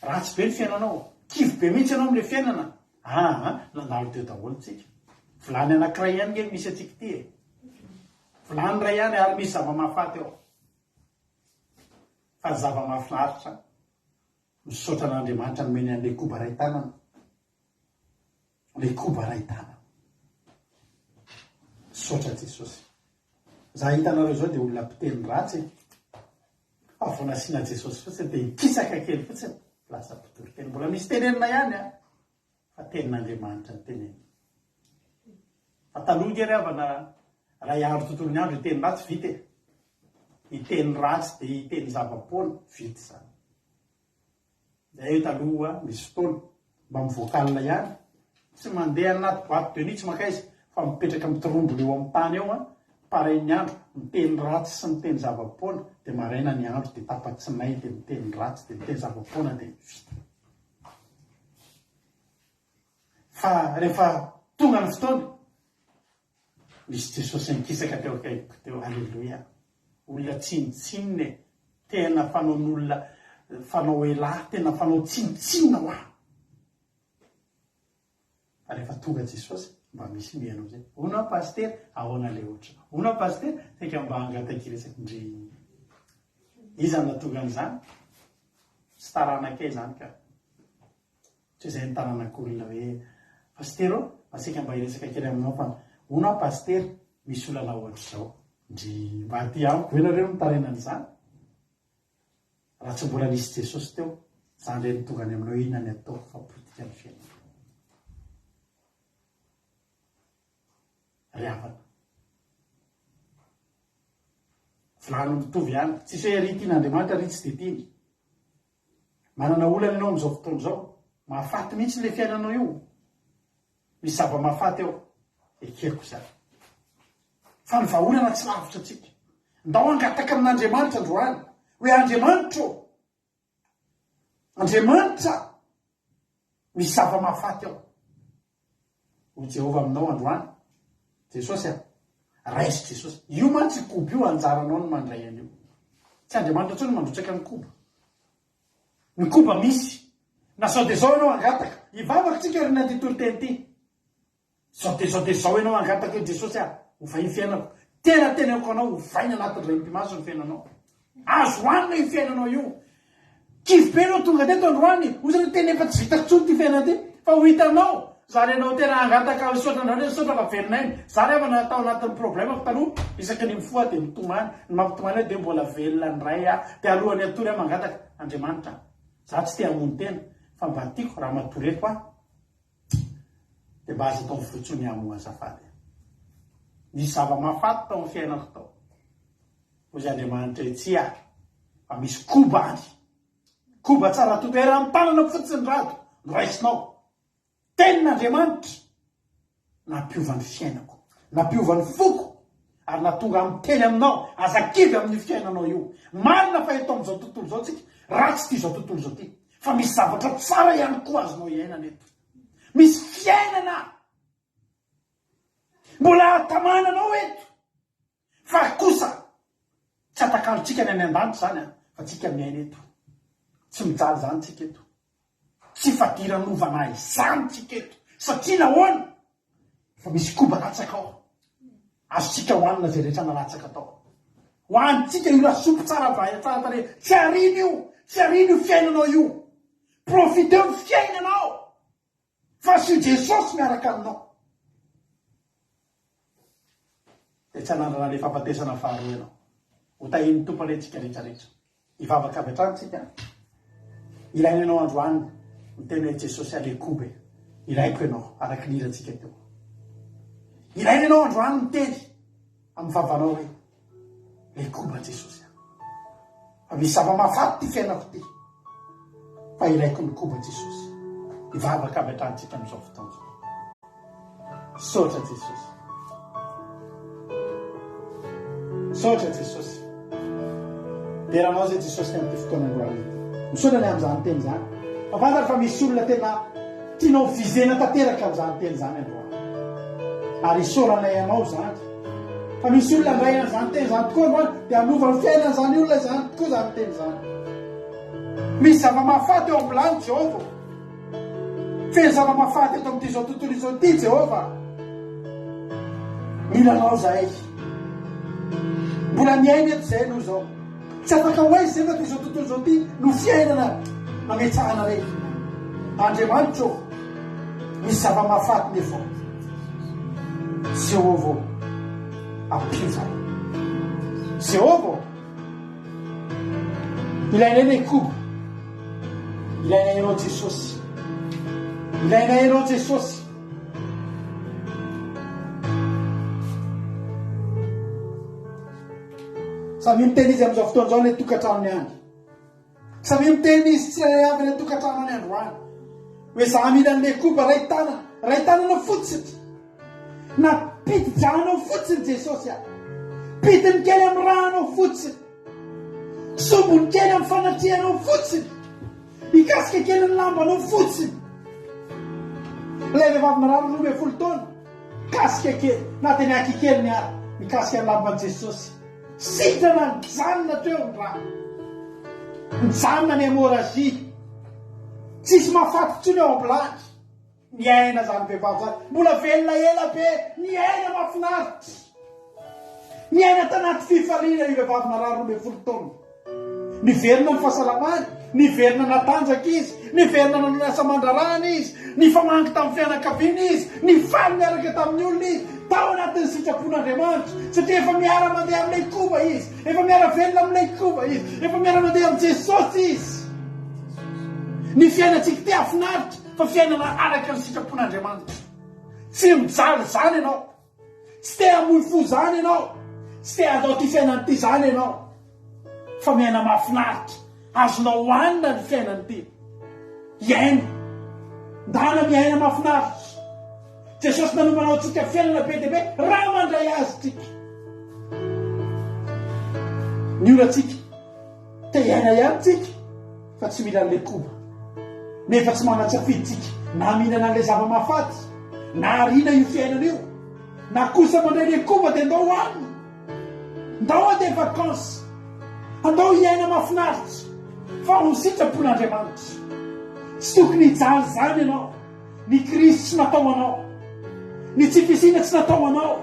ratsy be ny fiainanao kivy be mihitsy anao am'le fiainana nandalo teo daholo tsika volany anankiray ihany nge misy atsika ty volany ray ihany ary misy zava-mahafaty ao fa zava-mahafinaritra misaotra an'Andriamanitra nomeny an'le koba ray tanana le koba ray tanana misaotra Jesosy za hitanareo zao dia olona mpiteny ratsy fa vao nasiana Jesosy fotsiny dia ikisaka kely fotsiny lasa mpitory teny mbola misy tenenina ihany fa tenin'Andriamanitra ny tenenina fa taloha ngery avana ray andro tontolo ny andro hiteny ratsy vity hiteny ratsy dia hiteny zava-poana vity zany zay io taloha misy fotoana mba mivoakalina ihany tsy mandeha anaty boîte de nuit tsy makaizy fa mipetraka mitorondrona eo amin'ny tany eo pareil ny andro miteny ratsy sy miteny zava-poana dia maraina ny andro dia tapatsinay dia miteny ratsy dia miteny zava-poana dia vita fa rehefa tonga ny fotoana misy Jesosy nikisaka teo akaiko teo alleloia olona tsinitsininy tena fanaon'olona fanao elahy tena fanao tsinitsinina ho fa rehefa tonga Jesosy mba misy mianao zay ona paster ahoana le oatra ona paster teka mba angatakiresaka ndry iza natonga an'izany tsy taranakay zany ka tsy zay ny taranak'olona hoe paster asika mba hiresaka kely aminao fa ona paster misy olana ohatra zao ndry mba aty amiko enareo mitarenan'izany raha tsy mbola nisy Jesosy teo zany re nitonga any aminao inona ny ataoko fa politika ny fiainana riavana volano mitovy ihany tsisy hoe ry tian'Andriamanitra ry tsy de tiany manana olana ianao am'izao fotoana zao mahafaty mihitsy le fiainanao io misy zava-mahafaty eo ekeko zany fa ny vahaolana tsy lavitra atsika ndao angataka amin'Andriamanitra androany hoe Andriamanitra misy zava-mahafaty ao ho Jehova aminao androany Jesosy raisy Jesosy io mantsy koba io anjaranao ny mandray an'io tsy Andriamanitra tsony mandrotsaka ny koba misy na sao de zao ianao angataka ivavaka tsika ry nantytory teny ty sao de zao ianao angataka io Jesosy ho vai fiainako tena teneko anao ho vaina anatin'ny raim-pimaso ny fiainanao azo hoanina io fiainanao io kivy be anao tonga teto androany ozany tena efa tsy vitako tsony ty fiaina ty fa ho hitanao zany anao tena angataka sotra sotra fa velona zany ava natao anatin'ny problème fa taloha isaky ny mifoa dia mitomany ny mampitomany dia mbola velona ny ray dia alohany atory mangataka Andriamanitra za tsy te hamono tena fa mba tiako raha matoreko a dia mba aza tao ny fotsony amoa azafady nisy zava-mahafaty tao amin'ny fiainako tao ozy Andriamanitra etsia fa misy koba any koba tsara totoera amin'ny tanana fotsiny rato noraisinao tenin'Andriamanitra nampiovan'ny fiainako nampiovan'ny foko ary natonga amin'ny teny aminao azakivy amin'ny fiainanao io marina fa eto amin'izao tontolo izao tsika ratsy ty izao tontolo izao ty fa misy zavatra tsara ihany koa azonao iainana eto misy fiainana mbola atamananao eto fa kosa tsy atakalontsika ny any an-danitra zany fa tsika miaina eto tsy mijaly zany tsika eto tsy fadiran'ovana izany tsika eto satria nahoana fa misy koba latsaka ao azotsika hoanina zay rehetra nalatsaka tao hoanitsika io lasopy tsara vahy tsara tare tsy arino io fiainanao io profite ny fiainanao fa sy Jesosy miaraka aminao dia tsy hanandrana le fahafatesana faharoa ianao ho tahiny tompo aletsika rehetrarehetra hivavaka avy hatrany tsika ilaina ianao androany miteny hoe Jesosy alekobe ilaiko ianao araky niratsika teo ilaina ianao androany miteny amin'ny vavanao hoe lekoba Jesosy fa misy zava-mahafaty ty fiainako ty fa ilaiko ny koba Jesosy hivavaka avy hatrany tsika amin'izao fotoana sotra Jesosy sotra Jesosy deranao zay Jesosy amin'ity fotoana androany misaotra ny amin'izany teny zany fafantatra fa misy olona tena tianao vizena tanteraka amin'izany teny zany androany ary isoranay ianao zany fa misy olona andraina zany teny zany tokoa androany dia hanova ny fiainana zany olona zany tokoa zany teny zany misy zava-mahafaty eo amin'ny lany Jehova feno zava-mahafaty eto amin'ity zao tontolo izao ity Jehova milanao zahay mbola miaina eto zay aloha zao tsy afaka hoaizy zay fa ty zao tontolo izao ty no fiainana nametsahana reky Andriamanitra misy zava-mahafaty nefa Jehova ampiozay Jehova ilaina ny koba ilaina ianao Jesosy ilaina ianao Jesosy samy miteny izy amin'izao fotoana izao ny tokantranony any samy miteny izy tsy ray avy ny tokantranony androany hoe za mila an'le koba ray tanana fotsiny na pitidrahanao fotsiny Jesosy a pitiny kely amin'ny rahanao fotsiny sombony kely amin'ny fanatrihanao fotsiny ikasika kely ny lambanao fotsiny ilay vehivavy marary 12 taona kasika kely na teny aky kely ny ary mikasika ny lamban'i Jesosy sitrana nijanona teo ny raha nijanona ny hémorragie tsisy mahafaty tsony ao ambilany niaina zany vehivavy zany mbola velona ela be niaina mahafinaritra niaina tanaty fifaliana io vehivavy marary 12 taona niverina ny fahasalamany niverina natanjaka izy niverina nanasa mandrarana izy nifamangy tamin'ny fianakaviana izy nifaly miaraka tamin'ny olona izy tao anatin'ny sitrapon'Andriamanitra satria efa miara mandeha amin'ilay koba izy efa miara velona amin'ilay koba izy efa miara mandeha amin'ny Jesosy izy ny fiainantsika ty afinaritra fa fiainana araka ny sitrapon'Andriamanitra tsy mijaly zany ianao tsy te hamoy fo zany ianao tsy te atao ty fiainany ty zany ianao fa miaina mahafinaritra azonao hoanina ny fiainany ty iaina ndana miaina mahafinaritra Jesosy nanombanao tsika fiainana be dia be raha mandray azy tsika ny olatsika te iaina ihany tsika fa tsy mila an'le koba nefa tsy manatsafidytsika na mihinana an'le zava-mahafaty na arina io fiainana io na kosa mandray le koba dia andao hoanina ndao andeha vakansy andao iaina mahafinaritra fa ho sitrapon'Andriamanitra tsy tokony hijaly zany ianao ny Kristy tsy natao anao ny tsy fisina tsy natao anao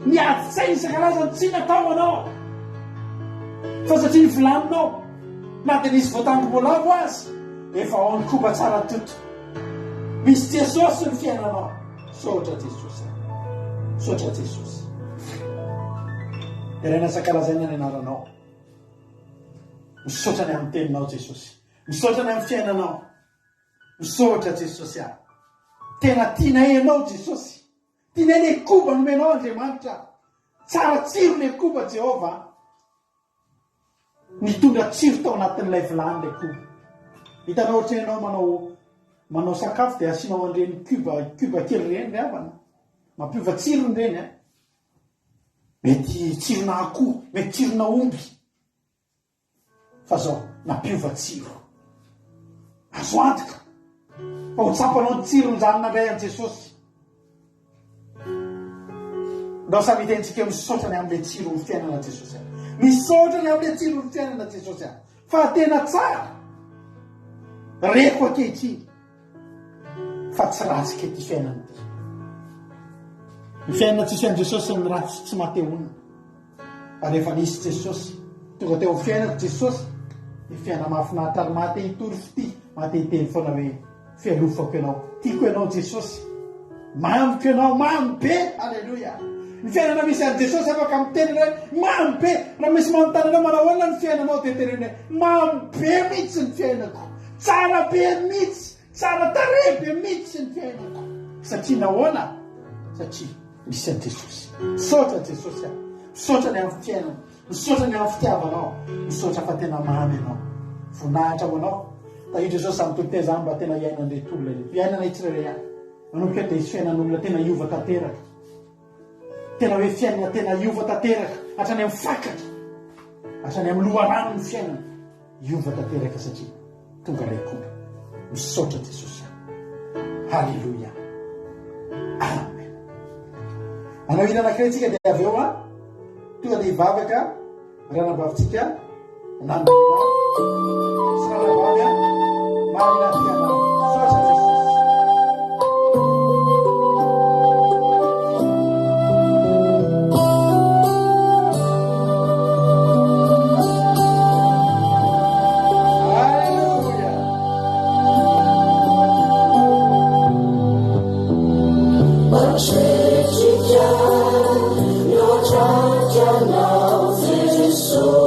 ny adi-tsaina isan-karazany tsy natao anao fa satria ny volaninao na dia nisy voatango molavo azy efa ao ny koba tsara toto misy Jesosy ny fiainanao sotra Jesosy sotra Jesosy dia raina isan-karazany ny anaranao misaotra ny amin'ny teninao Jesosy misaotra ny amin'ny fiainanao misoratra Jesosy ahy. Tena tianay ianao Jesosy. Tianay le koba nomenao Andriamanitra. Tsara tsiro le koba Jehova. Nitondra tsiro tao anatin'ilay vilany le koba. Hitanao ohatra ianao manao sakafo dia asianao an'ireny kuba kely ireny le avana. Mampiova tsirony ireny mety tsirona akoho, mety tsirona omby. Fa zao nampiova tsiro. Azo antoka. Fa ho tsapanao ny tsirony zany nandray an' Jesosy. Ndao samy hitentsika misaotrany amin'ilay tsiro ny fiainana Jesosy. Misaotrany amin'ilay tsiro ny fiainana Jesosy. Fa tena tsara. Reko ankehitriny. Fa tsy ratsika ty fiainana ty. Ny fiainana tsisy an' Jesosy ny ratsy tsy matehonina. Fa rehefa nisy Jesosy, tonga teo fiainako Jesosy, ny fiaina mahafinaritra ary mahate-hitory fity, mahate-hiteny foana hoe fialofako ianao. Tiako ianao Jesosy. Mamiko ianao, mamy be. Alleluia. Ny fiainana misy an' Jesosy afaka miteny hoe mamy be. Raha misy manontany anao manao ahoana ny fiainanao dia teneny hoe mamy be mihitsy ny fiainako. Tsara be mihitsy. Tsara tarehy be mihitsy ny fiainako. Satria nahoana? Satria misy an' Jesosy. Misaotra Jesosy aho. Misaotra ny amin'ny fiainana. Misaotra ny amin'ny fitiavanao. Misaotra fa tena mamy ianao. Voninahitra ho anao. Tahitry Jesosy amin'ny tontolo izany mba tena iainan'ireto olona ireto. Iainana itsirairay ihany. Manomboka dia hisy fiainan'olona tena iova tanteraka. Tena hoe fiainana tena iova tanteraka. Hatrany amin'ny fakatra. Hatrany amin'ny loharano ny fiainana. Iova tanteraka satria tonga ray koa. Misaotra Jesosy. Halleluia. Amen. Anao hina anankiray tsika dia avy eo tonga dia hivavaka ranabavitsika nandona sy ranabavy marina fianao. Misaotra Jesosy. Jesus.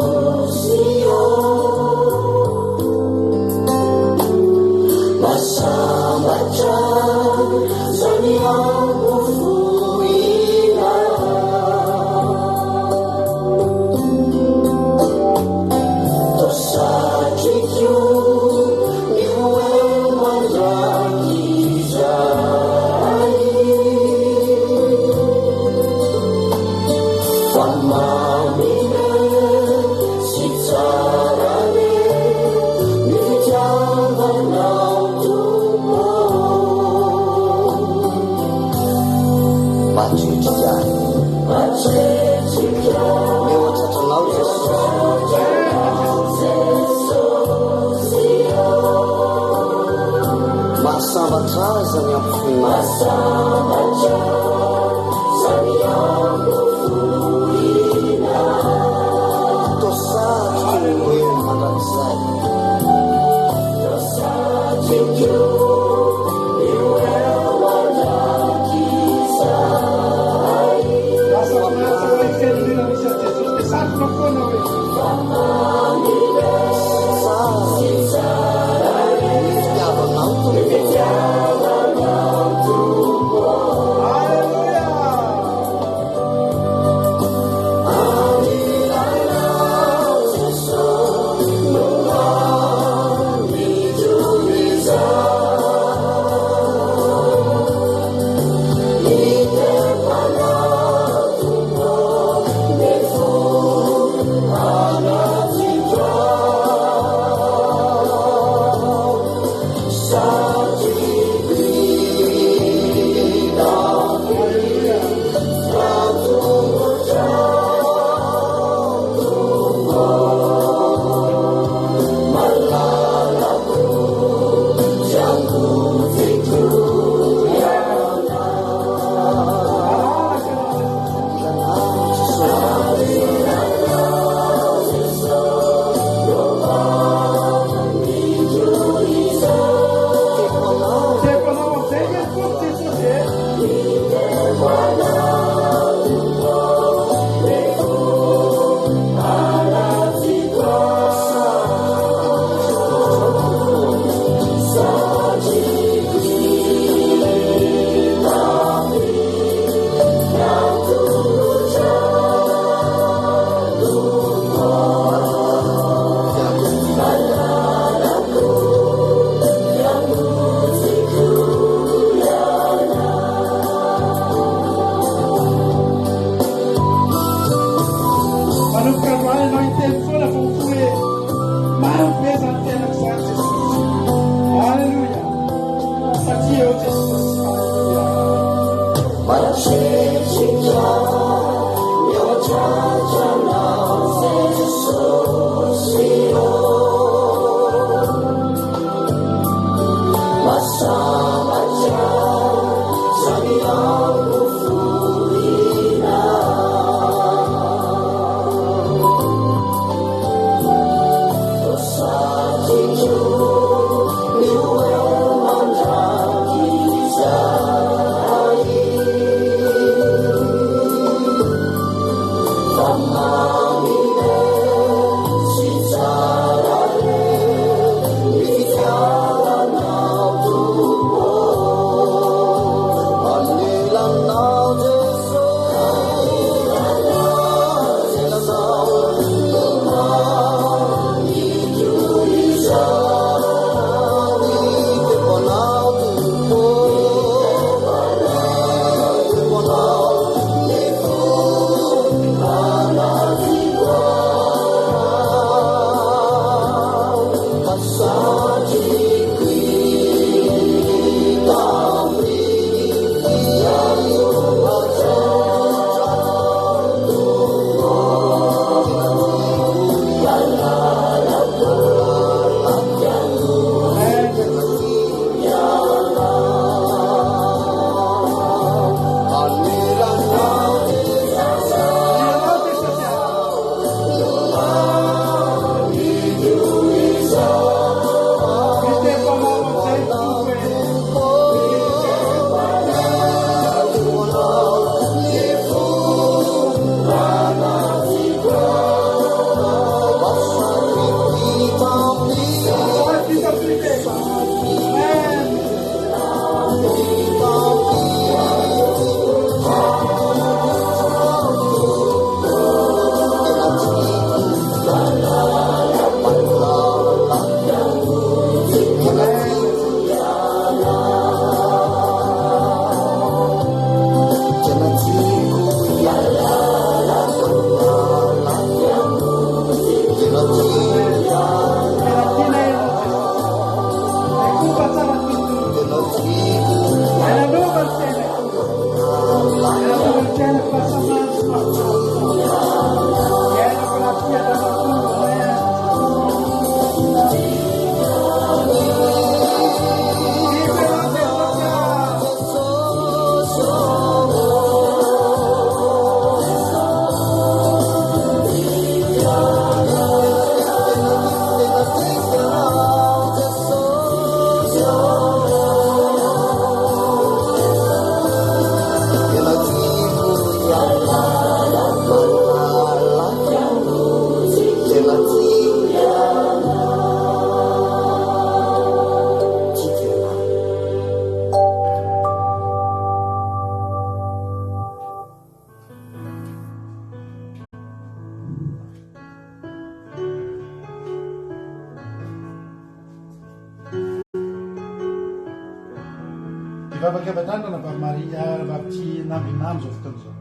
Vavakavatandrana va Maria vavity naminamo zao fotoana zao.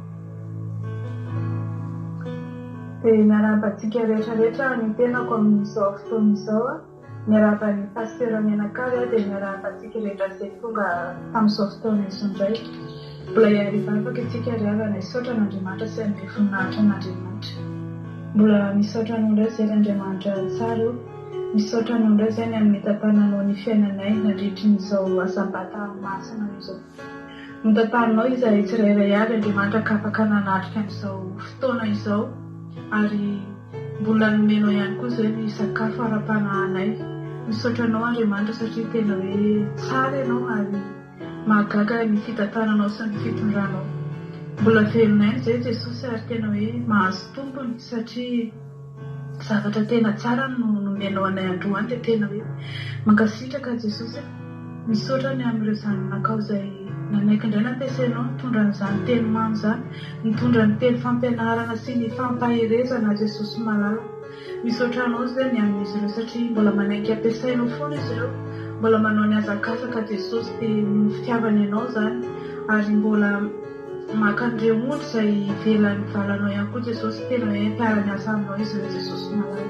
Dia miarabantsika rehetrarehetra ny tenako amin'izao fotoana izao a, miaraban'ny paster Menakary a, dia miarabantsika rehetra izay tonga tamin'izao fotoana izao indray. Mbola ihariva afaka isika ry avana hisaotra an'Andriamanitra sy hanome voninahitra an'Andriamanitra. Mbola misaotra anao indray izay Andriamanitra tsara io, misaotra anao indray izay ny amin'ny tantananao ny fiainanay nandritran'izao asabata masina izao. Mitantananao izahay tsirairay avy Andriamanitra ka afaka nanatrika amin'izao fotoana izao, ary mbola nomenao ihany koa izay ny sakafo ara-panahinay. Misaotra anao Andriamanitra satria tena hoe tsara ianao ary mahagaga ny fitantananao sy ny fitondranao. Mbola velonay izay Jesosy ary tena hoe mahazo tompony satria zavatra tena tsara no nomenao anay androany, dia tena hoe mankasitraka Jesosy. Misaotra ny amin'ireo zanonakao izay nanaiky indray nampiasainao nitondra n'izany teny mamy izany, nitondra ny teny fampianarana sy ny fampaherezana Jesosy malala. Misaotra anao izay ny amin'izy ireo satria mbola manaiky ampiasainao foana izy ireo, mbola manao ny azakazaka Jesosy dia ny fitiavany ianao izany, ary mbola maka an'ireo ondry izay ivelan'ny valanao ihany koa Jesosy. Tena hoe mpiara-miasa aminao izy ireo Jesosy malala.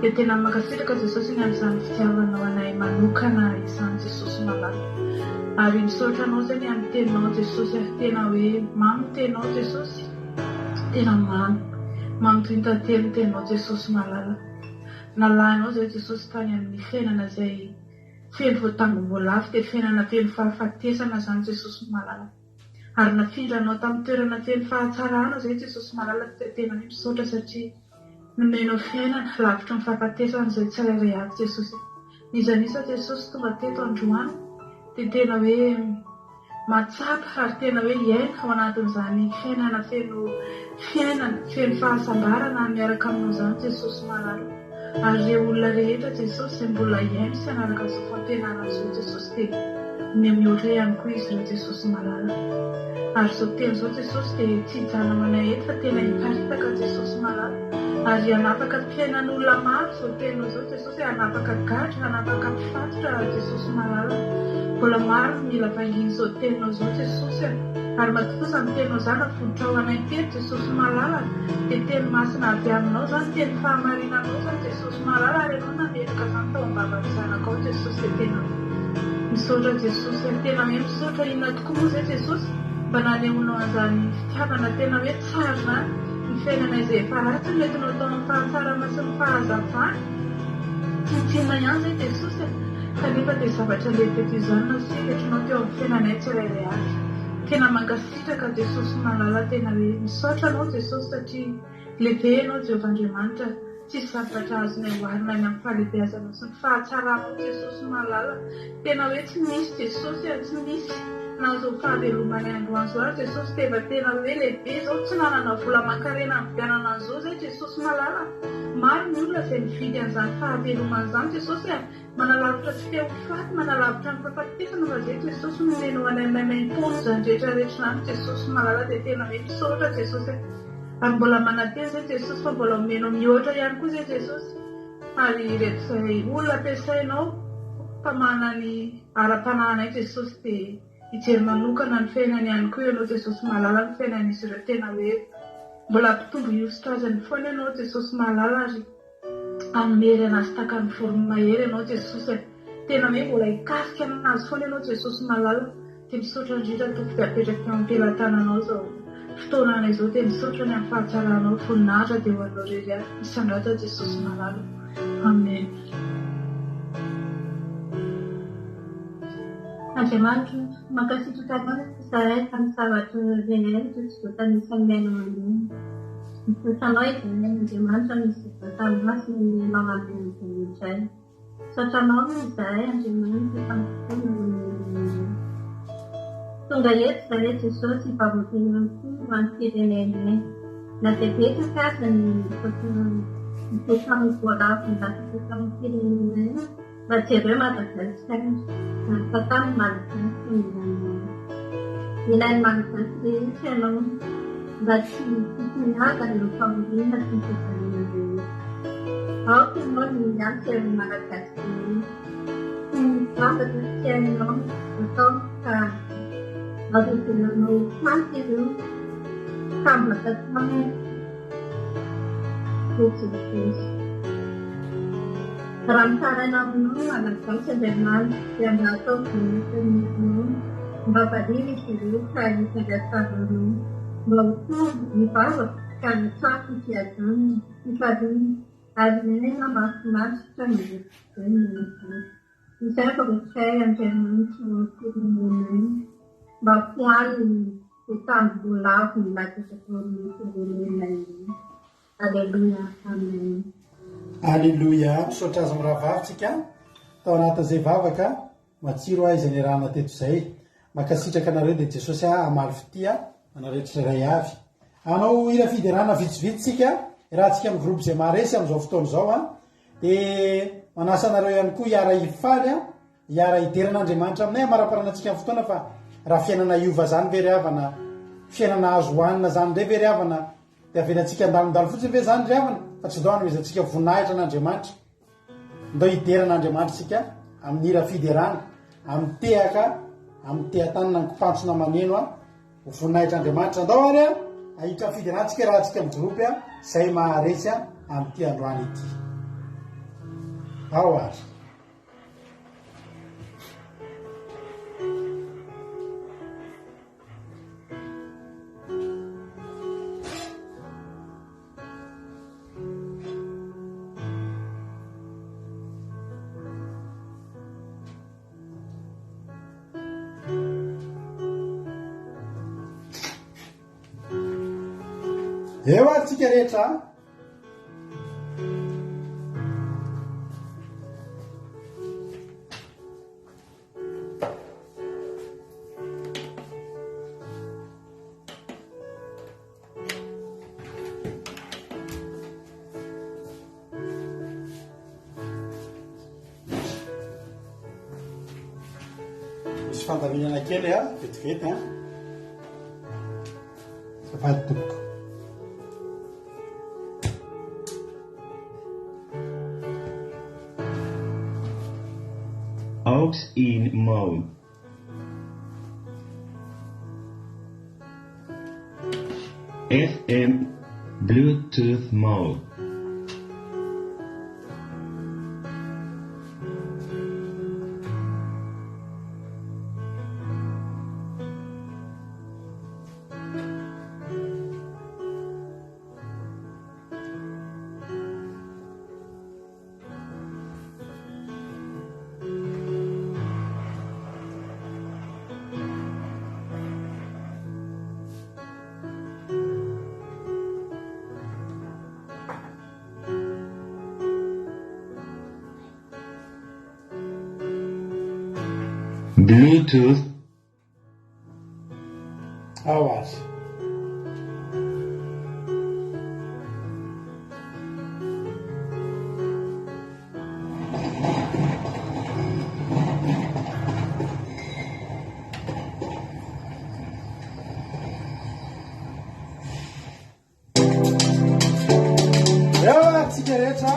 Dia tena mankasitraka Jesosy ny amin'izany fitiavanao anay manokana izany Jesosy malala. ary misaotra anao zany amin'ny teninao Jesosy, tena hoe mamy tenao Jesosy, tena mamy toy ny tantely ny teninao Jesosy malala. Nalahinao zay Jesosy tany amin'ny fiainana izay feno voatangom-boalavo, dia fiainana feno fahafatesana zany Jesosy malala. Ary nafindranao tamin'ny toerana feno fahatsarana zay Jesosy malala, tena hoe misaotra satria nomenao fiainana lavitra ny fahafatesana izay tsirairay avy Jesosy. Nizanisa Jesosy tonga teto androany dia tena hoe matsapa ary tena hoe iaina ao anatin'izany fiainana feno fahasambarana miaraka aminao zany Jesosy malala. Ary ireo olona rehetra Jesosy izay mbola iaina sy anaraka izao fampianarana izao Jesosy, dia mihoatra ihany koa izy ireo Jesosy malala. Ary izao tena izao Jesosy dia tsy hijana manahety fa tena hiparitaka Jesosy malala. Ary hanapaka fiainan'olona maro izao tena izao Jesosy, hanapaka gadra, hanapaka mifatotra Jesosy malala. Mbola maro mila vanginy izao tena izao Jesosy, ary matotosa ny tenao zany avoditra ao anankely Jesosy malala, dia teny masina avy aminao zany, teny fahamarinanao zany Jesosy malala, ary ianao namerika zany tao am-bavan'ny zanakao Jesosy. Dia tena misaotra Jesosy, ary tena hoe misaotra inona tokoa moa zay Jesosy mba nanehoanao an'izany fitiavana tena hoe tsara zany, ny fiainana izay efa ratsy no entinao tao amin'ny fahatsarana sy ny fahazavana. Tsintsina ihany zay Jesosy, kanefa dia zavatra lehibe toy izany no sikatrinao teo amin'ny fiainanay tsirairay avy. Tena mangasitraka Jesosy malala, tena hoe misaotra anao Jesosy satria lehibe ianao Jehovahandriamanitra, tsisy zavatra azonay oharina any amin'ny fahalehibeazanao sy ny fahatsaranao Jesosy malala. Tena hoe tsy misy Jesosy, tsy misy na zao fahavelomany androany zao Jesosy, tena hoe lehibe zao, tsy nanana vola mankarena mivianana an'izao zay Jesosy malala. Maro ny olona izay mividy an'izany fahavelomany izany Jesosy, manalavitra tsy teo faty, manalavitra ny fahafatesana fa zay Jesosy nomeno anamaim-polo izany rehetrarehetra izany Jesosy malala. Dia tena hoe misaotra Jesosy, ary mbola manateny zay Jesosy fa mbola omeno mihoatra ihany koa zay Jesosy. Ary rehetra izay olona ampiasainao mpamana ny ara-panahinay Jesosy, dia hijery manokana ny fiainany ihany koa ianao Jesosy malala, ny fiainan'izy ireo tena hoe mbola ampitombo hiositra azany foana ianao Jesosy malala, ary amery anazy taka ny voromahery ianao Jesosy, tena hoe mbola hikasika anazy foana ianao Jesosy malala. Dia misaotra indrindra tompoko apetraka eo am-pelantananao zao fotoanana izao, dia misaotra ny amin'ny fahatsaranao, voninahitra dia ho anao rery avy, misandratra Jesosy malala. Amen. Andriamanitra, mankasitraka anao izahay tamin'ny zavatra rehetra tsy voatanisa miaina aman'iny. Misaotra anao izany Andriamanitra misy tamin'ny masina ny magnambiny izay. Misaotra anao izahay Andriamanitra tamin'ny fotoana tonga eto izahay Jesosy hivavotena koa amin'ny firenenay. Na dia betsaka aza ny mipetra amin'ny voalavo mipetra amin'ny firenenay, mba jereo Madagasikara, fatamy Malagasy ilainy Malagasy rehetra ianao, mba tsy mihaga ny famoriana sy ny fivoriana rehetra. Ao tenao ny antsy amin'ny Malagasy sy ny vavaka tsy hainao atao ka arotenanao fanty ireo tambaka taminy Jesosy. Raha mitaraina aminao Malagasy Andriamanitra, dia mba atao voninao mba variana izy ireo ka hifandrasavanao, mba ho tonga ny vavaka ka mitsako ny fiadanana ny fariana, ary nena mahafinaritra ny rehetra. Izay fa votkay Andriamanitra ny firenenay, mba hoaniny ny tamboholavo ny latsakatorin'ny firenenay. Aleluia. Amen. Aleluia. Misaotra azy mirahavavitsika tao anatin'izay vavaka matsiro ahy izay niarahana teto izay. Makasitraka anareo dia Jesosy amaly fitia anarehetra iray avy. Anao ira fiderana vitsivitsitsika rahantsika amin'ny groupe izay maharesy amin'izao fotoana izao dia manasa anareo ihany koa hiara hifaly hiara hideran'Andriamanitra aminay amaraparanantsika amin'ny fotoana, fa raha fiainana iova zany very havana, fiainana azo hohanina zany ndray very havana, dia avenantsika andalondalo fotsiny ve zany ry havana, fa tsy dao anomezantsika voninahitra an'Andriamanitra, ndao hideran'Andriamanitra sika amin'ny ira fiderana, amin'ny tehaka, amin'ny tehatanana ny kompantsona maneno ho voninahitra Andriamanitra. Andao ary ahitra fiderantsika raha tsika amin'ny groupe izay maharesy amin'ity androany ity. Ao ary eo atsika rehetra misy fandaminana kely a vetivety a safady tompoko aux in mode FM Bluetooth mode Bluetooth awazy eo atsika rehetra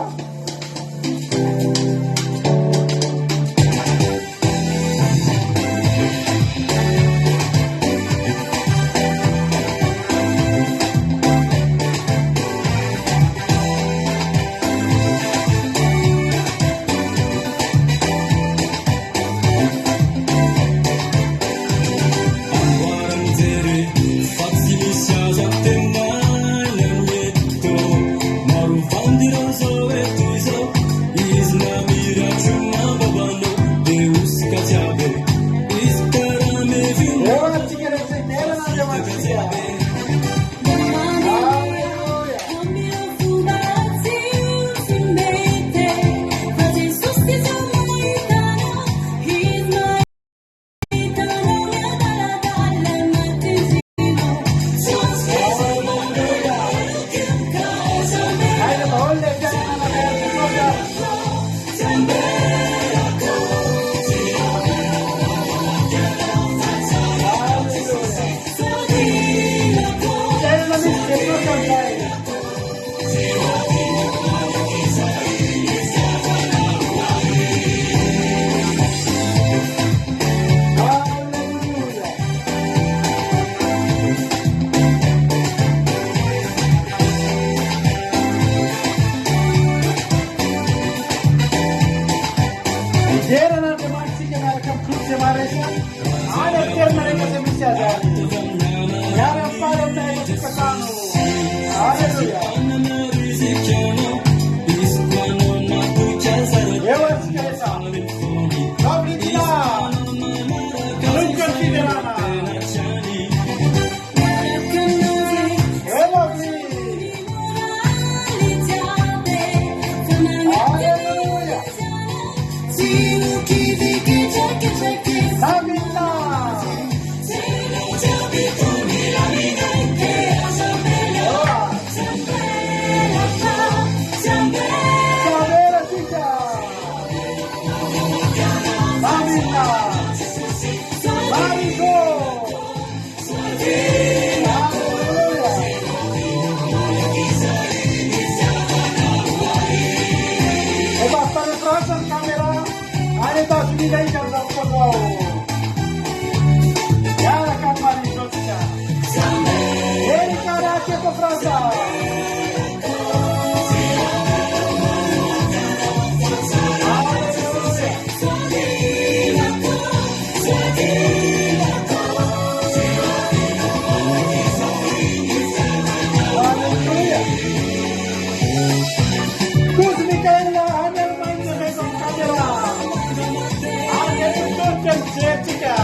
Jessica.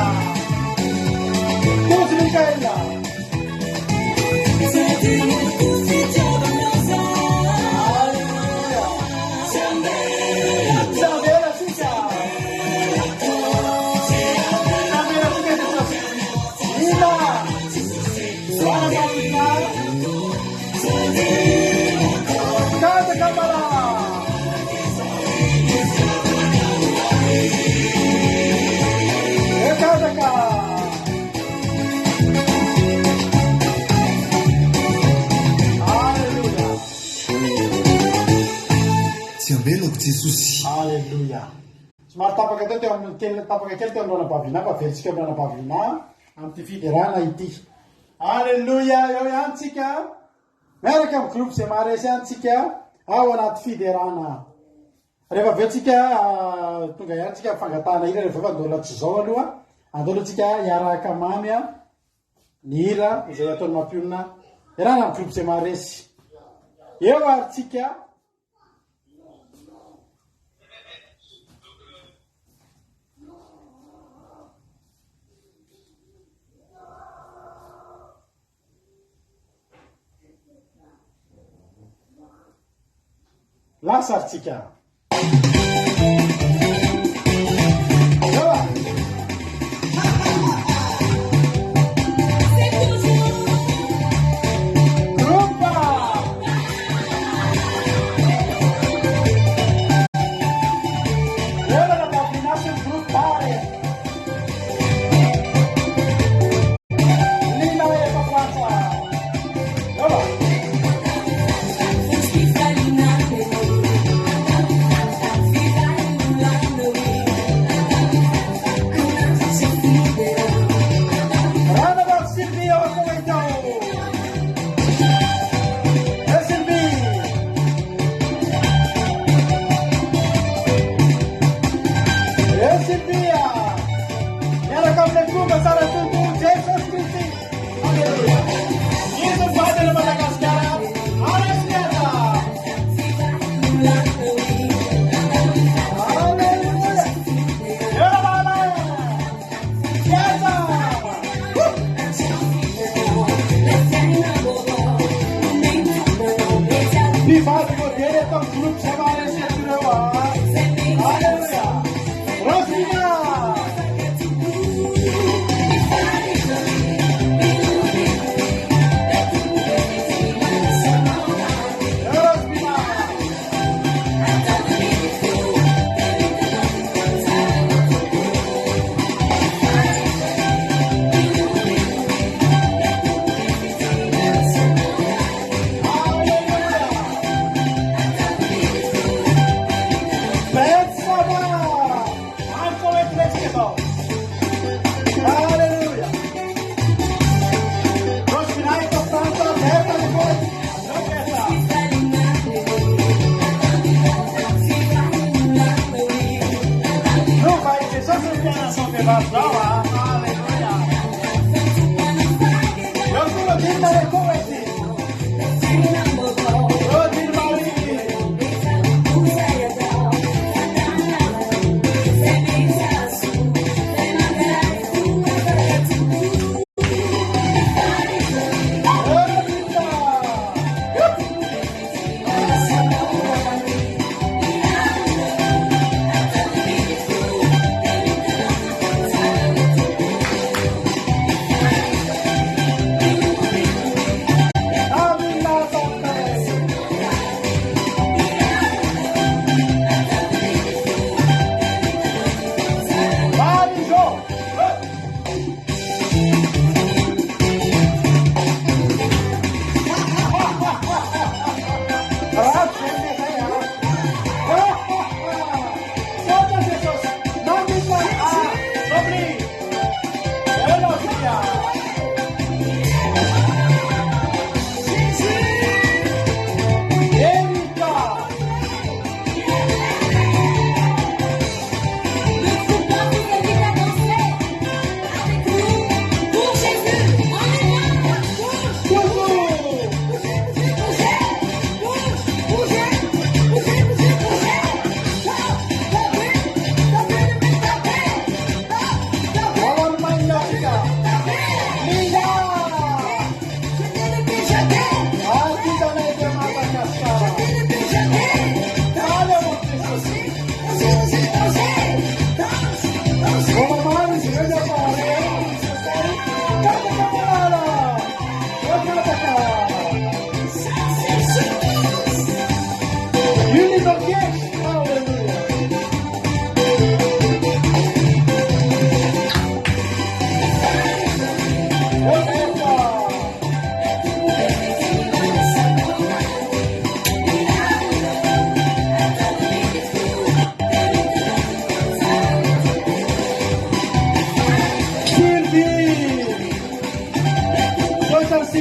souci. Alléluia. Somary tapaka teo amin'ny tapaka kely teo amin'ny ranam-pahaviana, averitsika amin'ny ranam-pahaviana amin'ny ty fiderana ity. Alléluia, eo ihany tsika. Miaraka amin'ny groupe izay maharesy ihany tsika ao anaty fiderana. Rehefa avy eo tsika tonga ihany tsika fangatahana hira rehefa andola tsy zao aloha. Andola tsika iaraka mamy ny hira izay ataony mampionina irana amin'ny groupe izay maharesy. Eo ary tsika lasa ary tsika.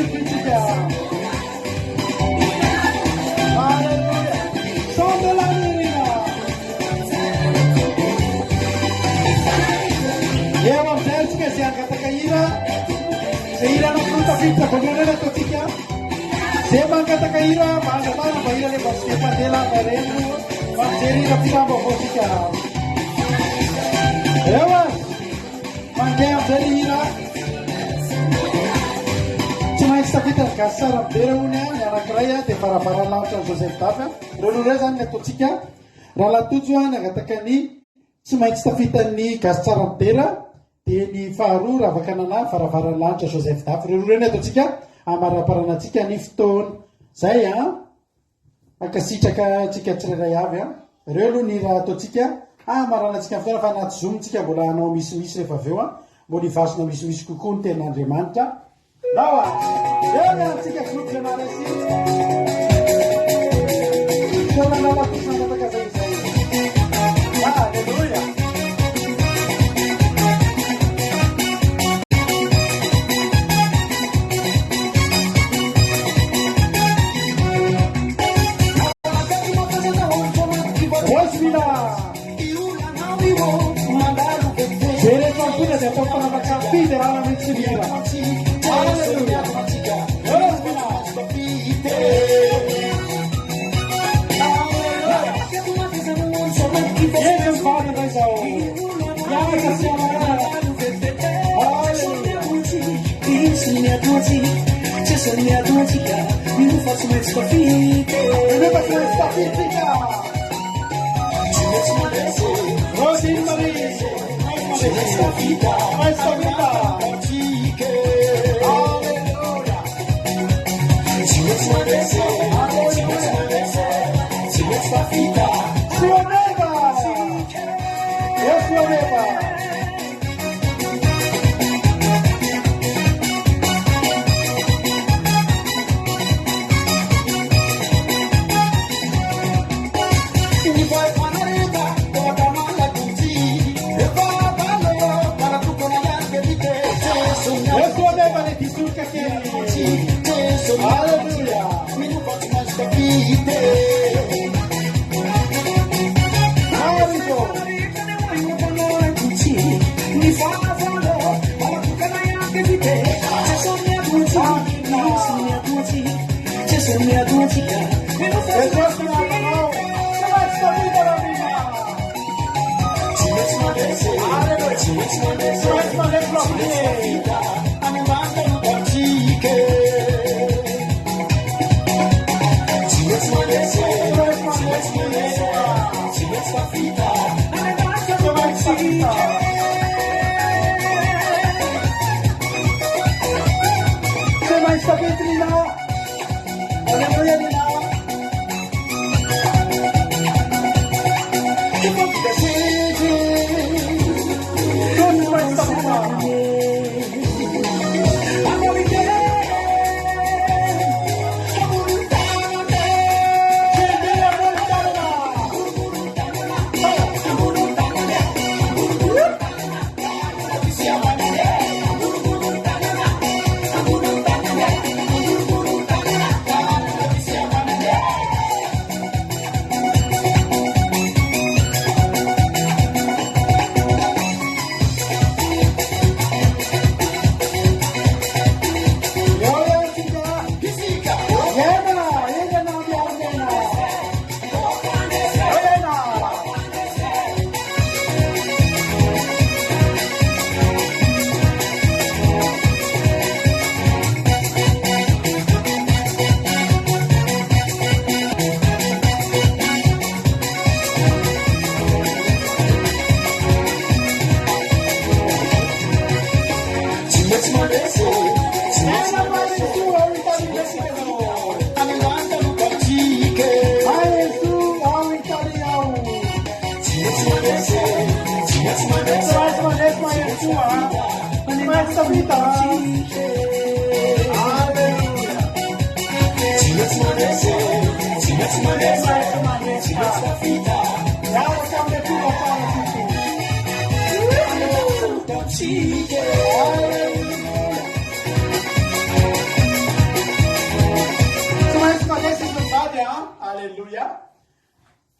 Fitica. Alleluia. Son della Mirina. Io ho detto che si è anche ira. Se ira non frutta fitta, come non è detto tica. Se manca ira, ma la mano va ira le vostre padella per rendu. Ma se ira fino a tica. Ewa. Manca ira. Cuma kita kasar berunya yang kerja di para laut Joseph Tapa. Ruluresan netutsika. Rala tujuan katakan ni cuma kita ni kasar bera. Ni faru rabakanana para laut Joseph Tapa. Ruluresan netutsika. Amara para natsika ni fton. Saya akasih cika cerita ya. Relu ni ratutsika. Amara natsika fton fanat zoom cika bola no misu refavewa. Bodi fast no misu kukunte na remanta. Dawa, jangan jika grup generasi. Jangan lupa bersama dengan saya. Haleluya. Bismillah. Jere kampuna de topa na kapi de ala mitsibira. Alleluia.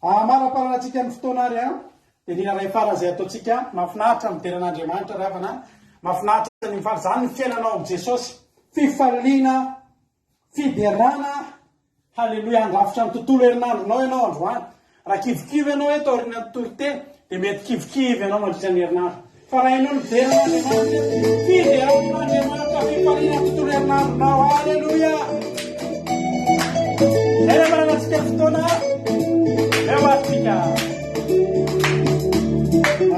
maraparanatsika ny fotoana ary a dia nina ray farany izay ataontsika mahafinaritra mideran'Andriamanitra ry havana mahafinaritra ny faly zany ny fiainanao amin'i Jesosy fifaliana fiderana halleloia andrafitra ny tontolo herinandronao ianao androany raha kivikivy ianao hoe taoriana torite dia mety kivikivy ianao mandritra ny herinandro fa raha ianao mideran'Andriamanitra fideran'Andriamanitra fifaliana ny tontolo herinandronao halleloia zay rehefa ranatsika fotoana eo atsika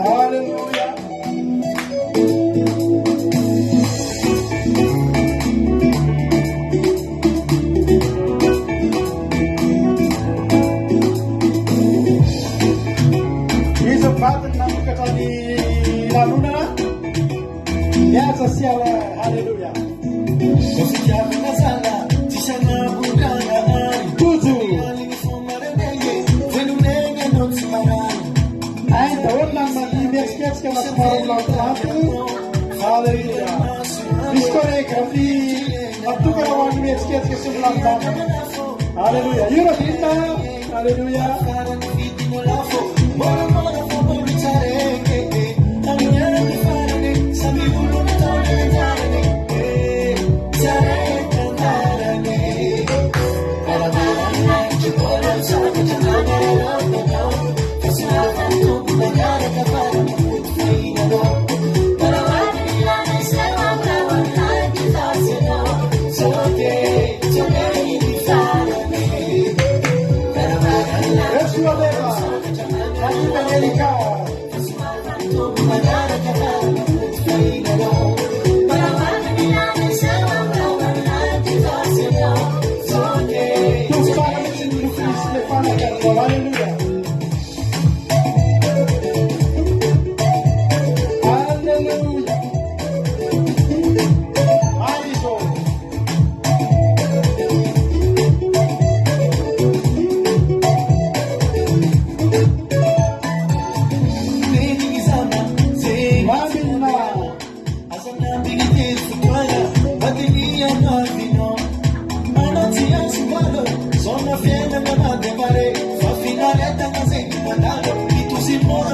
halleluia izy vatiny namokatra ny lanonana miasa siala halleluia Fikiavana sana tisana bugana ari tuzu venunega non si marani ai daholo namany mietsiketsika masomarolantonato halleluia misy chorégraphy atokana ho an'ny mietsiketsika sy milamindamina halleluia io raha dinna halleluia vidino lafo mora mora favori sareke amina di farane sami volona tornare sareke andarane caravana ci vuole un sacco di andare lontano facciamo tanto magari che fare un fino no caravana di lana siamo bravo a di farsi no solo che lei di farane caravana Yesu aleva akimenyelika magari che fare un fino no caravana di lana siamo bravo a di farsi no solo che tuspara mitsiny lofiny sy le fanakazao halleluia halleluia aizo mamina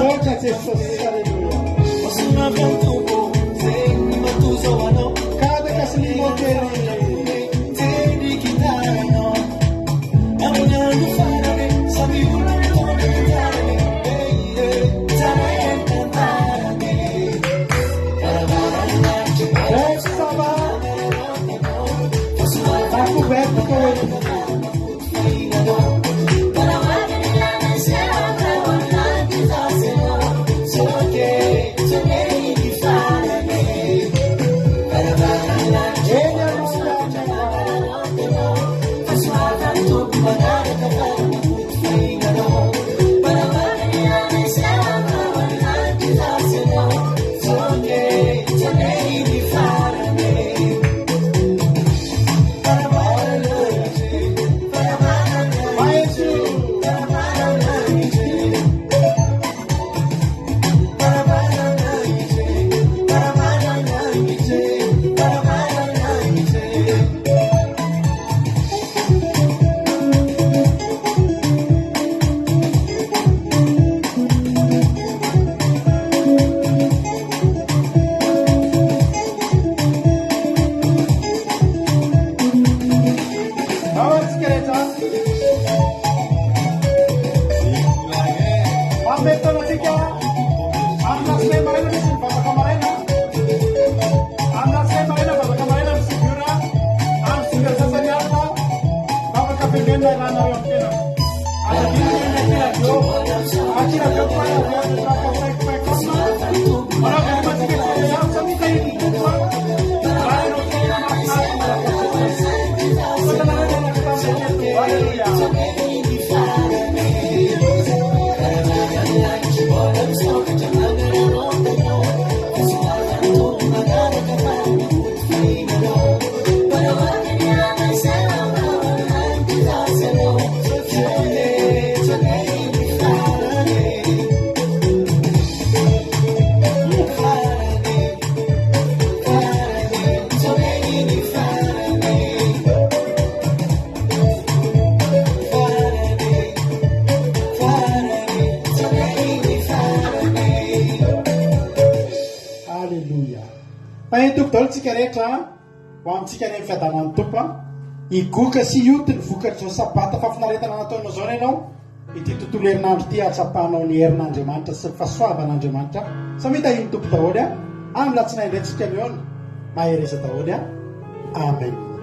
Forza Jesús, halleluia cada caslimo keri Saba aku beto daholo tsika rehetra ho amintsika ny fiadanan'ny tompo igoka sy ioty ny vokatry zao sabata fafinaretana nataonao zao ianao ity tontolo herinandro ty atsapanao ny herin'Andriamanitra sy ny fahasoavan'Andriamanitra samita iny tompo daholo amin'ny latsinaindray tsika miona mahereza daholo amen.